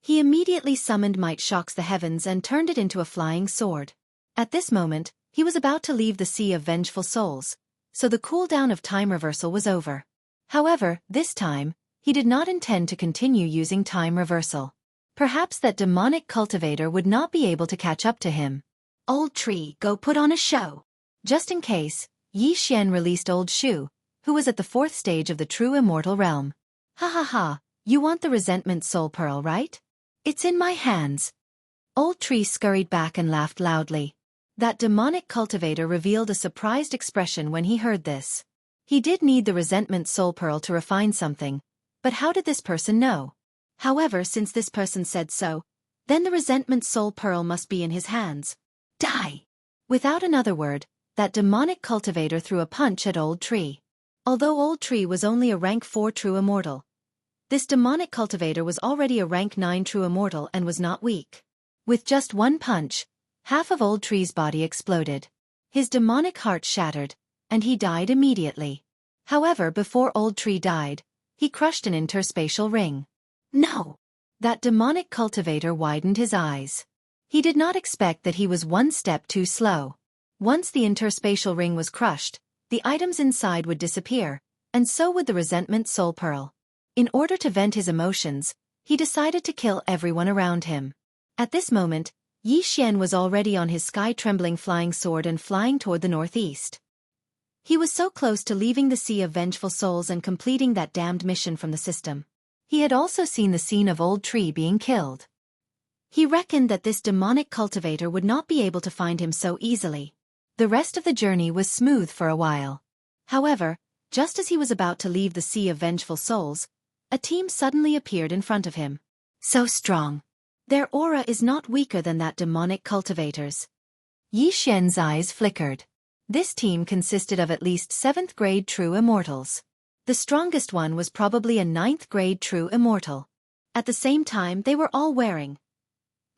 He immediately summoned Might Shocks the Heavens and turned it into a flying sword. At this moment, he was about to leave the Sea of Vengeful Souls, so the cooldown of time reversal was over. However, this time, he did not intend to continue using time reversal. Perhaps that demonic cultivator would not be able to catch up to him. Old Tree, go put on a show. Just in case, Yi Xian released Old Shu, who was at the 4th stage of the true immortal realm. Ha, you want the resentment soul pearl, right? It's in my hands. Old Tree scurried back and laughed loudly. That demonic cultivator revealed a surprised expression when he heard this. He did need the resentment soul pearl to refine something, but how did this person know? However, since this person said so, then the resentment soul pearl must be in his hands. Die! Without another word, that demonic cultivator threw a punch at Old Tree. Although Old Tree was only a rank 4 true immortal, this demonic cultivator was already a rank 9 true immortal and was not weak. With just one punch, half of Old Tree's body exploded. His demonic heart shattered, and he died immediately. However, before Old Tree died, he crushed an interspatial ring. No! That demonic cultivator widened his eyes. He did not expect that he was one step too slow. Once the interspatial ring was crushed, the items inside would disappear, and so would the resentment soul pearl. In order to vent his emotions, he decided to kill everyone around him. At this moment, Yi Xian was already on his sky-trembling flying sword and flying toward the northeast. He was so close to leaving the Sea of Vengeful Souls and completing that damned mission from the system. He had also seen the scene of Old Tree being killed. He reckoned that this demonic cultivator would not be able to find him so easily. The rest of the journey was smooth for a while. However, just as he was about to leave the Sea of Vengeful Souls, a team suddenly appeared in front of him. So strong. Their aura is not weaker than that demonic cultivator's. Yi Xian's eyes flickered. This team consisted of at least 7th grade true immortals. The strongest one was probably a 9th grade true immortal. At the same time, they were all wearing.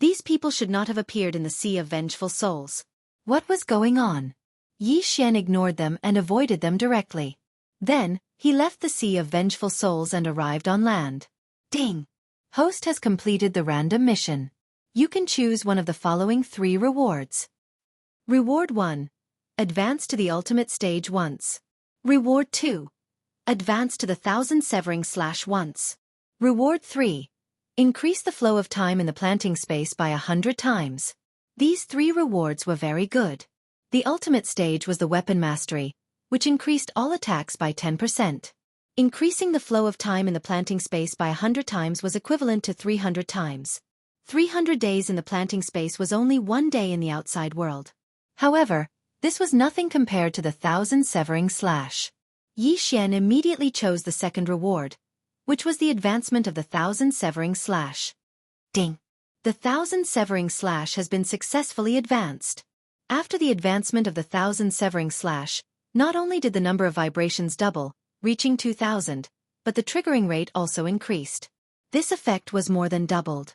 These people should not have appeared in the Sea of Vengeful Souls. What was going on? Yi Xian ignored them and avoided them directly. Then, he left the Sea of Vengeful Souls and arrived on land. Ding! Host has completed the random mission. You can choose one of the following 3 rewards. Reward 1. Advance to the ultimate stage once. Reward 2. Advance to the 1000 severing slash once. Reward 3. Increase the flow of time in the planting space by 100 times. These 3 rewards were very good. The ultimate stage was the weapon mastery, which increased all attacks by 10%. Increasing the flow of time in the planting space by 100 times was equivalent to 300 times. 300 days in the planting space was only 1 day in the outside world. However, this was nothing compared to the 1000 severing slash. Yi Xian immediately chose the second reward, which was the advancement of the 1000 severing slash. Ding! The 1000 severing slash has been successfully advanced. After the advancement of the 1000 severing slash, not only did the number of vibrations double, reaching 2000, but the triggering rate also increased. This effect was more than doubled.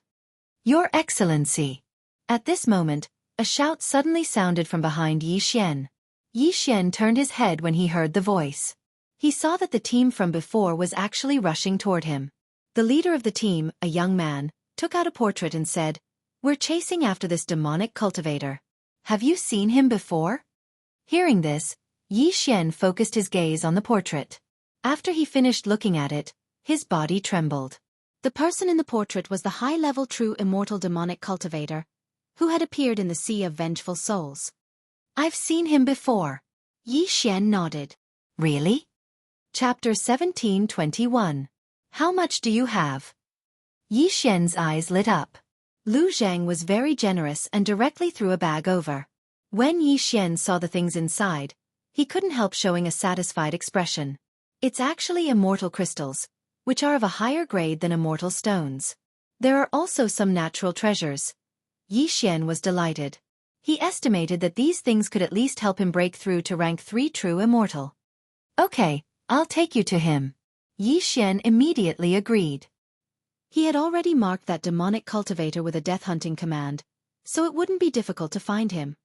Your Excellency! At this moment, a shout suddenly sounded from behind Yi Xian. Yi Xian turned his head when he heard the voice. He saw that the team from before was actually rushing toward him. The leader of the team, a young man, took out a portrait and said, "We're chasing after this demonic cultivator. Have you seen him before?" Hearing this, Yi Xian focused his gaze on the portrait. After he finished looking at it, his body trembled. The person in the portrait was the high-level true immortal demonic cultivator, who had appeared in the Sea of Vengeful Souls. "I've seen him before." Yi Xian nodded. "Really?" Chapter 17:21. How much do you have? Yi Xian's eyes lit up. Lu Zhang was very generous and directly threw a bag over. When Yi Xian saw the things inside, he couldn't help showing a satisfied expression. It's actually immortal crystals, which are of a higher grade than immortal stones. There are also some natural treasures. Yi Xian was delighted. He estimated that these things could at least help him break through to rank 3 true immortal. "Okay, I'll take you to him." Yi Xian immediately agreed. He had already marked that demonic cultivator with a death-hunting command, so it wouldn't be difficult to find him.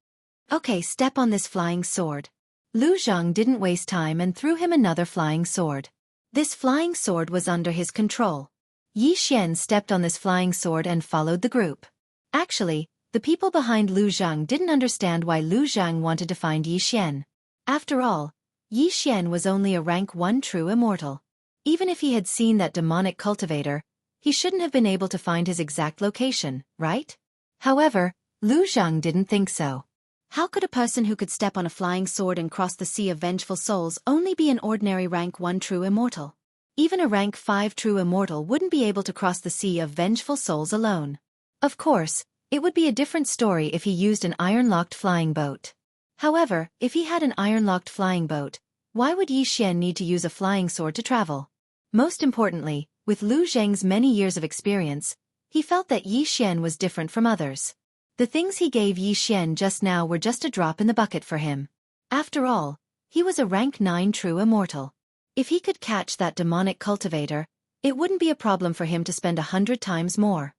"Okay, step on this flying sword." Lu Zhang didn't waste time and threw him another flying sword. This flying sword was under his control. Yi Xian stepped on this flying sword and followed the group. Actually, the people behind Lu Zhang didn't understand why Lu Zhang wanted to find Yi Xian. After all, Yi Xian was only a rank 1 true immortal. Even if he had seen that demonic cultivator, he shouldn't have been able to find his exact location, right? However, Lu Zhang didn't think so. How could a person who could step on a flying sword and cross the Sea of Vengeful Souls only be an ordinary rank 1 true immortal? Even a rank 5 true immortal wouldn't be able to cross the Sea of Vengeful Souls alone. Of course, it would be a different story if he used an iron-locked flying boat. However, if he had an iron-locked flying boat, why would Yi Xian need to use a flying sword to travel? Most importantly, with Lu Zhang's many years of experience, he felt that Yi Xian was different from others. The things he gave Yi Xian just now were just a drop in the bucket for him. After all, he was a rank 9 true immortal. If he could catch that demonic cultivator, it wouldn't be a problem for him to spend 100 times more.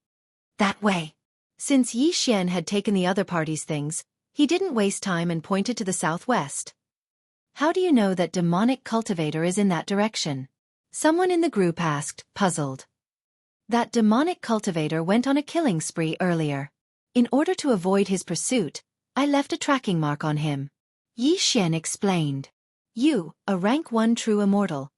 That way. Since Yi Xian had taken the other party's things, he didn't waste time and pointed to the southwest. "How do you know that demonic cultivator is in that direction?" Someone in the group asked, puzzled. "That demonic cultivator went on a killing spree earlier. In order to avoid his pursuit, I left a tracking mark on him." Yi Xian explained. "You, a rank 1 true immortal,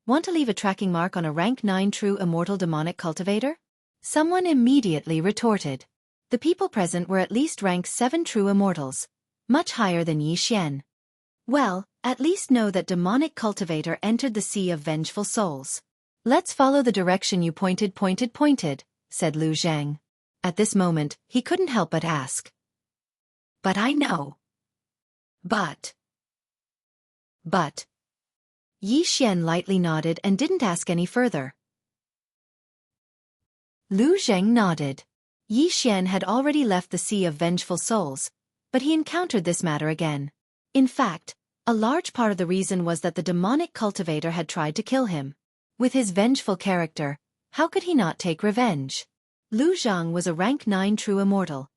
want to leave a tracking mark on a rank 9 true immortal demonic cultivator?" Someone immediately retorted. The people present were at least rank 7 true immortals, much higher than Yi Xian. "Well, at least know that demonic cultivator entered the Sea of Vengeful Souls. Let's follow the direction you pointed, said Lu Zhang. At this moment, he couldn't help but ask. "But I know." But. Yi Xian lightly nodded and didn't ask any further. Lu Zhang nodded. Yi Xian had already left the Sea of Vengeful Souls, but he encountered this matter again. In fact, a large part of the reason was that the demonic cultivator had tried to kill him. With his vengeful character, how could he not take revenge? Lu Zhang was a rank 9 true immortal,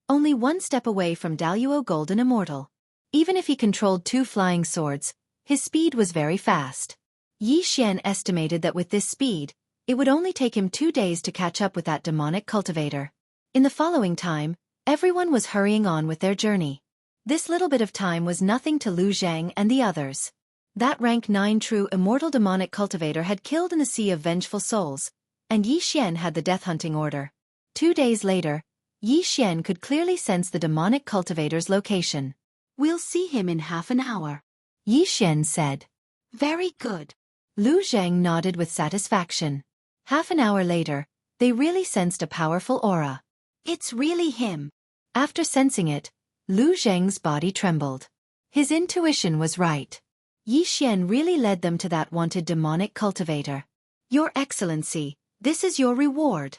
only one step away from Daluo Golden Immortal. Even if he controlled 2 flying swords, his speed was very fast. Yi Xian estimated that with this speed, it would only take him 2 days to catch up with that demonic cultivator. In the following time, everyone was hurrying on with their journey. This little bit of time was nothing to Lu Zhang and the others. That rank 9 true immortal demonic cultivator had killed in the Sea of Vengeful Souls, and Yi Xian had the death hunting order. 2 days later, Yi Xian could clearly sense the demonic cultivator's location. We'll see him in half an hour, Yi Xian said. Very good. Lu Zhang nodded with satisfaction. Half an hour later, they really sensed a powerful aura. It's really him. After sensing it, Lu Zhang's body trembled. His intuition was right. Yi Xian really led them to that wanted demonic cultivator. Your Excellency, this is your reward.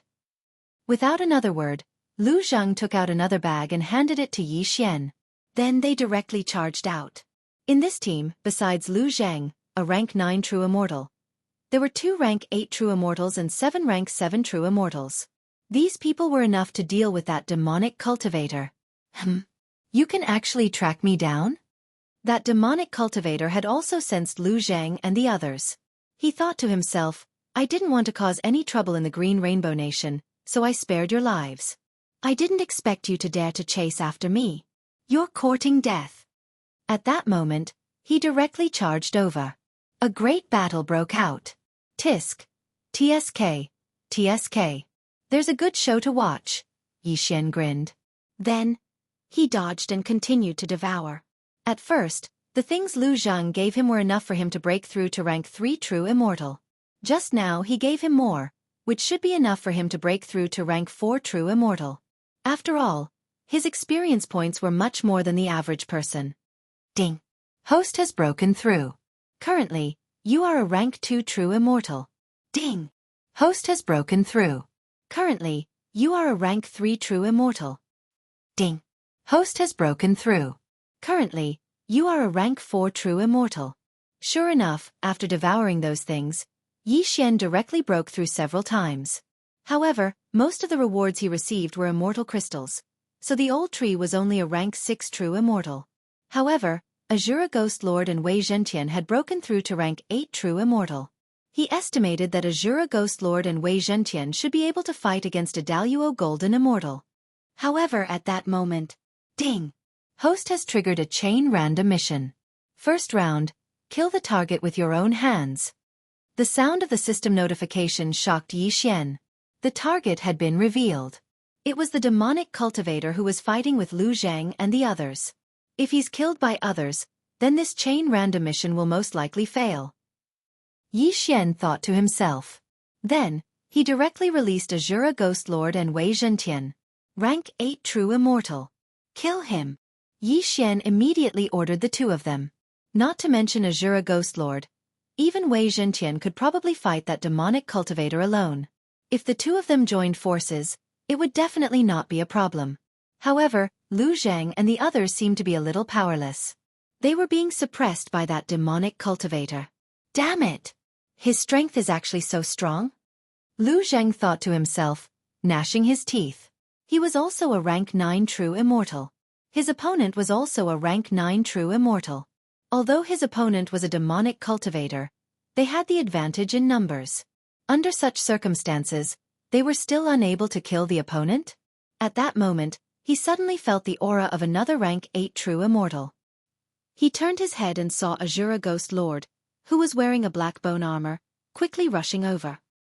Without another word, Lu Zhang took out another bag and handed it to Yi Xian. Then they directly charged out. In this team, besides Lu Zhang, a rank 9 true immortal, there were 2 rank 8 true immortals and 7 rank 7 true immortals. These people were enough to deal with that demonic cultivator. You can actually track me down? That demonic cultivator had also sensed Lu Zhang and the others. He thought to himself, I didn't want to cause any trouble in the Green Rainbow Nation, so I spared your lives. I didn't expect you to dare to chase after me. You're courting death. At that moment, he directly charged over. A great battle broke out. Tisk. TSK. TSK. There's a good show to watch, Yi Xian grinned. Then, he dodged and continued to devour. At first, the things Lu Zhang gave him were enough for him to break through to rank 3 true immortal. Just now he gave him more, which should be enough for him to break through to rank 4 true immortal. After all, his experience points were much more than the average person. Ding. Host has broken through. Currently, you are a rank 2 true immortal. Ding. Host has broken through. Currently, you are a rank 3 true immortal. Ding. Host has broken through. Currently, you are a rank 4 true immortal. Sure enough, after devouring those things, Yi Xian directly broke through several times. However, most of the rewards he received were immortal crystals, so the old tree was only a rank 6 true immortal. However, Azura Ghost Lord and Wei Zhentian had broken through to rank 8 true immortal. He estimated that Azura Ghost Lord and Wei Zhentian should be able to fight against a Daluo Golden Immortal. However, at that moment, ding! Host has triggered a chain random mission. First round, kill the target with your own hands. The sound of the system notification shocked Yi Xian. The target had been revealed. It was the demonic cultivator who was fighting with Lu Zhang and the others. If he's killed by others, then this chain random mission will most likely fail. Yi Xian thought to himself. Then, he directly released Azura Ghost Lord and Wei Zhentian. Rank 8 true immortal. Kill him. Yi Xian immediately ordered the 2 of them. Not to mention Azura Ghost Lord. Even Wei Zhentian could probably fight that demonic cultivator alone. If the 2 of them joined forces, it would definitely not be a problem. However, Lu Zhang and the others seemed to be a little powerless. They were being suppressed by that demonic cultivator. Damn it! His strength is actually so strong? Lu Zhang thought to himself, gnashing his teeth. He was also a rank 9 true immortal. His opponent was also a rank 9 true immortal. Although his opponent was a demonic cultivator, they had the advantage in numbers. Under such circumstances, they were still unable to kill the opponent? At that moment, he suddenly felt the aura of another rank 8 true immortal. He turned his head and saw Azura Ghost Lord, who was wearing a black bone armor, quickly rushing over.